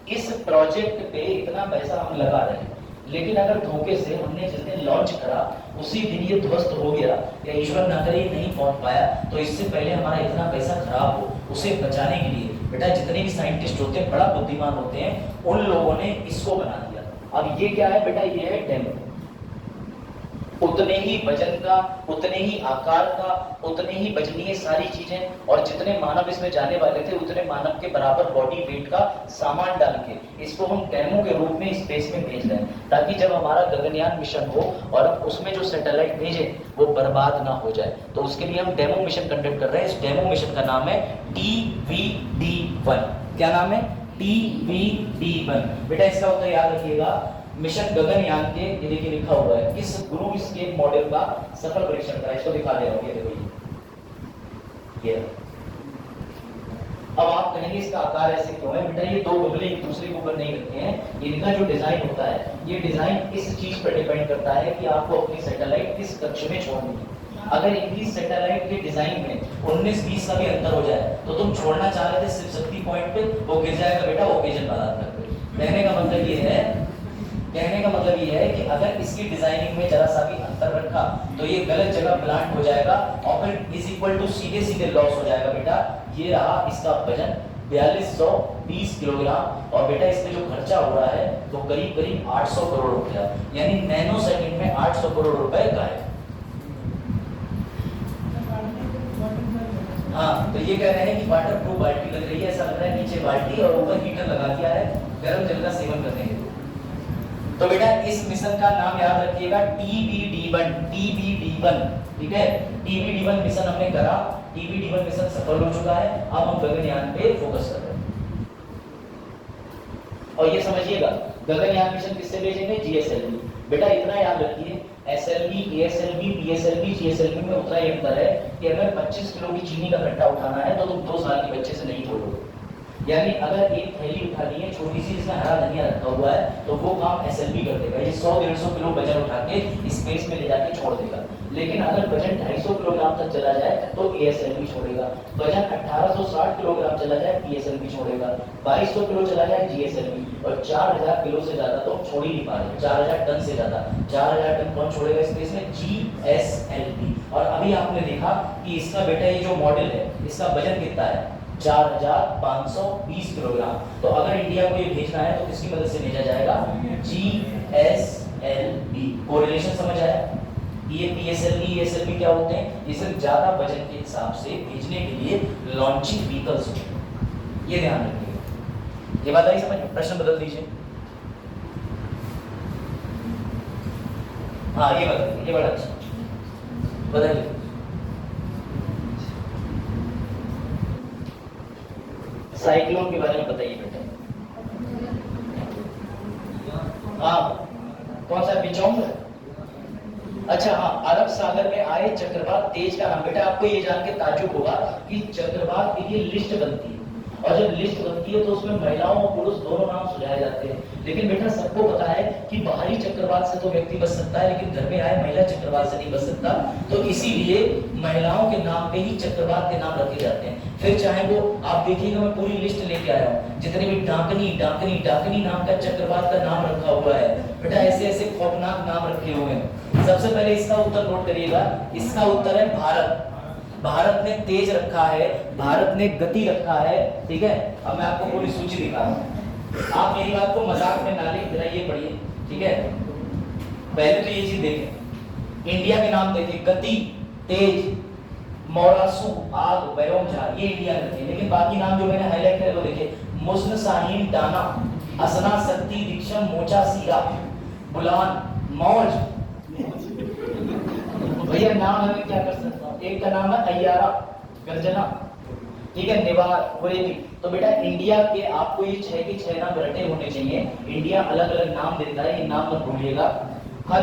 Speaker 4: इस प्रोजेक्ट पे इतना पैसा हम लगा रहे हैं, लेकिन अगर धोखे से हमने जिस दिन लॉन्च करा उसी दिन ये ध्वस्त हो गया या ईश्वर ना करे नहीं पहुंच पाया, तो इससे पहले हमारा इतना पैसा खराब हो, उसे बचाने के लिए बेटा जितने भी साइंटिस्ट होते हैं, बड़ा बुद्धिमान होते हैं, उन लोगों ने इसको बना दिया। अब ये क्या है बेटा? ये है डेमो। उतने ही वजन का, उतने ही आकार का, उतने ही वजनीय सारी चीजें, और जितने मानव इसमें जाने वाले थे उतने मानव के बराबर बॉडी वेट का सामान डाल के इसको हम डेमो के रूप में स्पेस में भेज रहे हैं, ताकि जब हमारा गगनयान मिशन हो और उसमें जो सैटेलाइट भेजे वो बर्बाद ना हो जाए। तो उसके लिए हम डेमो मिशन कंडक्ट कर रहे हैं। इस डेमो मिशन का नाम है TVD-1। क्या नाम है? TVD-1। बेटा इसका उत्तर याद रखिएगा, मिशन गगनयान के, ये देखिए लिखा हुआ है, किस ग्रू स्केप मॉडल का सफल परीक्षण करा। इसको दिखा दे रहा हूं, ये देखो ये। अब आप कहेंगे इसका आकार ऐसे क्यों है? बेटा ये दो बगले एक दूसरे के ऊपर नहीं रखते हैं, इनका जो डिजाइन होता है, ये डिजाइन इस चीज पर डिपेंड करता है कि आपको अपनी सैटेलाइट किस कक्ष में छोड़नी है। अगर इनकी सैटेलाइट के डिजाइन में 19-20 का भी अंतर हो जाए तो तुम छोड़ना चाह रहे थे सिर्फ शक्ति पॉइंट पे, वो गिर जाएगा बेटा ओकेजन पदार्थ तक। कहने का मतलब ये है कि अगर इसकी डिजाइनिंग में जरा सा भी अंतर रखा तो ये गलत जगह प्लांट हो जाएगा और फिर इज इक्वल टू सीधे लॉस हो जाएगा बेटा। ये रहा इसका वजन 4220 किलोग्राम, और बेटा इसमें जो खर्चा हो रहा है वो करीब 800 करोड़ रुपया, यानी नैनो सेकंड में 800 करोड़ रुपए गायब। हाँ, तो ये कह रहे हैं कि वाटर प्रूफ बाल्टी लग रही है, ऐसा लग रहा है नीचे बाल्टी और ऊपर हीटर लगा दिया है गर्म जल का सेवन करने के लिए। तो बेटा इस मिशन का नाम याद रखिएगा TVD-1। ठीक है, TVD-1 मिशन हमने करा, TVD-1 मिशन सफल हो चुका है। अब हम गगनयान पे फोकस कर रहे हैं। और ये समझिएगा, गगनयान मिशन किससे भेजेंगे? GSLV। बेटा इतना याद रखिए, SLV, ASLV, PSLV, GSLV में उतना ही अंतर है कि अगर 25 किलो की चीनी का कट्टा उठाना है तो तुम 2 साल के बच्चे से नहीं बोलोगे। यानी अगर एक थैली उठानी है छोटी सी जिसमें हरा धनिया रखा हुआ है तो वो काम SLV कर देगा, ये 100-150 किलो वजन उठा के स्पेस में ले जाके छोड़ देगा। लेकिन अगर वजन 250 किलोग्राम तक चला जाए तो ASLV छोड़ेगा, वजन 1860 किलोग्राम चला जाए PSLV छोड़ेगा, 2200 किलो चला जाए GSLV, और 4000 किलो से ज्यादा तो हम छोड़ ही नहीं पा रहे, 4000 टन से ज्यादा, 4000 टन कौन छोड़ेगा स्पेस में? GSLV। और अभी आपने देखा कि इसका बेटा ये जो मॉडल है इसका वजन कितना है? 4520 किलोग्राम। तो अगर इंडिया को ये भेजना है तो किसकी मदद से भेजा जाएगा? GSLV। कोरिलेशन समझ आया? ये PSLV, ASLV क्या होते हैं? ये सिर्फ ज्यादा वजन के हिसाब से भेजने के लिए लॉन्चिंग व्हीकल्स होते हैं, ये ध्यान रखिएगा। ये बात आई समझ में? प्रश्न बदल दीजिए। हाँ ये बदल, ये बड़ा अच्छा बदल। साइक्लोन के बारे में बताइए बेटा। हाँ कौन सा? बिचौंग। अच्छा हाँ, अरब सागर में आए चक्रवात तेज का नाम। बेटा आपको ये जान के ताज्जुब होगा कि चक्रवात की लिस्ट बनती है, और जब लिस्ट बनती है तो उसमें महिलाओं और पुरुष दोनों नाम सुझाए जाते हैं। लेकिन बेटा सबको पता है कि बाहरी चक्रवात से तो व्यक्ति बच सकता है, लेकिन घर में आए महिला चक्रवात से नहीं बच सकता, तो इसीलिए महिलाओं के नाम पे ही चक्रवात के नाम रखे जाते हैं। फिर चाहे वो आप देखिएगा, मैं पूरी लिस्ट लेके आया हूँ, जितने भी डाकनी नाम का चक्रवात का नाम रखा हुआ है बेटा, ऐसे ऐसे खौफनाक नाम रखे हुए हैं। सबसे पहले इसका उत्तर नोट करिएगा, इसका उत्तर है भारत। भारत ने तेज रखा है, भारत ने गति रखा है। ठीक है, अब मैं आपको पूरी सूची दिखा रहा हूँ, आप मेरी बात को मजाक में ना लें, जरा ये पढ़िए। ठीक है, पहले तो ये चीज देखें, इंडिया के नाम देखिए, गति, तेज, मोरासू, आग, बैरोमझार, ये इंडिया में थे। लेकिन बाकी नाम जो मैंने हाईलाइट करे वो देखिए, मुस्न, शाहीन, डाना, असना, शक्ति, दीक्षम, मोचा, सीरा, बुलान, मौज। भैया नाम हमें क्या कर सकता हूँ, एक का नाम है अय्यारा, गर्जना, ठीक है, निवार, हुरेबी। तो बेटा इंडिया के आपको ये 6 के 6 नाम रटे होने चाहिए। इंडिया अलग अलग नाम देता है, ये नाम मत भूलिएगा। हर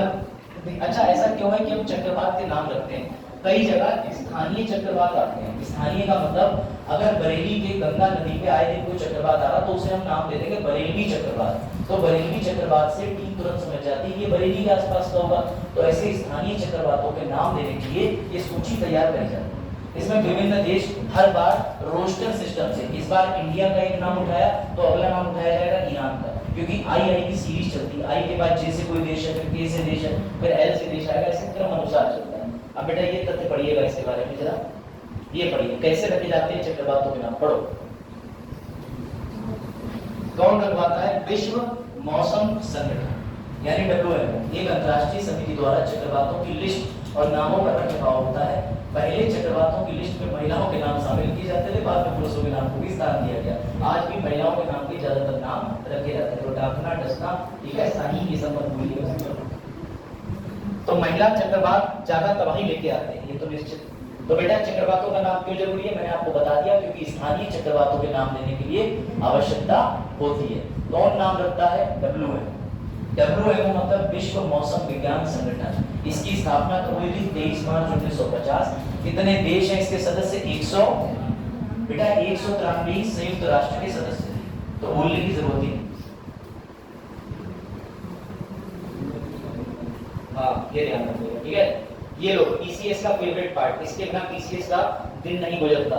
Speaker 4: अच्छा ऐसा क्यों है कि हम चक्रवात के नाम रखते हैं? कई जगह स्थानीय चक्रवात आते हैं। स्थानीय का मतलब अगर बरेली के गंगा नदी पे आए दिन कोई चक्रवात आ रहा तो उसे हम नाम दे देंगे बरेली चक्रवात। तो बरेली चक्रवात से टीम तुरंत समझ जाती है ये बरेली के आसपास का होगा। तो ऐसे स्थानीय चक्रवातों के नाम देने के लिए ये सूची तैयार करी जाती है। इसमें विभिन्न देश हर बार रोस्टर सिस्टम से, इस बार इंडिया का एक नाम उठाया तो अगला नाम उठाया जाएगा ईरान का, क्योंकि आई की सीरीज चलती है। आई के बाद जे से कोई देश है, फिर के से देश है, फिर एल से देश आएगा, ऐसे क्रम अनुसार चलता है। अब बेटा ये तथ्य पढ़िएगा इसके बारे में जरा, ये पढ़िए कैसे रखे जाते हैं चक्रवातों के नाम, पढ़ो। कौन रखवाता है? विश्व मौसम संगठन यानी WMO, एक अंतर्राष्ट्रीय समिति द्वारा चक्रवातों की लिस्ट और नामों का रखरखाव होता है। पहले चक्रवातों की लिस्ट में महिलाओं के नाम शामिल किए जाते थे, बाद में पुरुषों के नाम को भी स्थान दिया गया। आज भी महिलाओं के नाम के ज्यादातर नाम रखे जाते हैं, तो डाकना, डसना, ठीक है, साही, ये सब मत भूलिएगा। तो महिला चक्रवात ज्यादा तबाही लेके आते हैं, ये तो निश्चित। तो बेटा चक्रवातों का नाम क्यों जरूरी है मैंने आपको बता दिया, क्योंकि स्थानीय चक्रवातों के नाम देने के लिए आवश्यकता होती है। कौन नाम रखता है? WMO। WMO मतलब विश्व मौसम विज्ञान संगठन। इसकी स्थापना कब हुई थी? 23 मार्च 1950। कितने देश हैं इसके सदस्य? 100। बेटा 193 संयुक्त राष्ट्र के सदस्य थे, तो भूलने की जरूरत ही नहीं। हाँ ये ध्यान रखिएगा, ठीक है। ये लो PCS का फेवरेट पार्ट, इसके बिना PCS का दिन नहीं गुजरता।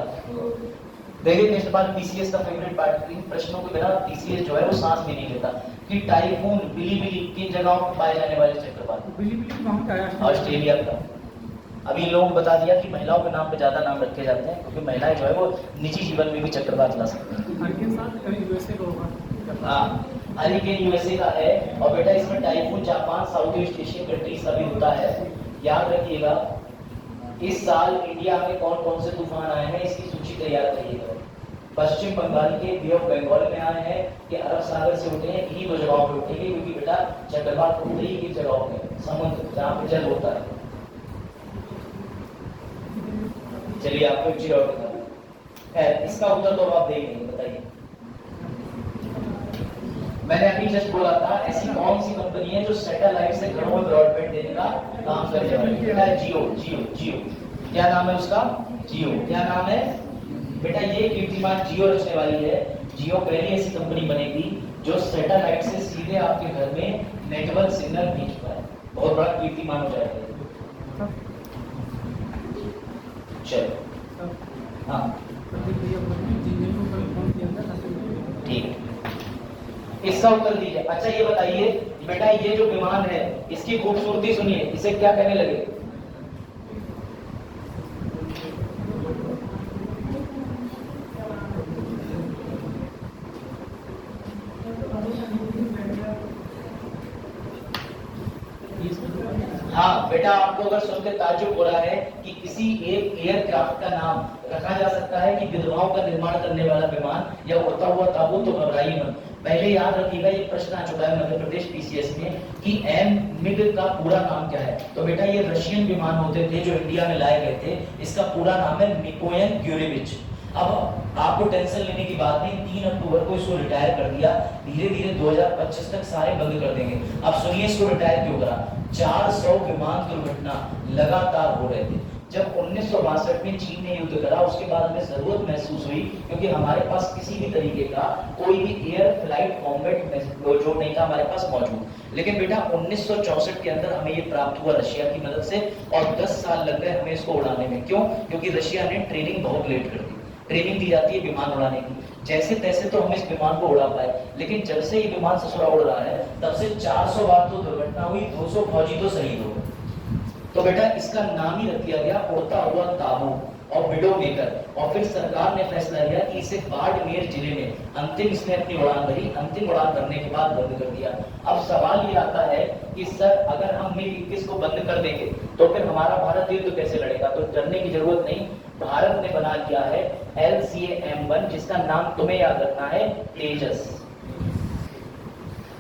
Speaker 4: देखिए नेक्स्ट बार PCS का फेवरेट पार्ट, इन प्रश्नों के बिना PCS जो है वो सांस भी नहीं लेता। कि टाइफून बिलीबिली किन जगहों पर पाए जाने वाले चक्रवात?
Speaker 5: बिलीबिली कहाँ का है?
Speaker 4: ऑस्ट्रेलिया का। अभी लोगों को बता दिया कि महिलाओं के नाम पे ज्यादा नाम रखे जाते हैं, क्योंकि महिलाएं जो है वो निजी जीवन में भी चक्रवात ला सकती हैं।
Speaker 5: USA का होगा।
Speaker 4: हाँ हरिकेन USA का है। और बेटा इसमें typhoon Japan, south east Asian countries का भी होता है। याद रखिएगा इस साल इंडिया में कौन कौन से तूफान आए हैं इसकी सूची तैयार करिएगा। पश्चिम बंगाल के बे ऑफ बंगाल में आए हैं कि अरब सागर से उठे हैं, इन्हीं दो जगहों पे उठेंगे, क्योंकि बेटा चक्रवात उठते ही किस जगहों पे? समुद्र, जहाँ पे जल होता है। चलिए आपको एक चीज और बता है, इसका उत्तर तो आप देंगे, बताइए। मैंने अभी जस्ट बोला था ऐसी कौन सी कंपनी है जो सैटेलाइट से घरों में ब्रॉडबैंड देने का काम करने वाली है? जियो। क्या नाम है उसका? जियो। क्या नाम है बेटा? ये कीर्तिमान जियो रचने वाली है। जियो पहली ऐसी कंपनी बनेगी जो सैटेलाइट से सीधे आपके घर में नेटवर्क सिग्नल भेज पाए। बहुत बड़ा कीर्तिमान हो जाएगा। चलो हाँ ठीक है, इसका उत्तर दीजिए। अच्छा ये बताइए बेटा ये जो विमान है इसकी खूबसूरती सुनिए, इसे क्या कहने लगे? हाँ बेटा आपको अगर सुनकर ताज्जुब हो रहा है कि किसी एक एयरक्राफ्ट का नाम रखा जा सकता है कि विधवाओं का निर्माण करने वाला विमान या उड़ता हुआ ताबूत, तो घबराइए मत। पहले याद रखिएगा ये प्रश्न आ चुका है मध्य प्रदेश PCS में कि MiG का पूरा नाम क्या है। तो बेटा ये रशियन विमान होते थे जो इंडिया में लाए गए थे, इसका पूरा नाम है मिकोयन ग्यूरेविच। अब आपको टेंशन लेने की बात नहीं, 3 अक्टूबर को इसको रिटायर कर दिया। धीरे धीरे 2025 तक सारे बंद कर देंगे। अब सुनिए इसको रिटायर क्यों करा। 400 विमान दुर्घटना लगातार हो रहे थे। जब 1962 में चीन ने युद्ध करा उसके बाद हमें जरूरत महसूस हुई, क्योंकि हमारे पास किसी भी तरीके का कोई भी एयर फ्लाइट कॉम्बैट जो नहीं था हमारे पास मौजूद। लेकिन बेटा 1964 के अंदर हमें ये प्राप्त हुआ रशिया की मदद से, और 10 साल लग गए हमें इसको उड़ाने में। क्यों? क्योंकि रशिया ने ट्रेनिंग बहुत लेट कर दी। ट्रेनिंग दी जाती है विमान उड़ाने की, जैसे तैसे तो हम इस विमान को उड़ा पाए, लेकिन जब से ये विमान ससुरा उड़ रहा है तब से 400 बार तो दुर्घटना हुई, 200 फौजी तो शहीद हो गए। तो बेटा इसका नाम ही रख दिया गया उड़ता हुआ ताबूत और विडो मेकर। और फिर सरकार ने फैसला लिया कि इसे बाड़मेर जिले में अंतिम इसने अपनी उड़ान भरी, अंतिम उड़ान भरने के बाद बंद कर दिया। अब सवाल ये आता है कि सर अगर हम MiG-21 को बंद कर देंगे तो फिर हमारा भारत युद्ध कैसे लड़ेगा? तो डरने की जरूरत नहीं, भारत ने बना लिया है LCA-M1 जिसका नाम तुम्हें याद रखना है तेजस।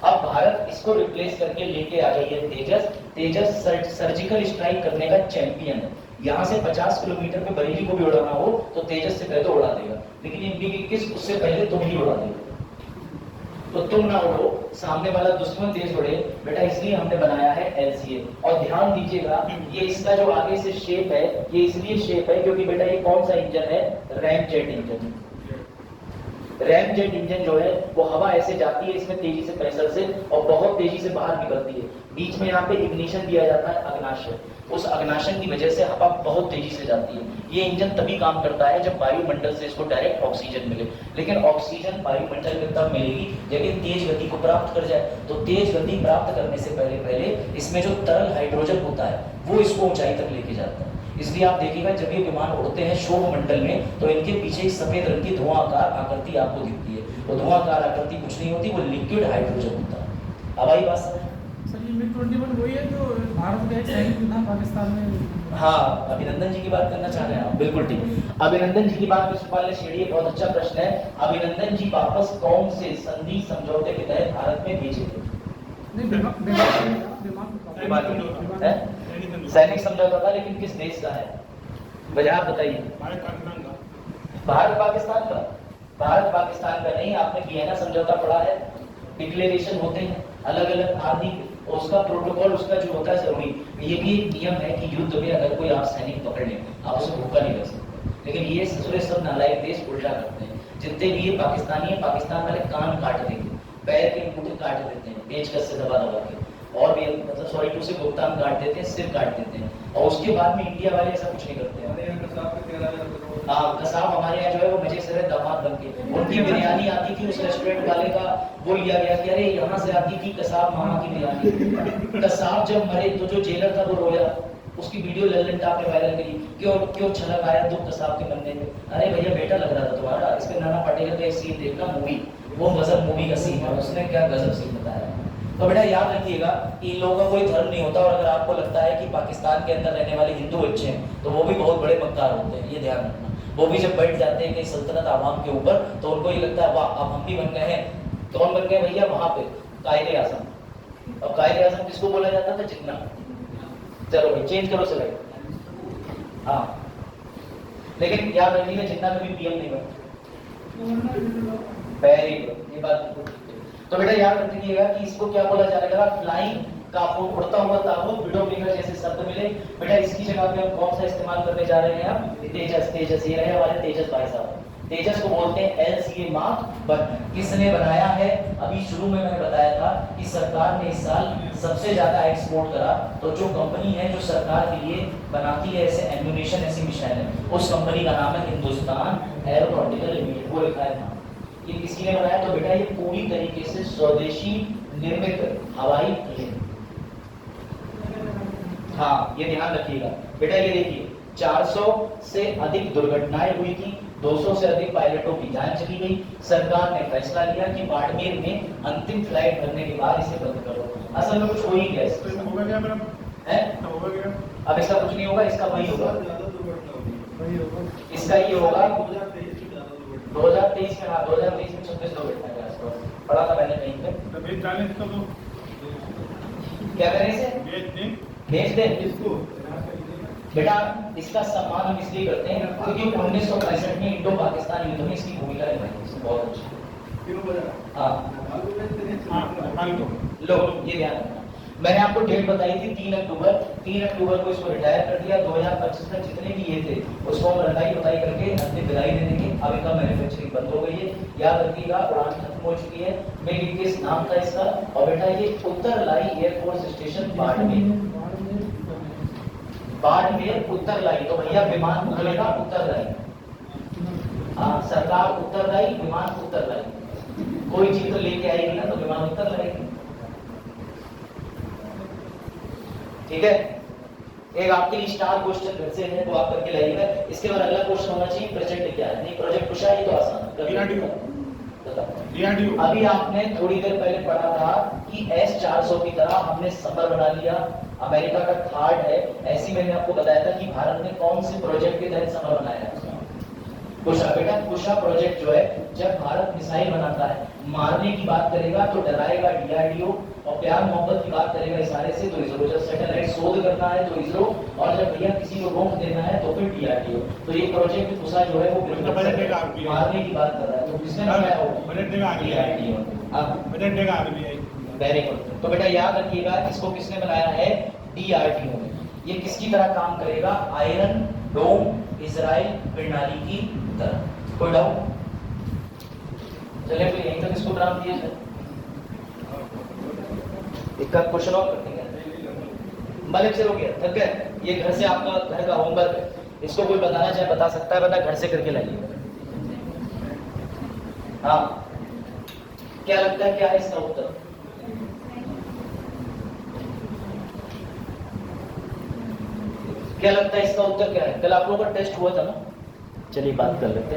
Speaker 4: अब भारत इसको रिप्लेस करके लेके आ जाइए तेजस। तेजस सर्जिकल स्ट्राइक करने का चैंपियन है। यहाँ से 50 किलोमीटर पे बरेली को भी उड़ाना हो तो तेजस से पहले तो उड़ा देगा, लेकिन ये MiG-21 उससे पहले तुम ही उड़ा देगा। तो तुम ना उड़ो, सामने वाला दुश्मन देश उड़े। बेटा इसलिए हमने बनाया है LCA। और ध्यान दीजिएगा, ये इसका जो आगे से शेप है, ये इसलिए शेप है क्योंकि बेटा ये कौन सा इंजन है? Ramjet engine. रैमजेट इंजन जो है वो हवा ऐसे जाती है इसमें तेजी से, प्रेशर से, और बहुत तेजी से बाहर निकलती है। बीच में यहाँ पे इग्निशन दिया जाता है, अग्नाशय। उस अग्नाशन की वजह से हवा बहुत तेजी से जाती है। ये इंजन तभी काम करता है जब वायुमंडल से इसको डायरेक्ट ऑक्सीजन मिले। लेकिन ऑक्सीजन वायुमंडल में तब मिलेगी जब ये तेज गति को प्राप्त कर जाए। तो तेज गति प्राप्त करने से पहले इसमें जो तरल हाइड्रोजन होता है वो इसको ऊंचाई तक लेके जाता है। इसलिए आप देखिएगा जब ये विमान उड़ते हैं शोभ मंडल में, तो इनके पीछे एक सफेद रंग की धुआंकार आकृति आपको दिखती है। वो धुआंकार आकृति कुछ नहीं होती, वो लिक्विड हाइड्रोजन होता है। अब आई बात समझ?
Speaker 5: सर ये MiG-21 वही है जो भारत गए सैनिक ना पाकिस्तान में?
Speaker 4: हाँ, अभिनंदन जी की बात करना चाह रहे हैं आप, बिल्कुल ठीक। अभिनंदन जी की बात प्रिंसिपल ने छेड़ी, बहुत अच्छा प्रश्न है। अभिनंदन जी वापस कौन से संधि समझौते के तहत भारत में भेजे थे?
Speaker 5: नहीं,
Speaker 4: सैनिक समझौता था, लेकिन किस देश का है? वजह आप बताइए। भारत पाकिस्तान का? भारत पाकिस्तान का नहीं, आपने वियना समझौता पढ़ा है। डिक्लेरेशन होते हैं अलग अलग आदि, उसका प्रोटोकॉल उसका जो होता है जरूरी। ये भी एक नियम है कि युद्ध में अगर कोई आप सैनिक पकड़ लें, आप उसे भूखा नहीं कर सकते। लेकिन ये ससुरे सब नालायक देश उल्टा करते हैं। जितने भी ये पाकिस्तानी है, पाकिस्तान वाले कान काट देंगे, पैर के अंगूठे काट देते हैं पेचकस से दबा दबा के, और भी मतलब सॉरी टू से भुगतान काट देते हैं, सिर काट देते हैं। और उसके बाद में इंडिया वाले ऐसा कुछ नहीं करते हैं। हाँ, कसाब हमारे यहाँ जो है वो मजे से रहे दामाद बन के। उनकी बिरयानी आती थी, उस रेस्टोरेंट वाले का वो लिया गया कि अरे यहाँ से आती थी कसाब मामा की बिरयानी। कसाब जब मरे तो जो जेलर था वो रोया, उसकी वीडियो लल्लन टॉप पे वायरल करी। क्यों छलक आया दुख कसाब के बनने में? अरे भैया बेटा लग रहा था तुम्हारा। इस पे नाना पाटेकर का एक सीन देखना, मूवी, वो गजब मूवी का सीन है, उसने क्या गजब सीन बताया। तो बेटा याद रखिएगा, इन लोगों का कोई धर्म नहीं होता। और अगर आपको लगता है कि पाकिस्तान के अंदर रहने वाले हिंदू अच्छे हैं, तो वो भी बहुत बड़े मक्कार होते हैं, ये ध्यान रखना। वो भी जब बैठ जाते हैं कहीं सल्तनत आवाम के ऊपर, तो उनको ये लगता है वाह अब हम भी बन गए हैं। कौन बन गए भैया? वहां पे कायदे आजम। अब कायदे आजम किसको बोला जाता था? जिन्ना। चलो भाई चेंज करो स्लाइड। हाँ, लेकिन याद रखिएगा जिन्ना कभी PM नहीं बनता। वेरी गुड, ये बात बिल्कुल। तो बेटा याद रखिएगा कि इसको क्या बोला जाएगा? फ्लाइंग काबूत, उड़ता हुआ ताबूत, विडो फिगर जैसे शब्द मिले। बेटा इसकी जगह पे हम कौन सा इस्तेमाल करने जा रहे हैं? हम तेजस। तेजस ये रहे हमारे तेजस भाई साहब। तेजस को बोलते हैं LCA मार्क 1। किसने बनाया है? अभी शुरू में मैंने बताया था कि सरकार ने इस साल सबसे ज्यादा एक्सपोर्ट करा। तो जो कंपनी है जो सरकार के लिए बनाती है ऐसे एम्यूनिशन, ऐसी मिसाइलें, उस कंपनी का नाम है हिंदुस्तान एरोनॉटिकल लिमिटेड। वो लिखा है नाम। ये किसी ने बनाया? तो बेटा ये पूरी तरीके से स्वदेशी निर्मित हवाई प्लेन। हाँ, ये ध्यान रखिएगा बेटा। ये देखिए 400 से अधिक दुर्घटनाएं हुई थी, 200 से अधिक पायलटों की जान चली गई। सरकार ने फैसला लिया कि बाड़मेर में अंतिम फ्लाइट भरने के बाद इसे बंद करो। असल में कुछ हो ही गया है। अब इसका कुछ नहीं होगा, इसका वही होगा, इसका ये होगा 2023 में। हाँ, 2023 में 26 दुर्घटना के आसपास पढ़ा था मैंने कहीं पे। क्या करें इसे? भेज दें इसको। बेटा इसका सम्मान हम इसलिए करते हैं क्योंकि 1965 में इंडो पाकिस्तान युद्ध में इसकी भूमिका निभाई, बहुत अच्छी। हाँ लो, ये ध्यान रखना। मैंने आपको डेट बताई थी 3 अक्टूबर। 3 अक्टूबर को इसको रिटायर कर दिया। 2025 तक जितने भी ये थे उसको हम रंगाई बताई करके अंतिम विदाई दे देंगे। अब इनका मैन्युफैक्चरिंग बंद हो गई है, याद रखिएगा। उड़ान खत्म हो चुकी है। मैं किस नाम था इसका? और बेटा ये उत्तर लाई एयरफोर्स स्टेशन बाड़मेर। बाड़मेर उत्तर लाई। तो भैया विमान निकलेगा उत्तर लाई। हाँ, सरकार उत्तर लाई, विमान उत्तर लाई। कोई चीज तो लेके आएगी ना, तो विमान उत्तर लाएगी। ठीक है, एक आपके लिए स्टार क्वेश्चन फिर से है, तो आप करके लाइएगा। इसके बाद अगला क्वेश्चन होना चाहिए प्रोजेक्ट क्या है। नहीं, प्रोजेक्ट पूछा है तो आसान है। अभी आपने थोड़ी देर पहले पढ़ा था कि S-400 की तरह हमने समर बना लिया, अमेरिका का थार्ड है। ऐसी मैंने आपको बताया था कि भारत ने कौन से प्रोजेक्ट के तहत समर बनाया है? कुशा। बेटा कुशा प्रोजेक्ट जो है, जब भारत मिसाइल बनाता है, मारने की बात करेगा तो डराएगा DRDO, और प्यार मोहब्बत की बात करेगा इशारे से तो इसरो। जब सैटेलाइट शोध करना है तो इसरो, और जब भैया किसी को रोक देना है तो फिर DRDO। तो ये प्रोजेक्ट कुशा जो है वो मारने की बात कर रहा है, तो किसने बनाया? DRDO। अब
Speaker 3: बेटा डे का RBI
Speaker 4: वेरी गुड। तो बेटा याद रखिएगा, इसको किसने बनाया है? DRDO ने। ये किसकी तरह काम करेगा? आयरन डोम इजराइल प्रणाली की तरह। कोई डाउट? चलिए फिर यहीं तक इसको नाम दिए जाए। एक क्वेश्चन और करते हैं। मालिक से हो गया, थक गए? ये घर से आपका घर का होमवर्क है, इसको कोई बताना चाहे बता सकता है, वरना घर से करके लाइए। हाँ, क्या लगता है क्या है इसका उत्तर? क्या लगता है इसका उत्तर क्या है? कल आप लोगों का टेस्ट हुआ था ना? चलिए बात कर लेते हैं।